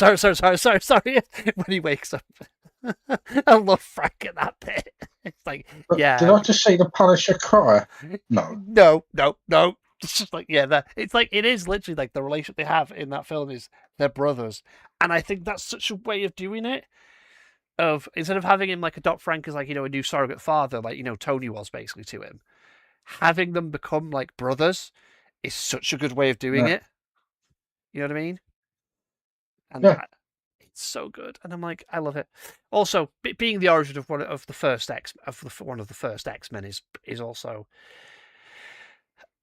when he wakes up. I love Frank in that bit. It's like, But yeah. did I just see the Punisher cry? No. No. It's just like, yeah, it's like, it is literally like the relationship they have in that film is they're brothers. And I think that's such a way of doing it. Of instead of having him like adopt Frank as like, a new surrogate father, like, Tony was basically to him, having them become like brothers is such a good way of doing Yeah. it. You know what I mean? And Yeah. it's so good, and I'm like, I love it. Also, being the origin of one of the first X-Men is also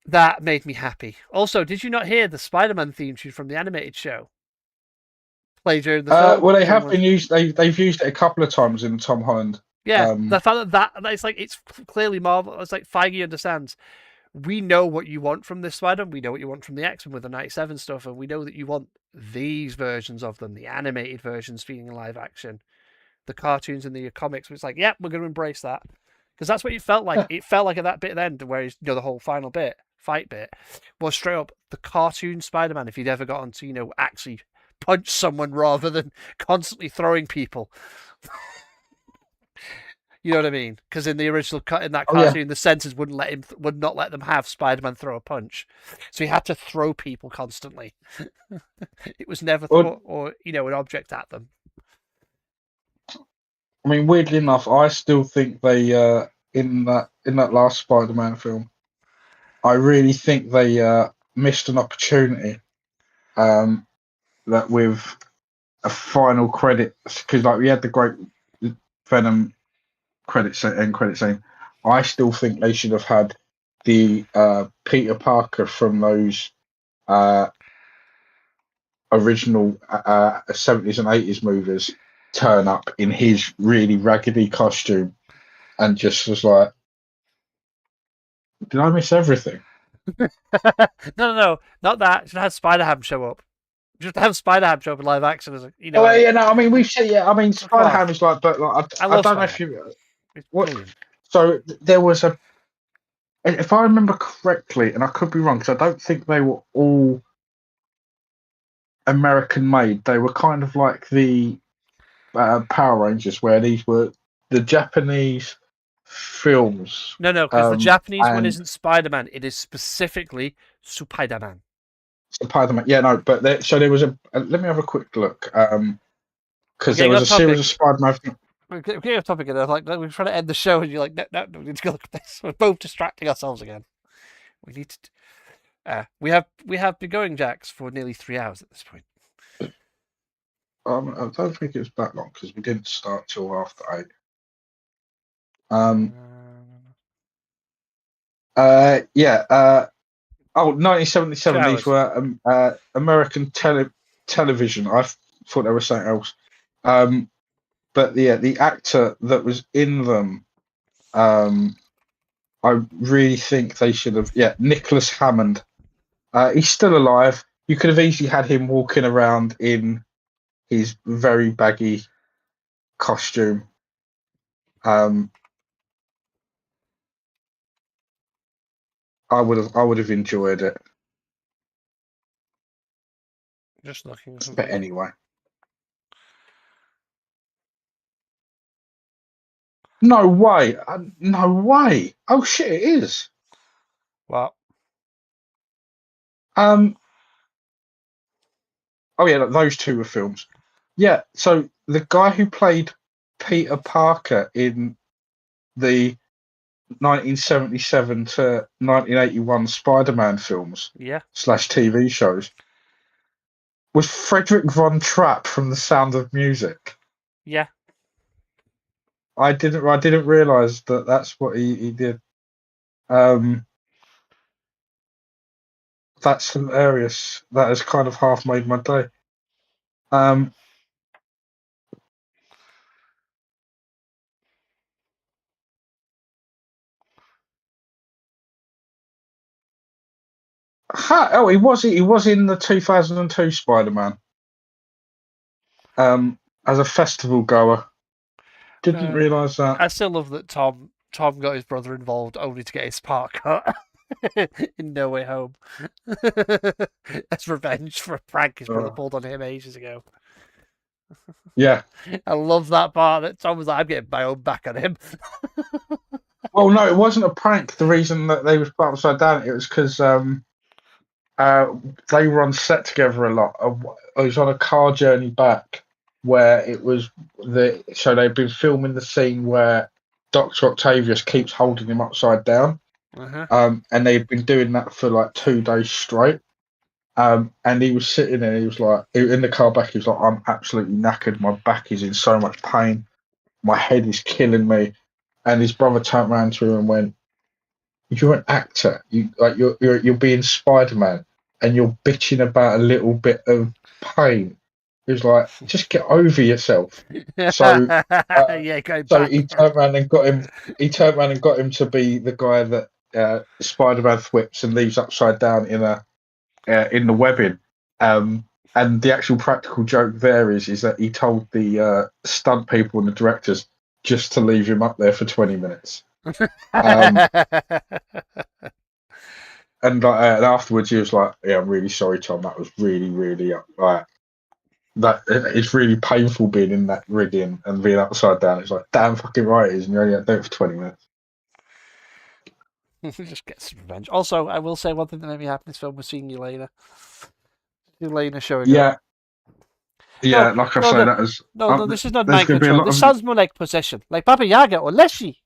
that made me happy. Also, did you not hear the Spider-Man theme tune from the animated show play during the film? Well, they have been used. They've used it a couple of times in Tom Holland. Yeah, the fact that it's like it's clearly Marvel. It's like Feige understands. We know what you want from this Spider-Man. We know what you want from the X-Men with the 97 stuff, and we know that you want these versions of them, the animated versions being live action, the cartoons and the comics. It's like, yeah, we're going to embrace that because that's what it felt like. It felt like at that bit at the end, where the whole final fight bit, was straight up the cartoon Spider-Man. If he'd ever gotten to actually punch someone rather than constantly throwing people. You know what I mean? Because in the original in that cartoon, the censors would not let them have Spider-Man throw a punch, so he had to throw people constantly. It was never thought or an object at them. I mean, weirdly enough, I still think they in that last Spider-Man film, I really think they missed an opportunity. That with a final credit, because like we had the great Venom end credit scene. I still think they should have had the Peter Parker from those original 70s and 80s movies turn up in his really raggedy costume and just was like, did I miss everything? No, not that. Should have Spider-Ham show up. Just have Spider-Ham show up in live action as I mean, we've seen. Yeah, I mean, Spider-Ham is like, but like, I don't know if you. What? So there was if I remember correctly, and I could be wrong, because I don't think they were all American made. They were kind of like the Power Rangers, where these were the Japanese films. No, because the Japanese one isn't Spider-Man. It is specifically Spider-Man. Spider-Man, yeah, no, but there was a. Let me have a quick look, because there was a series of Spider-Man. We're getting off topic again. Like we're trying to end the show, and you're like, no, we need to go look at this. We're both distracting ourselves again. We need to. We have been going, Jax, for nearly 3 hours at this point. I don't think it was that long because we didn't start till after 8. Yeah. 1977. These were American television. I thought they were something else. But the actor that was in them, I really think they should have. Yeah, Nicholas Hammond. He's still alive. You could have easily had him walking around in his very baggy costume. I would have enjoyed it. Just looking. But anyway. No way. No way. Oh shit, it is. What? Oh yeah, those two were films. Yeah, so the guy who played Peter Parker in the 1977 to 1981 Spider-Man films, / TV shows, was Frederick Von Trapp from The Sound of Music. Yeah. I didn't realize that that's what he did. That's hilarious. That has kind of half made my day. He was in the 2002 Spider-Man. As a festival goer. Didn't realise that. I still love that Tom got his brother involved only to get his part cut. in No Way Home. As revenge for a prank his brother pulled on him ages ago. Yeah. I love that part that Tom was like, I'm getting my own back on him. Well, no, it wasn't a prank. The reason that they was put upside down, it was because they were on set together a lot. I was on a car journey back where it was so they've been filming the scene where Dr. Octavius keeps holding him upside down. And they'd been doing that for like 2 days straight. And he was sitting there, he was like, in the car back, he was like, I'm absolutely knackered. My back is in so much pain. My head is killing me. And his brother turned around to him and went, "You're an actor. You're being Spider-Man, and you're bitching about a little bit of pain." He was like, "Just get over yourself." So, yeah, going so back. he turned around and got him. He turned around and got him to be the guy that Spider-Man whips and leaves upside down in the webbing. And the actual practical joke there is that he told the stunt people and the directors just to leave him up there for 20 minutes. Um, and afterwards, he was like, "Yeah, I'm really sorry, Tom. That was really, really like that. It's really painful being in that rigging and being upside down." It's like, damn fucking right it is, and you're only there for 20 minutes. Just get some revenge. Also, I will say one thing that made me happy in this film was seeing Elena. Elena showing up. Yeah, No, like I no, say, no, that is. no, this is not There's mind going to be a control. lot This of. sounds more like possession, like Baba Yaga or Leshy.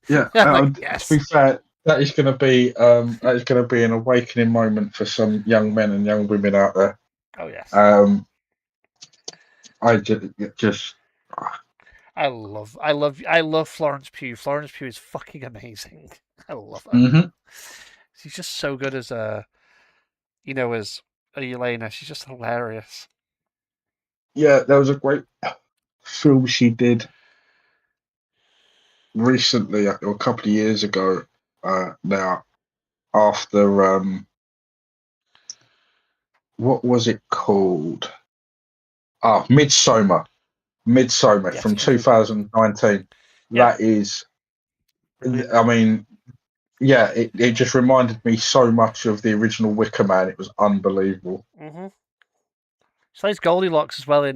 Yeah, I'm like, to yes. be fair, that is going to be an awakening moment for some young men and young women out there. Oh yes. I just I love Florence Pugh. Florence Pugh is fucking amazing. I love her. Mhm. She's just so good as as Elena. She's just hilarious. Yeah, there was a great film she did recently, or a couple of years ago. Now, after what was it called? Midsummer. Midsummer Yes, from indeed. 2019. Yep. That is, Brilliant. I mean, yeah, it just reminded me so much of the original Wicker Man. It was unbelievable. Mm-hmm. She plays Goldilocks as well in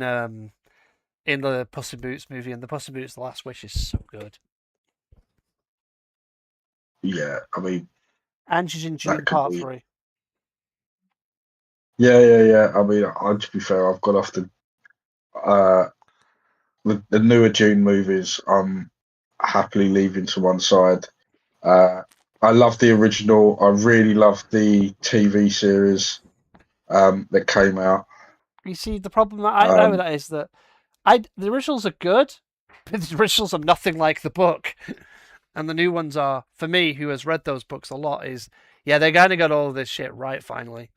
the Puss in Boots movie, and the Puss in Boots: The Last Wish is so good. Yeah, I mean, And she's in that June could Part be. 3. Yeah. I mean, to be fair, I've got off uh, the newer June movies. I'm happily leaving to one side. Uh, I love the original. I really love the TV series that came out. You see, the problem that I with Um, that is that the originals are good, but the originals are nothing like the book. And the new ones are, for me, who has read those books a lot, they kind of got all of this shit right finally.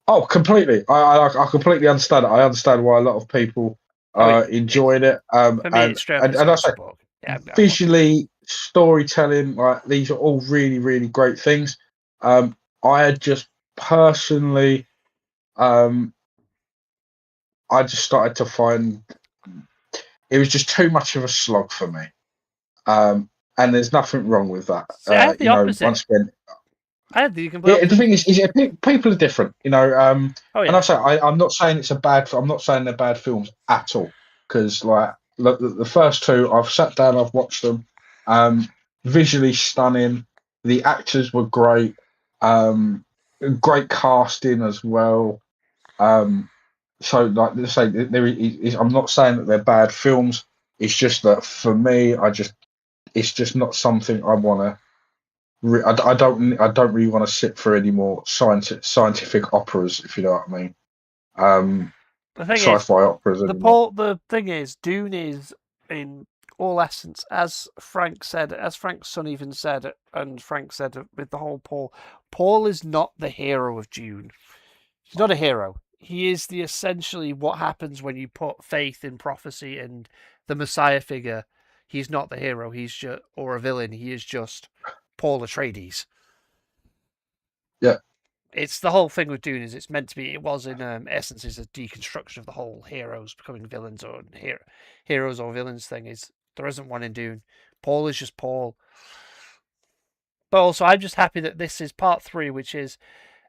oh, completely. I completely understand it. I understand why a lot of people Oh yeah, enjoyed it. for me, it's straight up as And good I as the say, book. Yeah, I'm watching it. visually, storytelling, like these are all really, really great things. I had just personally, um, I just started to find it was just too much of a slog for me. And there's nothing wrong with that. See, I had the opposite. Once again, I had the complete yeah, the opposite. thing is people are different, Oh and yeah, I say I'm not saying it's a bad. I'm not saying they're bad films at all, because like the first two, I've sat down, I've watched them. Um, Visually stunning. The actors were great. Great casting as well. So like I say, I'm not saying that they're bad films. It's just that for me, it's just not something I want to. I don't really want to sit for any more scientific operas, if you know what I mean. the thing is, Sci-fi operas anymore. the thing is, Dune is in all essence, as Frank said, as Frank's son even said, and Frank said with the whole Paul. Paul is not the hero of Dune. He's not a hero. He is the essentially what happens when you put faith in prophecy and the Messiah figure. He's not the hero. He's just or a villain. He is just Paul Atreides. Yeah, It's the whole thing with Dune is it's meant to be. It was in essence is a deconstruction of the whole heroes becoming villains or heroes or villains thing. Is there isn't one in Dune. Paul is just Paul. But also, I'm just happy that this is part 3, which is,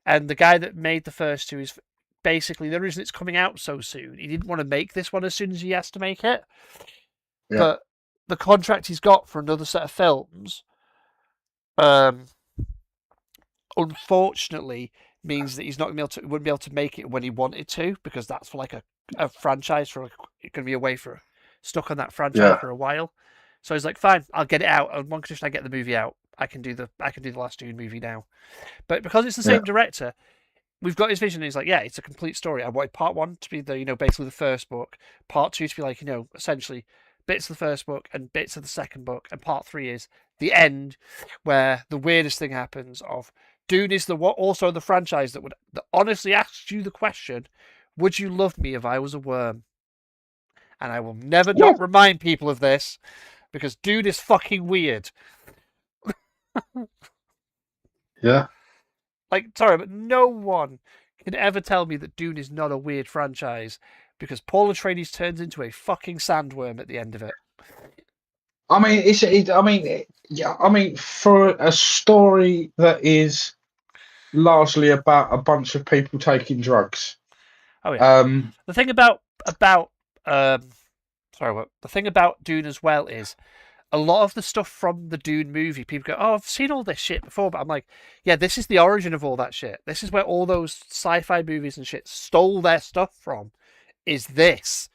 and the guy that made the first 2 is basically the reason it's coming out so soon. He didn't want to make this one as soon as he has to make it, Yeah. but the contract he's got for another set of films, unfortunately, means that he's not going to be wouldn't be able to make it when he wanted to, because that's for like a franchise for going to be away for stuck on that franchise for a while. So he's like, fine, I'll get it out on one condition: I get the movie out. I can do the last Dune movie now. But because it's the same director, we've got his vision. And he's like, yeah, it's a complete story. I wanted part 1 to be the basically the first book, part 2 to be like essentially bits of the first book and bits of the second book, and part 3 is the end, where the weirdest thing happens. Of Dune is also the franchise that honestly asks you the question, would you love me if I was a worm? And I will never not remind people of this, because Dune is fucking weird. Yeah. Like, sorry, but no one can ever tell me that Dune is not a weird franchise, because Paul Atreides turns into a fucking sandworm at the end of it. I mean, for a story that is largely about a bunch of people taking drugs. Oh yeah. The thing about the thing about Dune as well is a lot of the stuff from the Dune movie, people go, oh, I've seen all this shit before, but I'm like, yeah, this is the origin of all that shit. This is where all those sci-fi movies and shit stole their stuff from. Is this?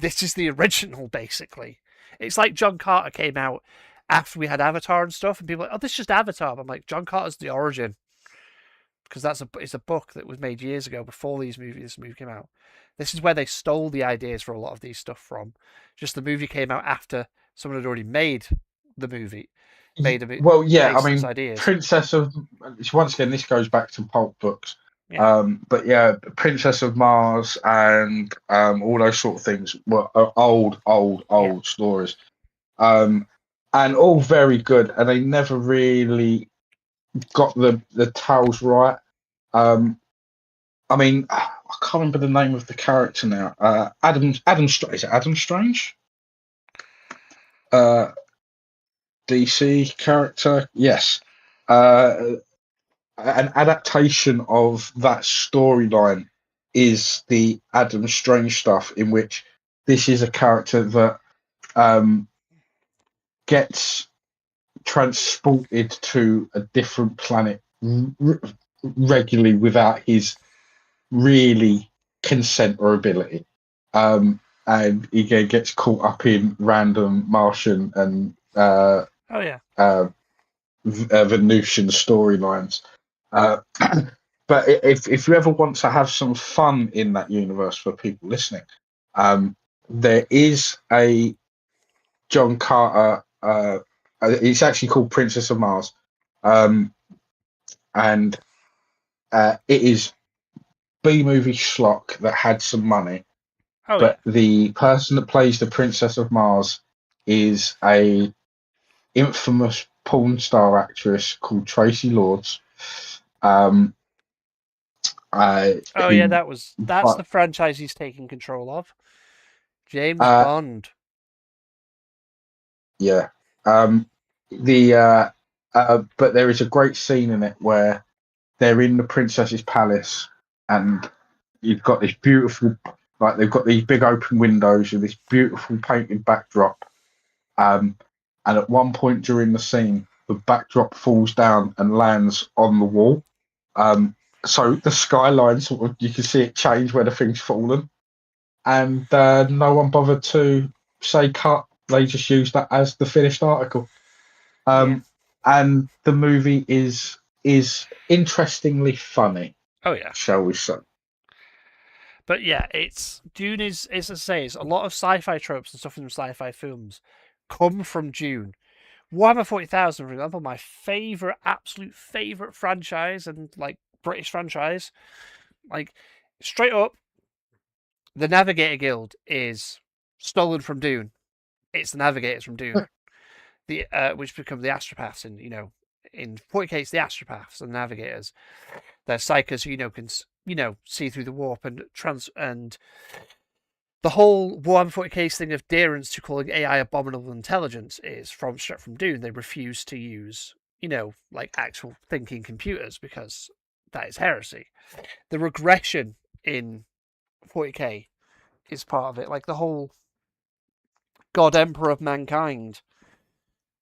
This is the original, basically. It's like John Carter came out after we had Avatar and stuff, and people are like, oh, this is just Avatar. But I'm like, John Carter's the origin, because it's a book that was made years ago before this movie came out. This is where they stole the ideas for a lot of these stuff from. Just the movie came out after someone had already made the movie. Well, yeah, I mean, ideas. Princess of, once again, this goes back to pulp books. Yeah. But yeah, Princess of Mars and all those sort of things were old stories, and all very good, and they never really got the tales right. I mean, I can't remember the name of the character now. Adam is it Adam Strange? DC character, yes. An adaptation of that storyline is the Adam Strange stuff, in which this is a character that gets transported to a different planet regularly without his really consent or ability, and he gets caught up in random Martian and Venusian storylines. But if you ever want to have some fun in that universe for people listening, there is a John Carter. It's actually called Princess of Mars, and it is B-movie schlock that had some money. But the person that plays the Princess of Mars is a infamous porn star actress called Tracy Lords. That's the franchise he's taking control of. James Bond. Yeah. But there is a great scene in it where they're in the princess's palace, and you've got this beautiful, like, they've got these big open windows with this beautiful painted backdrop. And at one point during the scene, the backdrop falls down and lands on the wall. So the skyline sort of, you can see it change where the thing's fallen. And no one bothered to say cut. They just used that as the finished article. And the movie is interestingly funny. Oh yeah, shall we say? But yeah, Dune is, as I say, it's a lot of sci-fi tropes and stuff in sci-fi films come from Dune. Warhammer 40,000, for example, my absolute favorite franchise, and like British franchise, like straight up, the Navigator Guild is stolen from Dune. It's the Navigators from Dune, which become the Astropaths, and in 40k it's the Astropaths and the Navigators. They're psychers who can see through the warp and the whole Warhammer 40k thing of adherence to calling AI abominable intelligence is straight from Dune. They refuse to use like actual thinking computers, because that is heresy. The regression in 40k is part of it. Like the whole God Emperor of Mankind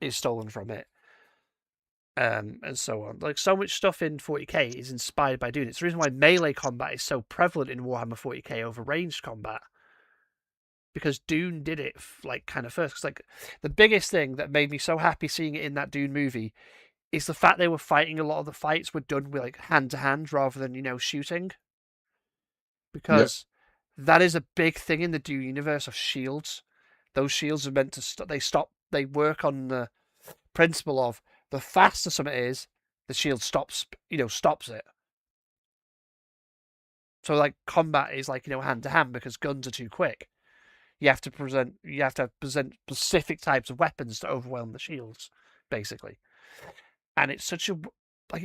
is stolen from it. And so on. Like, so much stuff in 40k is inspired by Dune. It's the reason why melee combat is so prevalent in Warhammer 40k over ranged combat, because Dune did it like kind of first. Because like the biggest thing that made me so happy seeing it in that Dune movie is the fact they were fighting. A lot of the fights were done with like hand to hand rather than shooting, Yep. because that is a big thing in the Dune universe of shields. Those shields are meant to they work on the principle of the faster something is, the shield stops it. So like combat is like hand to hand, because guns are too quick. You have to present specific types of weapons to overwhelm the shields, basically. And it's it's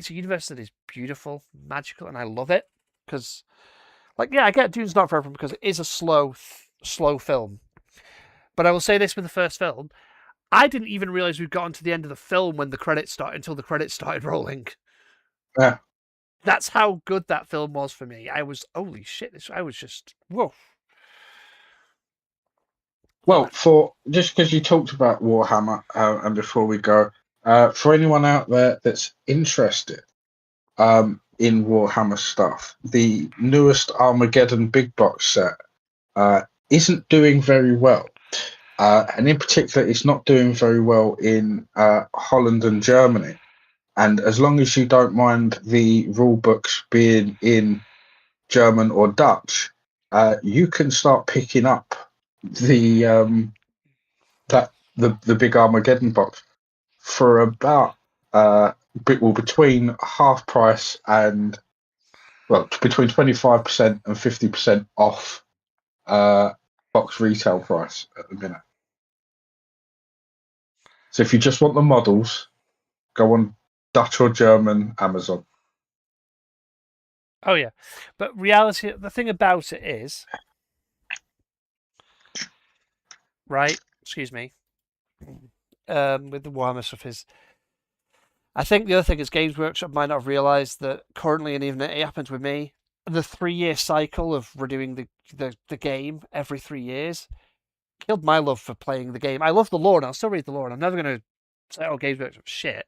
a universe that is beautiful, magical, and I love it, because I get Dune's not for everyone because it is a slow film. But I will say this with the first film, I didn't even realize we'd gotten to the end of the film when the credits started, until the credits started rolling. Yeah. That's how good that film was for me. I was, holy shit, I was just, whoa. Well, just because you talked about Warhammer, and before we go, for anyone out there that's interested in Warhammer stuff, the newest Armageddon big box set isn't doing very well. And in particular, it's not doing very well in Holland and Germany. And as long as you don't mind the rule books being in German or Dutch, you can start picking up the the big Armageddon box for about between half price and between 25% and 50% off box retail price at the minute. So if you just want the models, go on Dutch or German Amazon. Oh yeah, but reality, the thing about it is, right? Excuse me. With the Warhammer stuff is, I think the other thing is Games Workshop might not have realised that currently, and even it happens with me, the 3-year cycle of redoing the game every 3 years killed my love for playing the game. I love the lore, and I'll still read the lore, and I'm never going to say, oh, Games Workshop shit,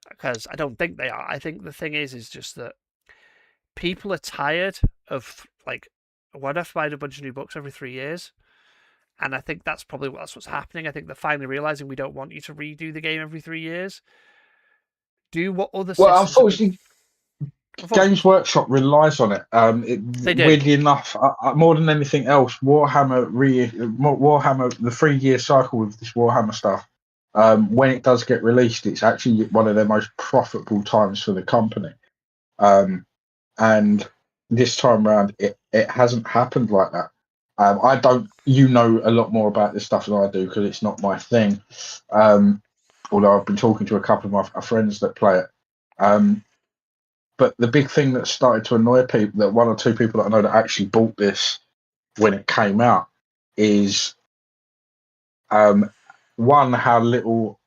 because I don't think they are. I think the thing is just that people are tired of, like, why do I have to buy a bunch of new books every 3 years? And I think that's probably what's happening. I think they're finally realizing we don't want you to redo the game every 3 years. Do what other Well, systems. unfortunately, Games Workshop relies on it. They do. Weirdly enough, more than anything else, Warhammer, the 3-year cycle with this Warhammer stuff, when it does get released, it's actually one of their most profitable times for the company. And this time around, it hasn't happened like that. I don't, a lot more about this stuff than I do, because it's not my thing. Although I've been talking to a couple of my friends that play it. But the big thing that started to annoy people, that one or two people that I know that actually bought this when it came out, is one, how little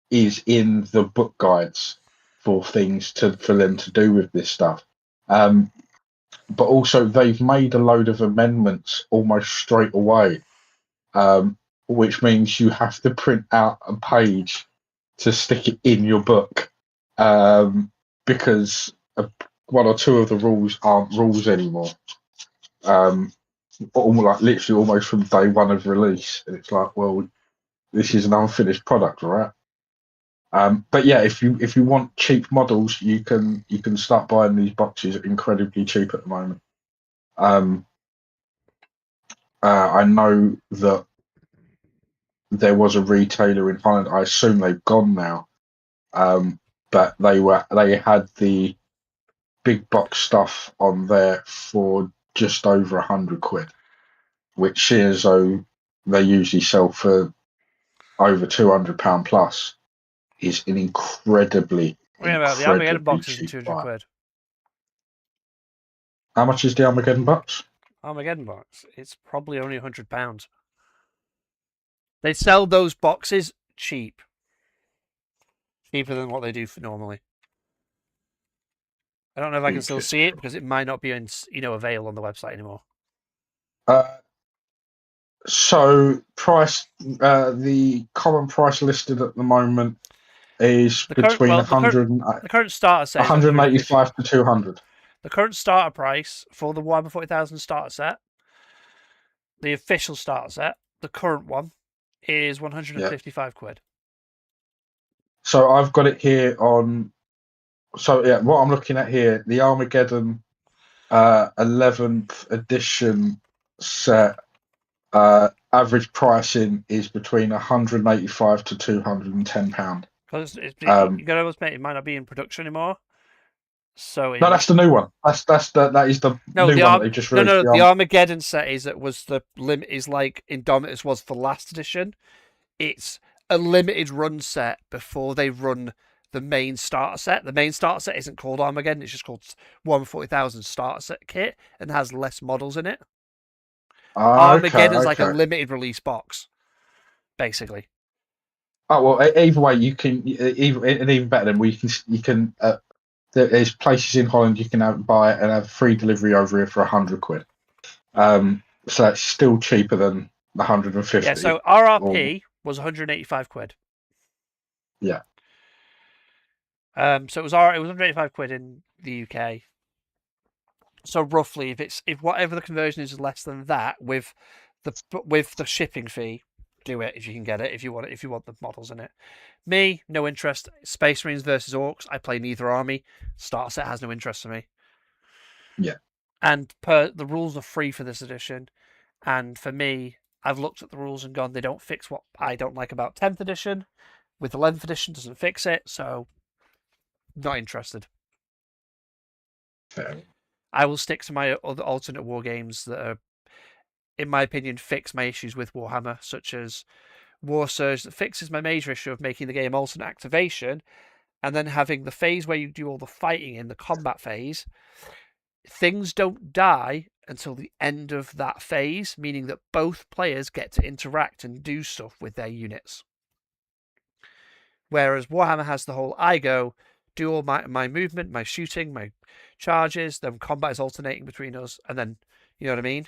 is in the book guides for things for them to do with this stuff. But also they've made a load of amendments almost straight away, which means you have to print out a page to stick it in your book, because one or two of the rules aren't rules anymore. Literally almost from day one of release, and it's like, well, this is an unfinished product, right? But yeah, if you want cheap models, you can start buying these boxes incredibly cheap at the moment. I know that there was a retailer in Holland. I assume they've gone now, but they had the big box stuff on there for just over £100, which is they usually sell for over £200 plus. Is an incredibly the Armageddon box is cheap £200. How much is the Armageddon box? Armageddon box, it's probably only £100. They sell those boxes cheap. cheaper than what they do for normally. I don't know if I can still see it because it might not be in, available on the website anymore. So price, the common price listed at the moment is between the current starter set is 185 to 200. The current starter price for the Warhammer 40,000 starter set, the official starter set, the current one, is 155 quid. So I've got it here on. So yeah, what I'm looking at here, the Armageddon 11th edition set, average pricing is between 185 to 210 £. Because you gotta admit, it might not be in production anymore. So no, that's the new one. That is the new one that they just released. No, the Armageddon set is the limit is like Indomitus was for last edition. It's a limited run set before they run the main starter set. The main starter set isn't called Armageddon; it's just called Warhammer 40,000 starter set kit and has less models in it. Armageddon's like a limited release box, basically. Oh well, either way, you can even better than you can. There's places in Holland you can buy it and have free delivery over here for 100 quid. So that's still cheaper than the 150. Yeah. So RRP was 185 quid. Yeah. So it was 185 quid in the UK. So roughly, if whatever the conversion is less than that with the shipping fee, do it if you can get it, if you want the models in it. Me, no interest. Space Marines versus Orcs. I play neither army. Starter set has no interest to me. Yeah. And the rules are free for this edition. And for me, I've looked at the rules and gone, they don't fix what I don't like about 10th edition. With 11th edition, doesn't fix it. So, not interested. Fair. I will stick to my other alternate war games that are, in my opinion, fix my issues with Warhammer, such as War Surge that fixes my major issue of making the game alternate activation, and then having the phase where you do all the fighting in the combat phase. Things don't die until the end of that phase, meaning that both players get to interact and do stuff with their units. Whereas Warhammer has the whole, I go, do all my movement, my shooting, my charges, then combat is alternating between us, and then, you know what I mean?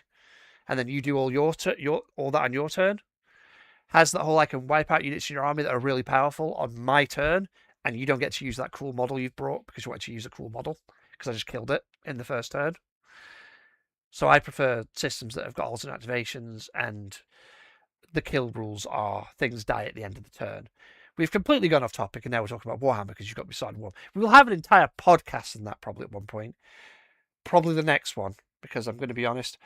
And then you do all all that on your turn. Has that whole, I can wipe out units in your army that are really powerful on my turn, and you don't get to use that cool model you've brought because you want to use a cool model, because I just killed it in the first turn. So I prefer systems that have got alternate activations, and the kill rules are things die at the end of the turn. We've completely gone off topic, and now we're talking about Warhammer because you've got me started Warhammer. We will have an entire podcast on that probably at one point. Probably the next one, because I'm going to be honest.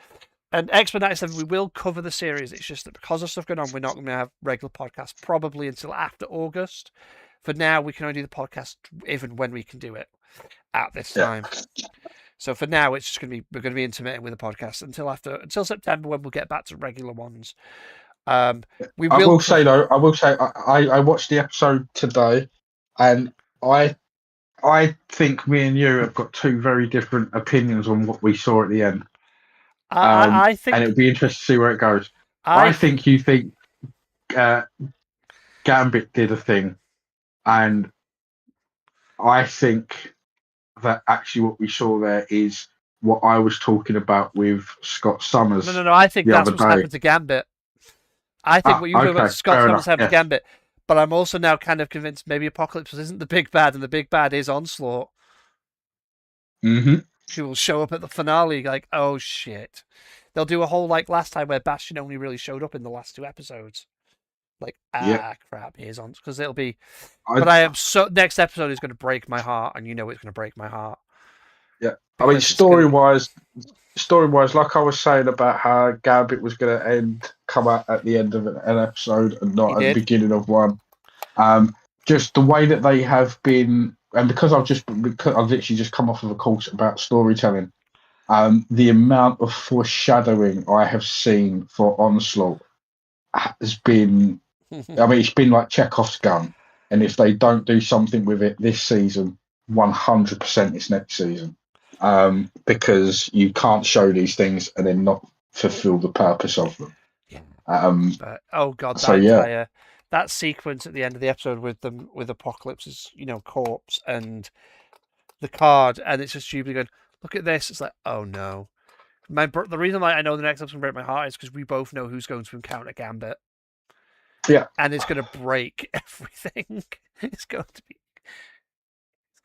And X-Men 97, we will cover the series. It's just that because of stuff going on, we're not going to have regular podcasts probably until after August. For now, we can only do the podcast even when we can do it at this time. So for now, it's just we're going to be intermittent with the podcast until September, when we'll get back to regular ones. I will say I watched the episode today, and I think me and you have got two very different opinions on what we saw at the end. I think, and it would be interesting to see where it goes. I think you think Gambit did a thing, and I think that actually what we saw there is what I was talking about with Scott Summers. No. I think that's what's happened to Gambit. I think what you were about Scott Summers happened to Gambit, but I'm also now kind of convinced maybe Apocalypse isn't the big bad, and the big bad is Onslaught. Mm-hmm. Who will show up at the finale like, oh shit. They'll do a whole, like last time, where Bastion only really showed up in the last 2 episodes. Like, crap, here's on, because it'll be. Next episode is going to break my heart, and you know it's going to break my heart. Yeah, I mean, story wise, like I was saying about how Gambit was going to come out at the end of an episode and not at the beginning of one. Just the way that they have been, and because I've literally just come off of a course about storytelling, the amount of foreshadowing I have seen for Onslaught has been. I mean, it's been like Chekhov's gun, and if they don't do something with it this season, 100% it's next season, because you can't show these things and then not fulfill the purpose of them. Yeah. But, oh god, that that sequence at the end of the episode with them with Apocalypse's corpse and the card, and it's just stupidly going, look at this. It's like, oh no. The reason why I know the next episode's going to break my heart is because we both know who's going to encounter Gambit. Yeah. And it's going to break everything. It's going to be.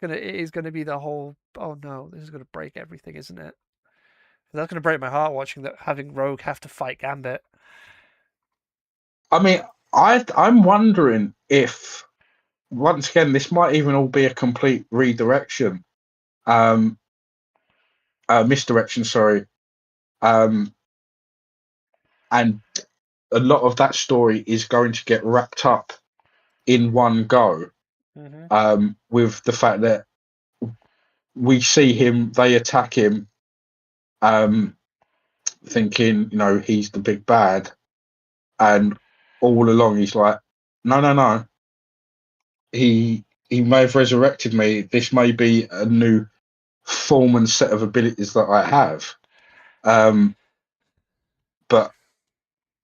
It is going to be the whole. Oh no, this is going to break everything, isn't it? That's going to break my heart watching that, having Rogue have to fight Gambit. I mean, I'm wondering if, once again, this might even all be a complete redirection, misdirection. Sorry, and a lot of that story is going to get wrapped up in one go. With the fact that we see him, they attack him, thinking he's the big bad, and all along he's like, no, he may have resurrected me. This may be a new form and set of abilities that I have, but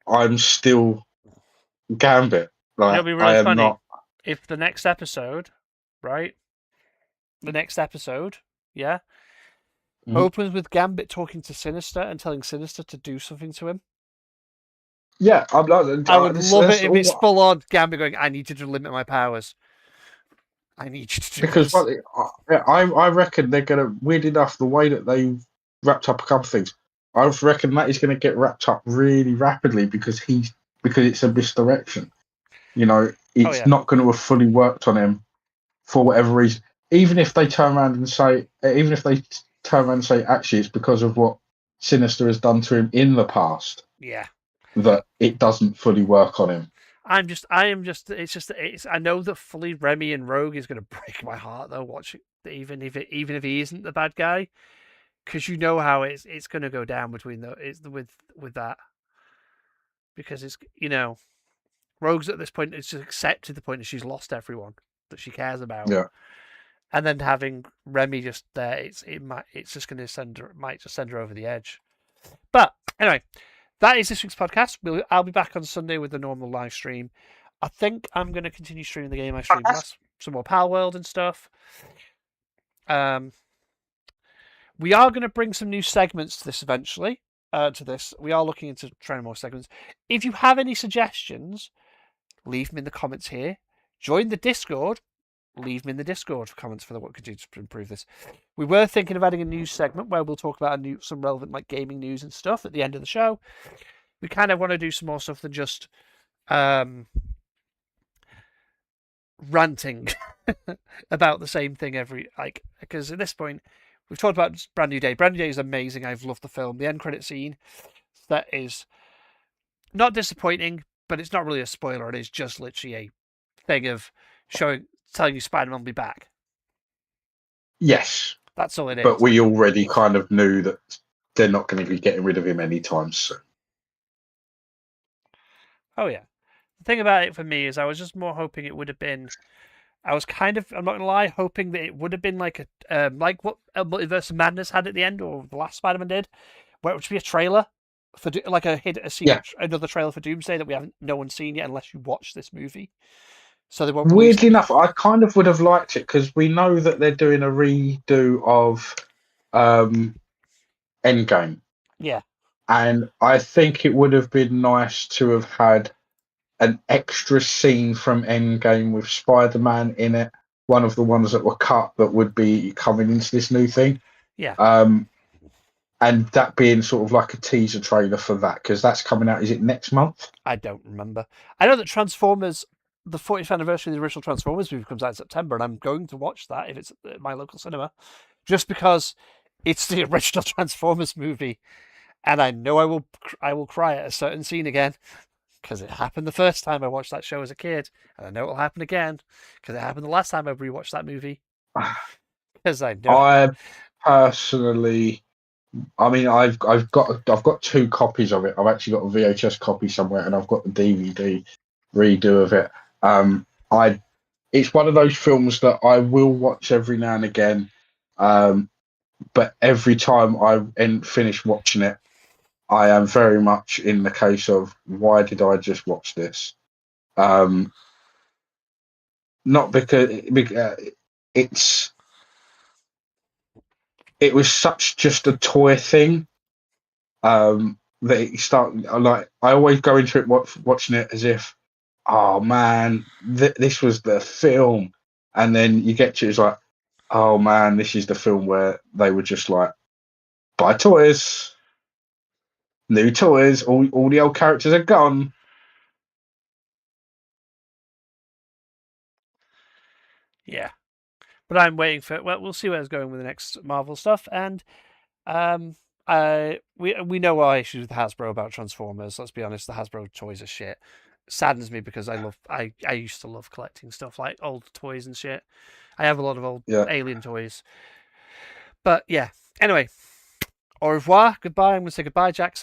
I'm still Gambit. Like, it'll be really I am funny not. if the next episode, right? The next episode, yeah, opens with Gambit talking to Sinister and telling Sinister to do something to him. Yeah, I would love it if it's full on Gambit going, I need you to limit my powers. I need you to do because this. I reckon they're going to, weird enough, the way that they wrapped up a couple of things, I reckon that is going to get wrapped up really rapidly because it's a misdirection. It's not going to have fully worked on him for whatever reason. Even if they turn around and say, actually, it's because of what Sinister has done to him in the past. Yeah. That it doesn't fully work on him. I know that fully Remy and Rogue is going to break my heart though. Watching even if he isn't the bad guy, because you know how it's going to go down between with that, because it's Rogue's at this point it's just accepted the point that she's lost everyone that she cares about. Yeah. And then having Remy just there, it's just going to send her over the edge. But anyway, that is this week's podcast. I'll be back on Sunday with the normal live stream. I think I'm going to continue streaming the game I streamed some more Pal World and stuff. We are going to bring some new segments to this eventually. We are looking into trying more segments. If you have any suggestions, leave them in the comments here. Join the Discord. Leave them in the Discord for comments for what we could do to improve this. We were thinking of adding a news segment where we'll talk about some relevant gaming news and stuff at the end of the show. We kind of want to do some more stuff than just ranting about the same thing because at this point we've talked about Brand New Day. Brand New Day is amazing. I've loved the film. The end credit scene, that is not disappointing, but it's not really a spoiler. It is just literally a thing of telling you Spider-Man will be back. Yes. That's all it is. But we already kind of knew that they're not going to be getting rid of him anytime soon. Oh, yeah. The thing about it for me is I was just more hoping it would have been... I'm not going to lie, hoping that it would have been like what Multiverse of Madness had at the end, or the last Spider-Man did, where it would be a trailer for another trailer for Doomsday that no one's seen yet unless you watch this movie. So they won't. Weirdly enough, I kind of would have liked it because we know that they're doing a redo of Endgame. Yeah. And I think it would have been nice to have had an extra scene from Endgame with Spider-Man in it. One of the ones that were cut that would be coming into this new thing. Yeah. And that being sort of like a teaser trailer for that, because that's coming out, is it next month? I don't remember. I know that Transformers, the 40th anniversary of the original Transformers movie, comes out in September, and I'm going to watch that if it's at my local cinema, just because it's the original Transformers movie, and I know I will cry at a certain scene again, because it happened the first time I watched that show as a kid, and I know it'll happen again, because it happened the last time I rewatched that movie. Because I know. I personally, I mean, I've got 2 copies of it. I've actually got a VHS copy somewhere, and I've got the DVD redo of it. It's one of those films that I will watch every now and again, but every time I finish watching it, I am very much in the case of, why did I just watch this? Not because it was such just a toy thing that it start like I always go into it watching it as if, oh man, this was the film, and then you get to it's like, oh man, this is the film where they were just like, buy toys, new toys, all the old characters are gone. Yeah, but I'm waiting for. Well, we'll see where it's going with the next Marvel stuff, and we know our issues with Hasbro about Transformers. Let's be honest, the Hasbro toys are shit. It saddens me because I used to love collecting stuff like old toys and shit. I have a lot of old Alien toys, but yeah. Anyway, au revoir, goodbye. I'm gonna say goodbye, Jack.